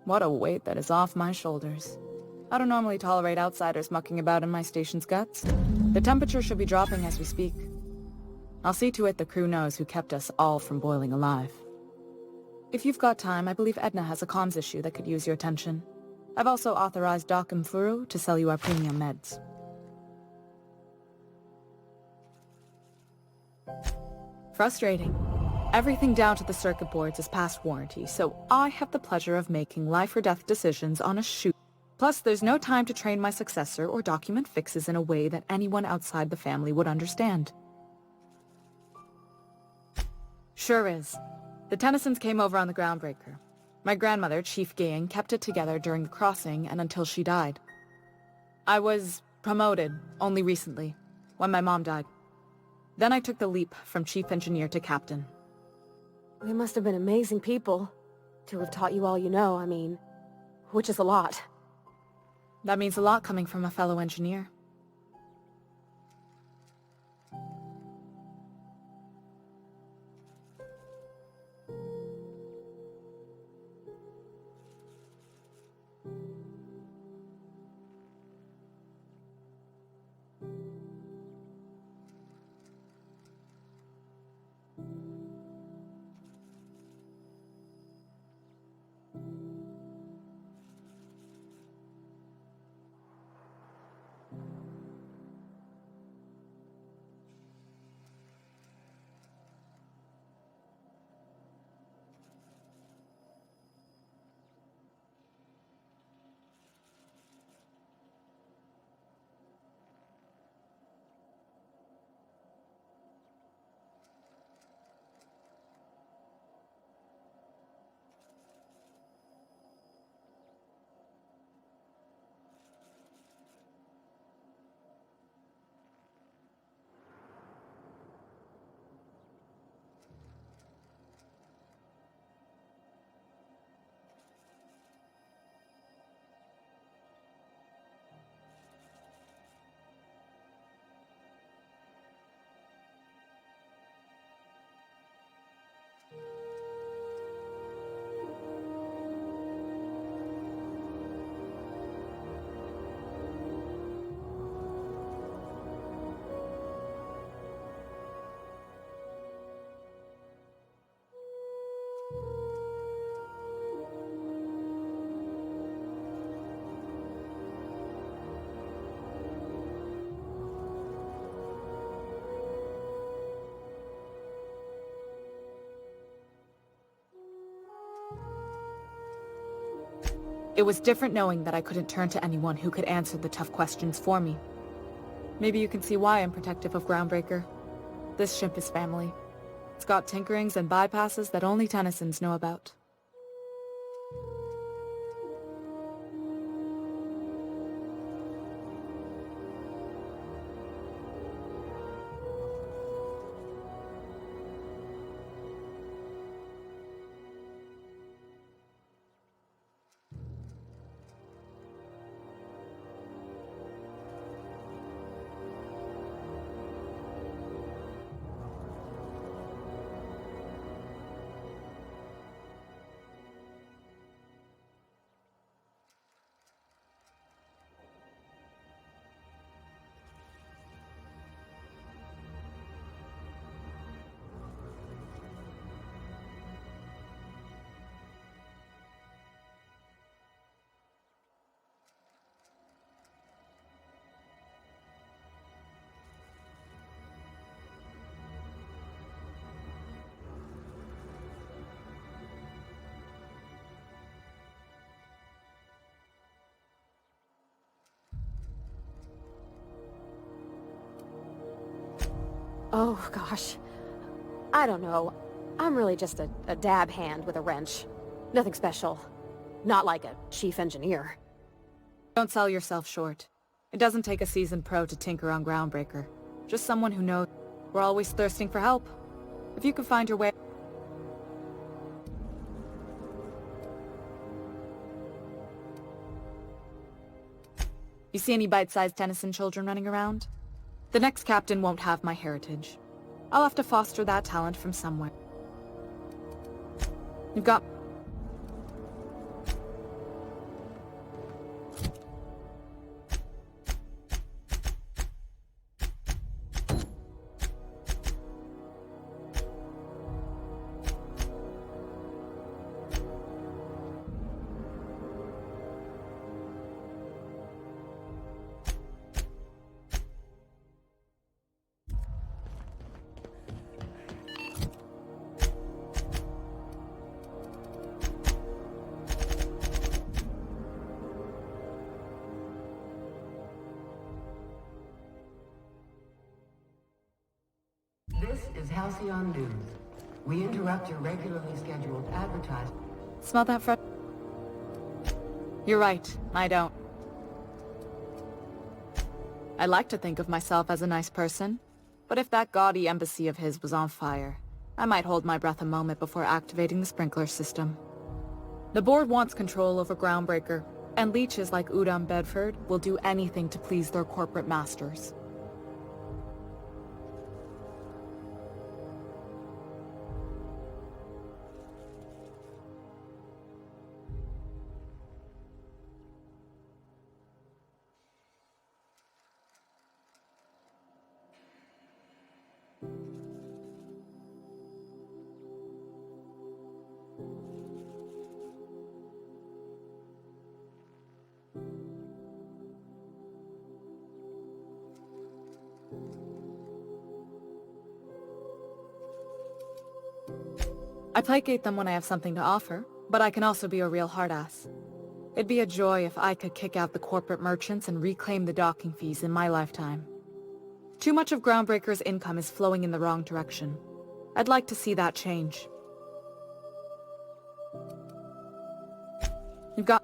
What a weight that is off my shoulders. I don't normally tolerate outsiders mucking about in my station's guts. The temperature should be dropping as we speak. I'll see to it the crew knows who kept us all from boiling alive. If you've got time, I believe Edna has a comms issue that could use your attention. I've also authorized Doc and Furu to sell you our premium meds. Frustrating. Everything down to the circuit boards is past warranty, so I have the pleasure of making life-or-death decisions on a shoot. Plus, there's no time to train my successor or document fixes in a way that anyone outside the family would understand. Sure is. The Tennysons came over on the Groundbreaker. My grandmother, Chief Gaying, kept it together during the crossing and until she died. I was promoted only recently, when my mom died. Then I took the leap from Chief Engineer to Captain. They must have been amazing people to have taught you all you know, I mean, which is a lot. That means a lot coming from a fellow engineer. It was different knowing that I couldn't turn to anyone who could answer the tough questions for me. Maybe you can see why I'm protective of Groundbreaker. This ship is family. It's got tinkerings and bypasses that only Tennysons know about. Oh, gosh. I don't know. I'm really just a dab hand with a wrench. Nothing special. Not like a chief engineer. Don't sell yourself short. It doesn't take a seasoned pro to tinker on Groundbreaker. Just someone who knows we're always thirsting for help. If you could find your way... You see any bite-sized Tennyson children running around? The next captain won't have my heritage. I'll have to foster that talent from somewhere. You've got... Halcyon News. We interrupt your regularly scheduled advertisement. Smell that fresh? You're right, I don't. I like to think of myself as a nice person, but if that gaudy embassy of his was on fire, I might hold my breath a moment before activating the sprinkler system. The board wants control over Groundbreaker, and leeches like Udom Bedford will do anything to please their corporate masters. I placate them when I have something to offer, but I can also be a real hard-ass. It'd be a joy if I could kick out the corporate merchants and reclaim the docking fees in my lifetime. Too much of Groundbreaker's income is flowing in the wrong direction. I'd like to see that change. You've got...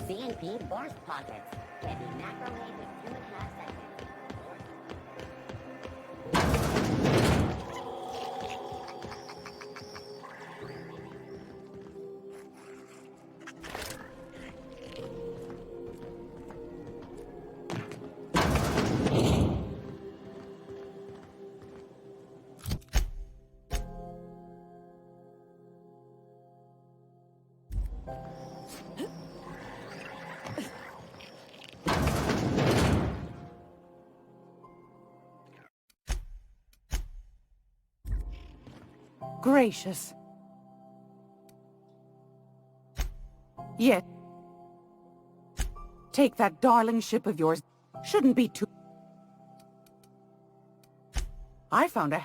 CNP Borscht Pockets. Can be macrowave in 2.5 seconds. Gracious. Yet, take that darling ship of yours. Shouldn't be too... I found a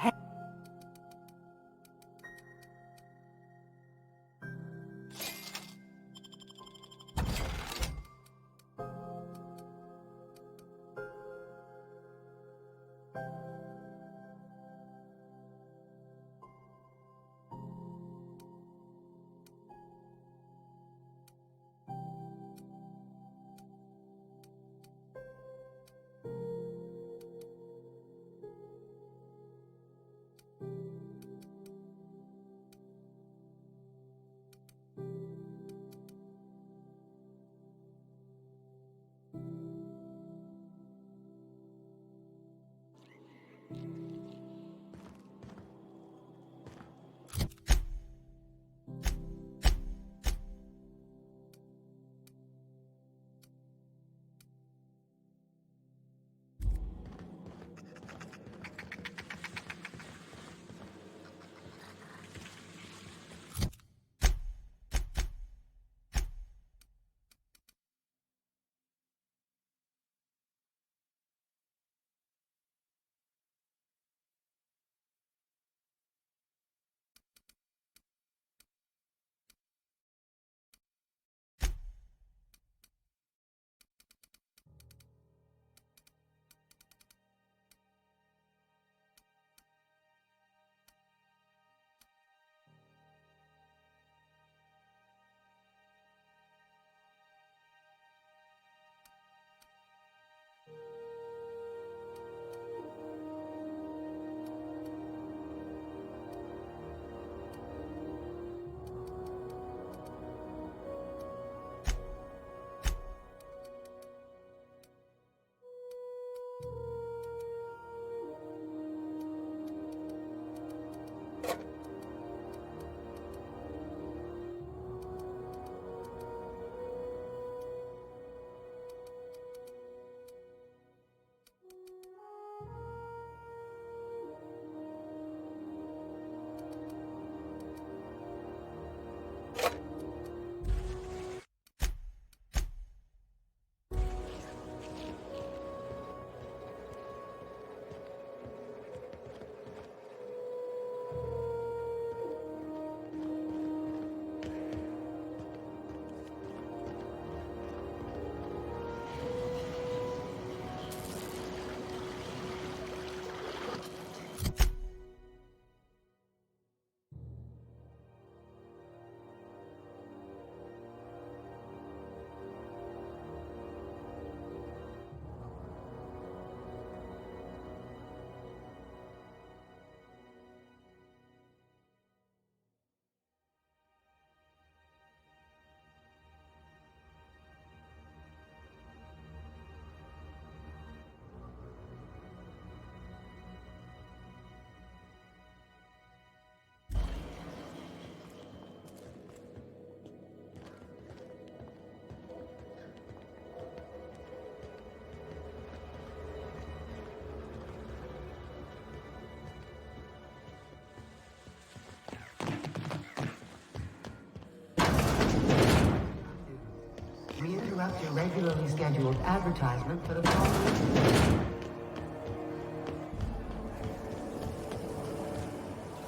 scheduled advertisement for the following...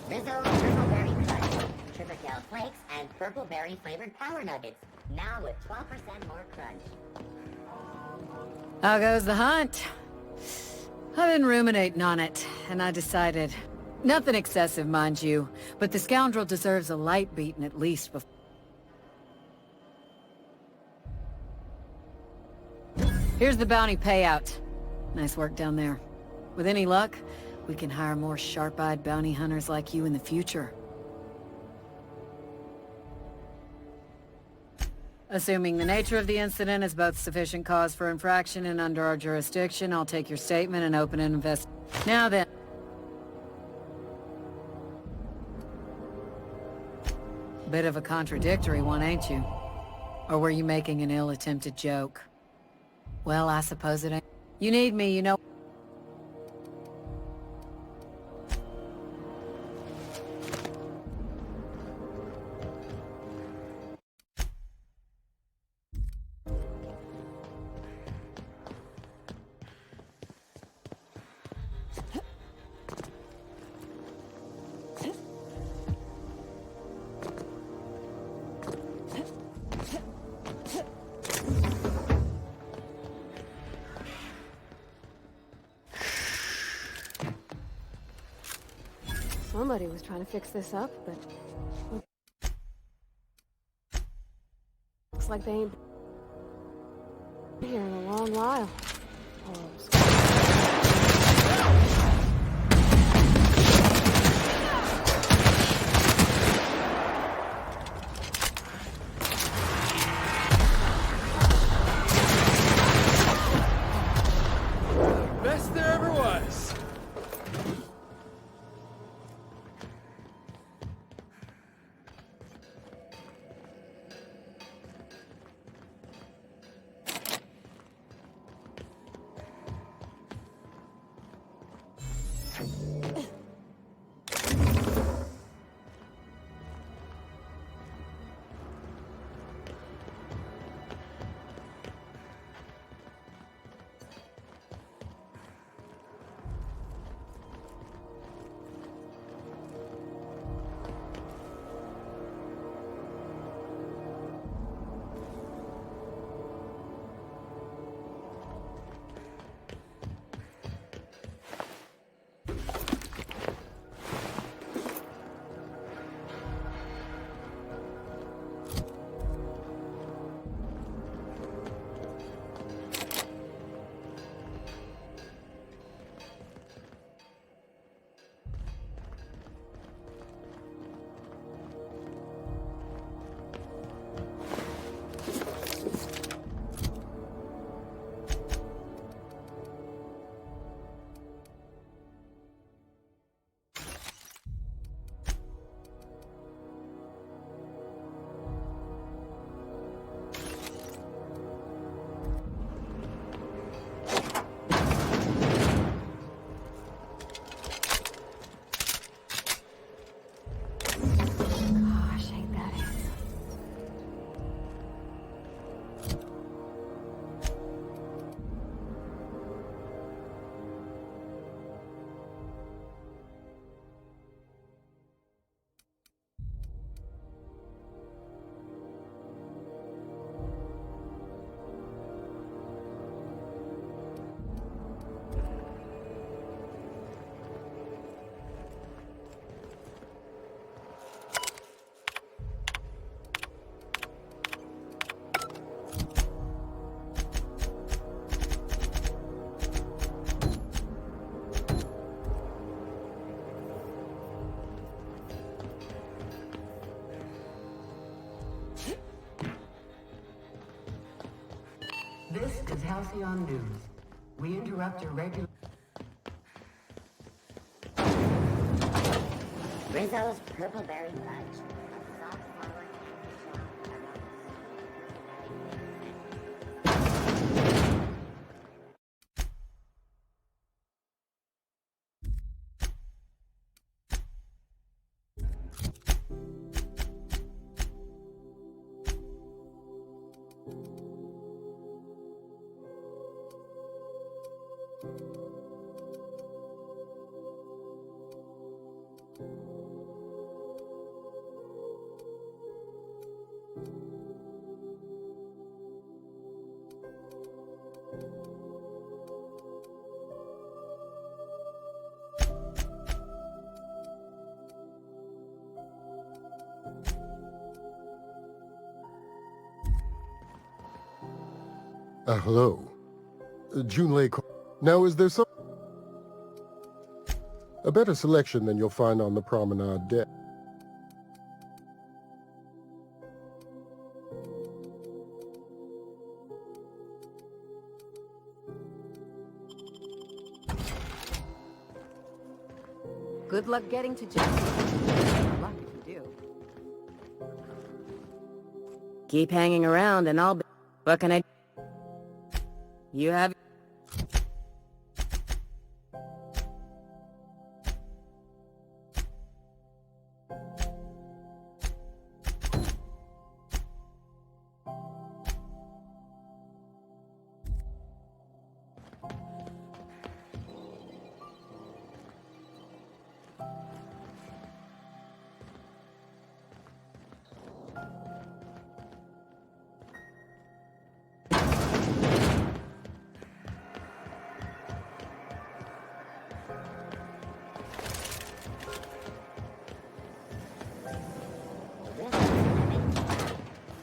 Rizzo's Purple Berry Crunch, Triple Tail Flakes, and Purple Berry flavored Power Nuggets. Now with 12% more crunch. How goes the hunt? I've been ruminating on it, and I decided... Nothing excessive, mind you, but the scoundrel deserves a light beating at least before... Here's the bounty payout. Nice work down there. With any luck, we can hire more sharp-eyed bounty hunters like you in the future. Assuming the nature of the incident is both sufficient cause for infraction and under our jurisdiction, I'll take your statement and open an investigation. Now then. Bit of a contradictory one, ain't you? Or were you making an ill-attempted joke? Well, I suppose it ain't. You need me, you know. Somebody was trying to fix this up, but... Looks like they ain't been here in a long while. Best there ever was. This is Halcyon News. We interrupt your regular... Rizzo's Purple Berry Crunch. Hello. Junlei. Now, is there some... a better selection than you'll find on the promenade deck? Good luck getting to Jesse. Good luck if you do. Keep hanging around and I'll be... What can I... You have...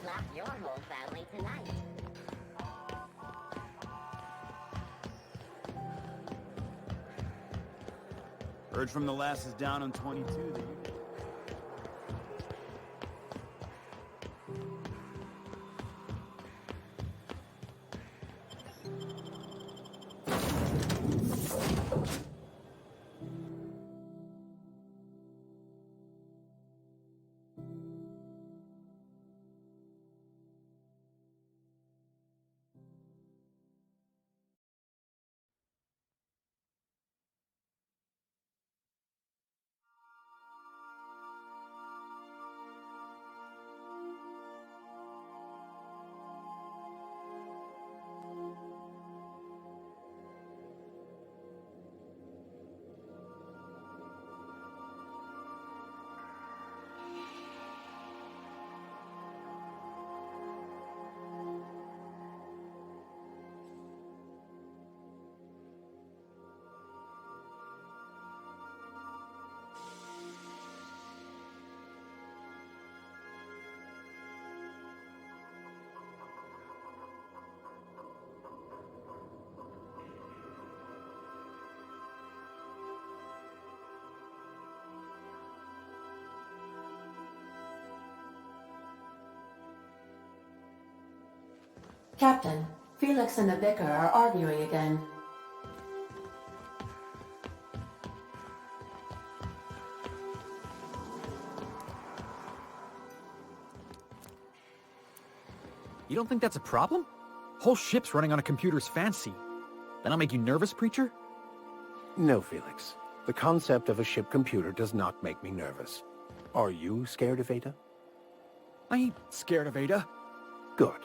Slap your whole family tonight. Heard from the lasses down on 22 that you... Captain, Felix and the Vicar are arguing again. You don't think that's a problem? Whole ship's running on a computer's fancy. That'll make you nervous, Preacher? No, Felix. The concept of a ship computer does not make me nervous. Are you scared of Ada? I ain't scared of Ada. Good.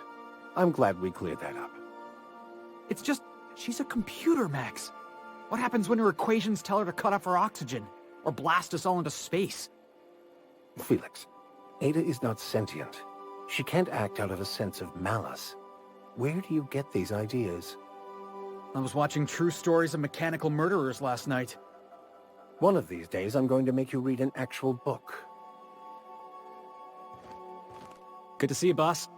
I'm glad we cleared that up. It's just, she's a computer, Max. What happens when her equations tell her to cut off her oxygen? Or blast us all into space? Felix, Ada is not sentient. She can't act out of a sense of malice. Where do you get these ideas? I was watching True Stories of Mechanical Murderers last night. One of these days, I'm going to make you read an actual book. Good to see you, boss.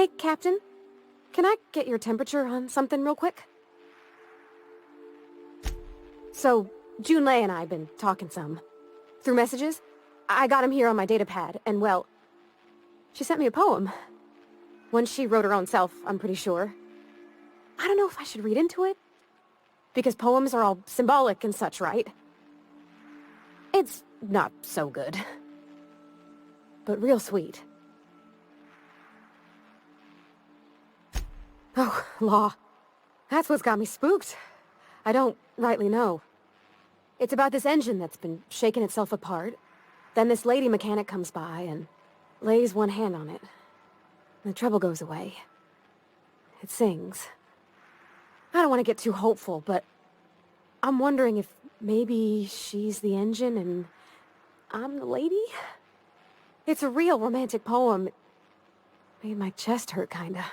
Hey, Captain. Can I get your temperature on something real quick? So, Junlei and I have been talking some. Through messages. I got him here on my datapad, and well... she sent me a poem. One she wrote her own self, I'm pretty sure. I don't know if I should read into it. Because poems are all symbolic and such, right? It's not so good. But real sweet. Oh, law. That's what's got me spooked. I don't rightly know. It's about this engine that's been shaking itself apart. Then this lady mechanic comes by and lays one hand on it. The trouble goes away. It sings. I don't want to get too hopeful, but I'm wondering if maybe she's the engine and I'm the lady? It's a real romantic poem. It made my chest hurt, kinda.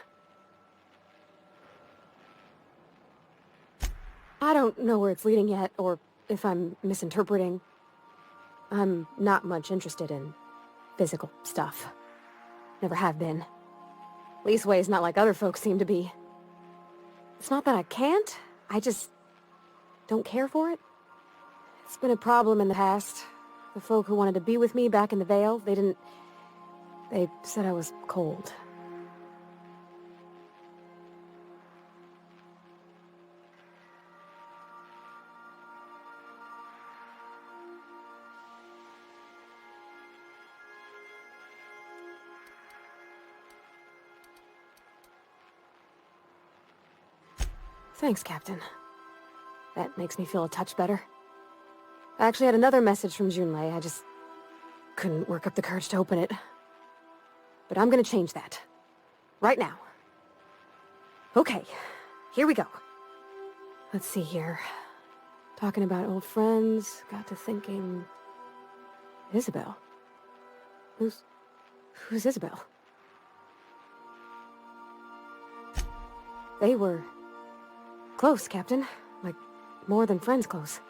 I don't know where it's leading yet, or if I'm misinterpreting. I'm not much interested in physical stuff. Never have been. Leastways not like other folks seem to be. It's not that I can't, I just don't care for it. It's been a problem in the past. The folk who wanted to be with me back in the Vale, they said I was cold. Thanks, Captain. That makes me feel a touch better. I actually had another message from Junlei, I just couldn't work up the courage to open it. But I'm gonna change that. Right now. Okay, here we go. Let's see here. Talking about old friends, got to thinking... Isabel? Who's Isabel? They were... close, Captain. Like, more than friends close.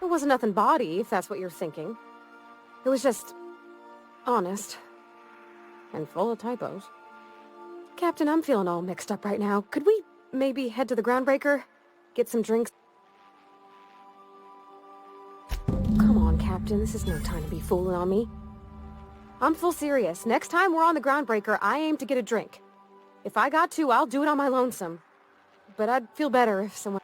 It wasn't nothing bawdy, if that's what you're thinking. It was just... honest. And full of typos. Captain, I'm feeling all mixed up right now. Could we maybe head to the Groundbreaker? Get some drinks? Come on, Captain. This is no time to be fooling on me. I'm full serious. Next time we're on the Groundbreaker, I aim to get a drink. If I got to, I'll do it on my lonesome. But I'd feel better if someone...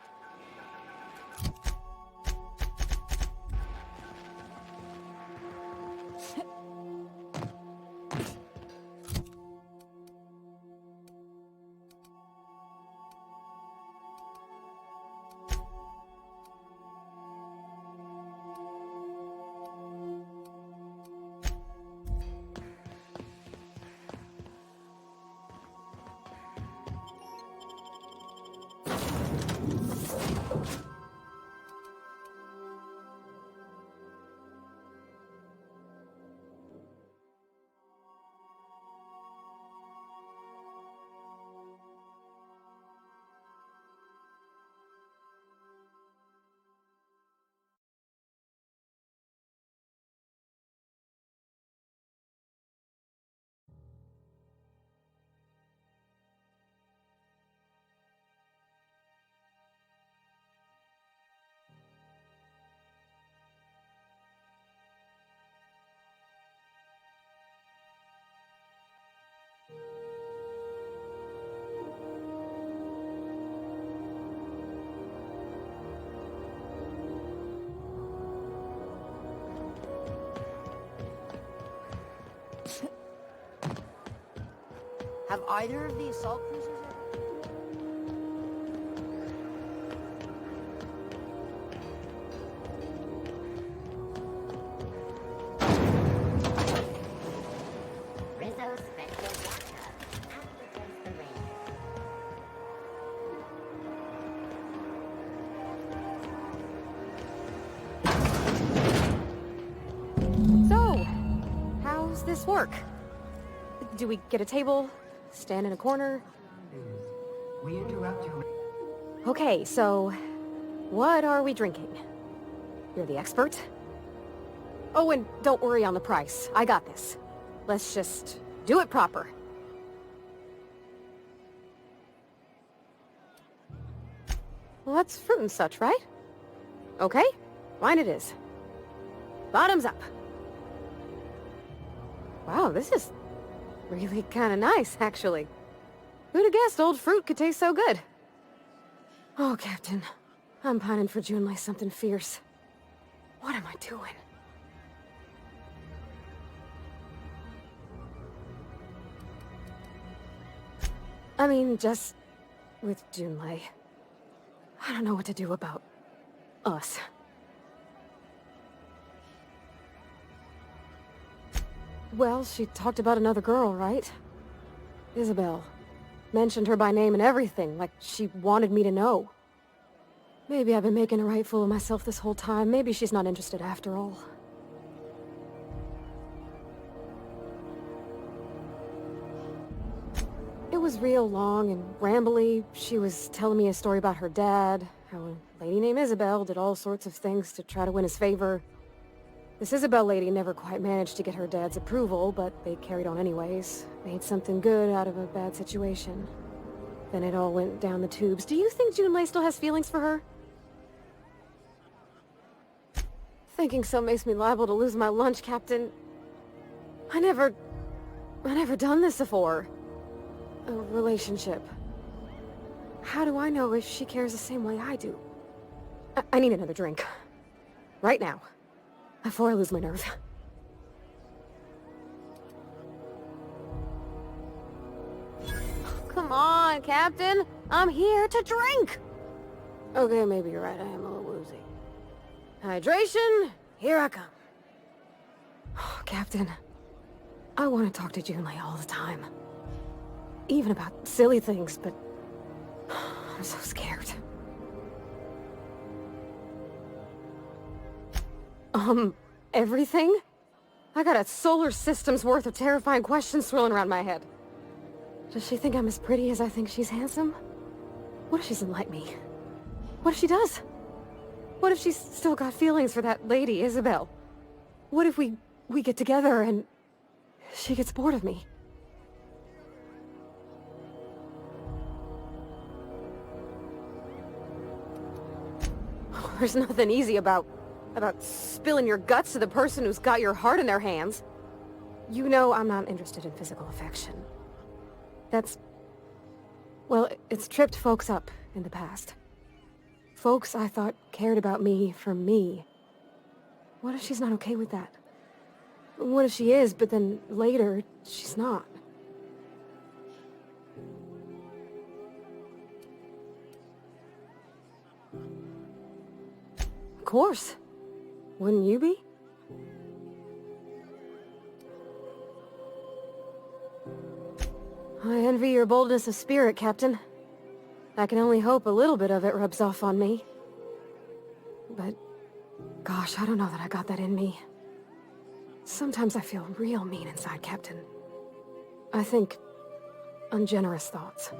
Have either of the assault cruisers Rizzo Special Backup. Activates the ring. So, how's this work? Do we get a table? Stand in a corner? We interrupt your... Okay, so... what are we drinking? You're the expert? Oh, and don't worry on the price. I got this. Let's just do it proper. Well, that's fruit and such, right? Okay, fine it is. Bottoms up. Wow, this is really kind of nice, actually. Who'd have guessed old fruit could taste so good? Oh, Captain. I'm pining for Junlei something fierce. What am I doing? I mean, just with Junlei. I don't know what to do about us. Well, she talked about another girl, right? Isabel. Mentioned her by name and everything, like she wanted me to know. Maybe I've been making a right fool of myself this whole time. Maybe she's not interested after all. It was real long and rambly. She was telling me a story about her dad, how a lady named Isabel did all sorts of things to try to win his favor. This Isabel lady never quite managed to get her dad's approval, but they carried on anyways. Made something good out of a bad situation. Then it all went down the tubes. Do you think Junlei still has feelings for her? Thinking so makes me liable to lose my lunch, Captain. I never done this before. A relationship. How do I know if she cares the same way I do? I need another drink. Right now. Before I lose my nerve. Come on, Captain! I'm here to drink! Okay, maybe you're right, I am a little woozy. Hydration, here I come. Oh, Captain, I want to talk to Junlei all the time. Even about silly things, but I'm so scared. Everything? I got a solar system's worth of terrifying questions swirling around my head. Does she think I'm as pretty as I think she's handsome? What if she doesn't like me? What if she does? What if she's still got feelings for that lady, Isabel? What if we get together and she gets bored of me? Oh, there's nothing easy about spilling your guts to the person who's got your heart in their hands. You know I'm not interested in physical affection. Well, it's tripped folks up in the past. Folks I thought cared about me for me. What if she's not okay with that? What if she is, but then later, she's not? Of course. Wouldn't you be? I envy your boldness of spirit, Captain. I can only hope a little bit of it rubs off on me. But, gosh, I don't know that I got that in me. Sometimes I feel real mean inside, Captain. I think ungenerous thoughts.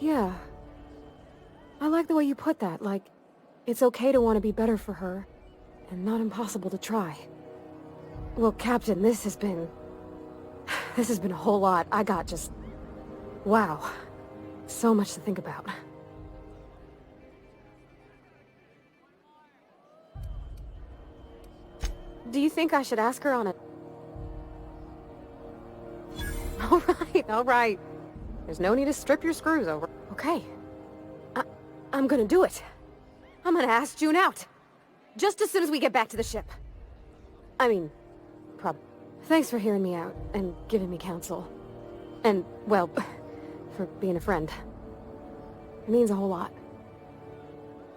Yeah. I like the way you put that, like, it's okay to want to be better for her, and not impossible to try. Well, Captain, this has been a whole lot. I got just... wow. So much to think about. Do you think I should ask her on a... All right. There's no need to strip your screws over. Okay. I'm gonna do it. I'm gonna ask June out. Just as soon as we get back to the ship. I mean, thanks for hearing me out and giving me counsel. And, well, for being a friend. It means a whole lot.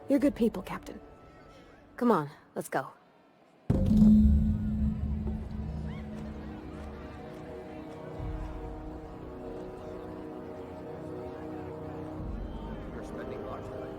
You're good people, Captain. Come on, let's go. You're spending large money.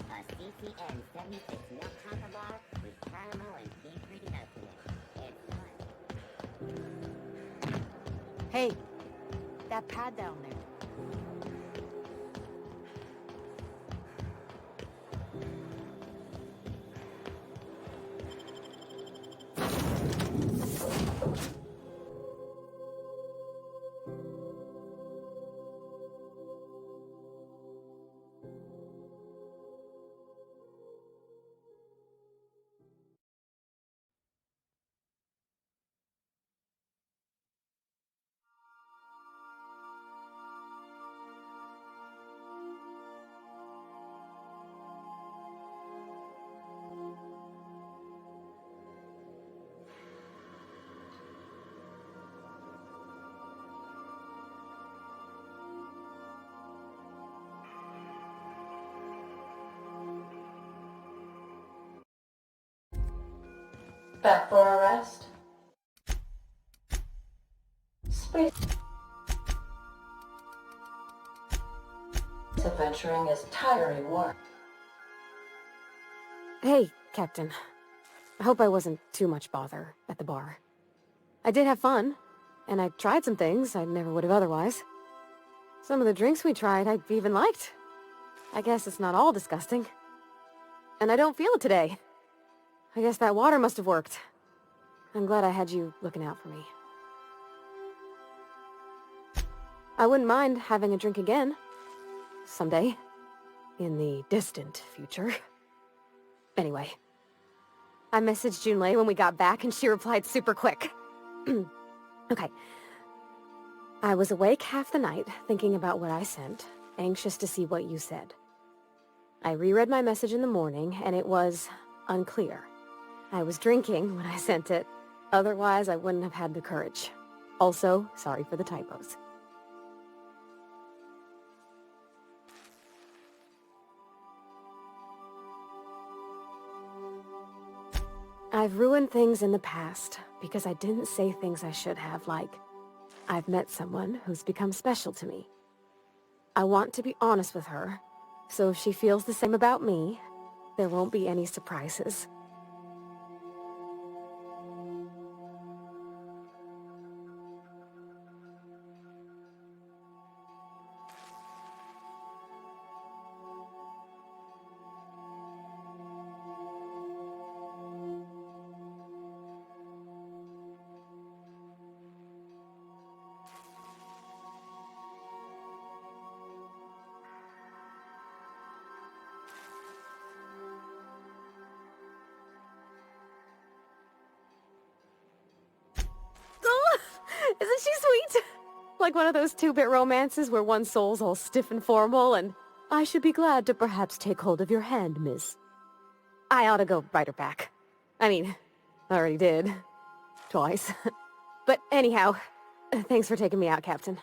A CCN 76 milk chocolate bar with caramel and tea-free nuts in it. It's fun. Hey, that pad down there. Back for a rest? Space adventuring is tiring work. Hey, Captain. I hope I wasn't too much bother at the bar. I did have fun, and I tried some things I never would have otherwise. Some of the drinks we tried I even liked. I guess it's not all disgusting. And I don't feel it today. I guess that water must have worked. I'm glad I had you looking out for me. I wouldn't mind having a drink again. Someday. In the distant future. Anyway. I messaged Junlei when we got back and she replied super quick. Okay. I was awake half the night, thinking about what I sent, anxious to see what you said. I reread my message in the morning, and it was unclear. I was drinking when I sent it. Otherwise, I wouldn't have had the courage. Also, sorry for the typos. I've ruined things in the past because I didn't say things I should have, like, I've met someone who's become special to me. I want to be honest with her, so if she feels the same about me, there won't be any surprises. Isn't she sweet? Like one of those two-bit romances where one soul's all stiff and formal and, I should be glad to perhaps take hold of your hand, miss. I ought to go write her back. I mean, I already did. Twice. But anyhow, thanks for taking me out, Captain.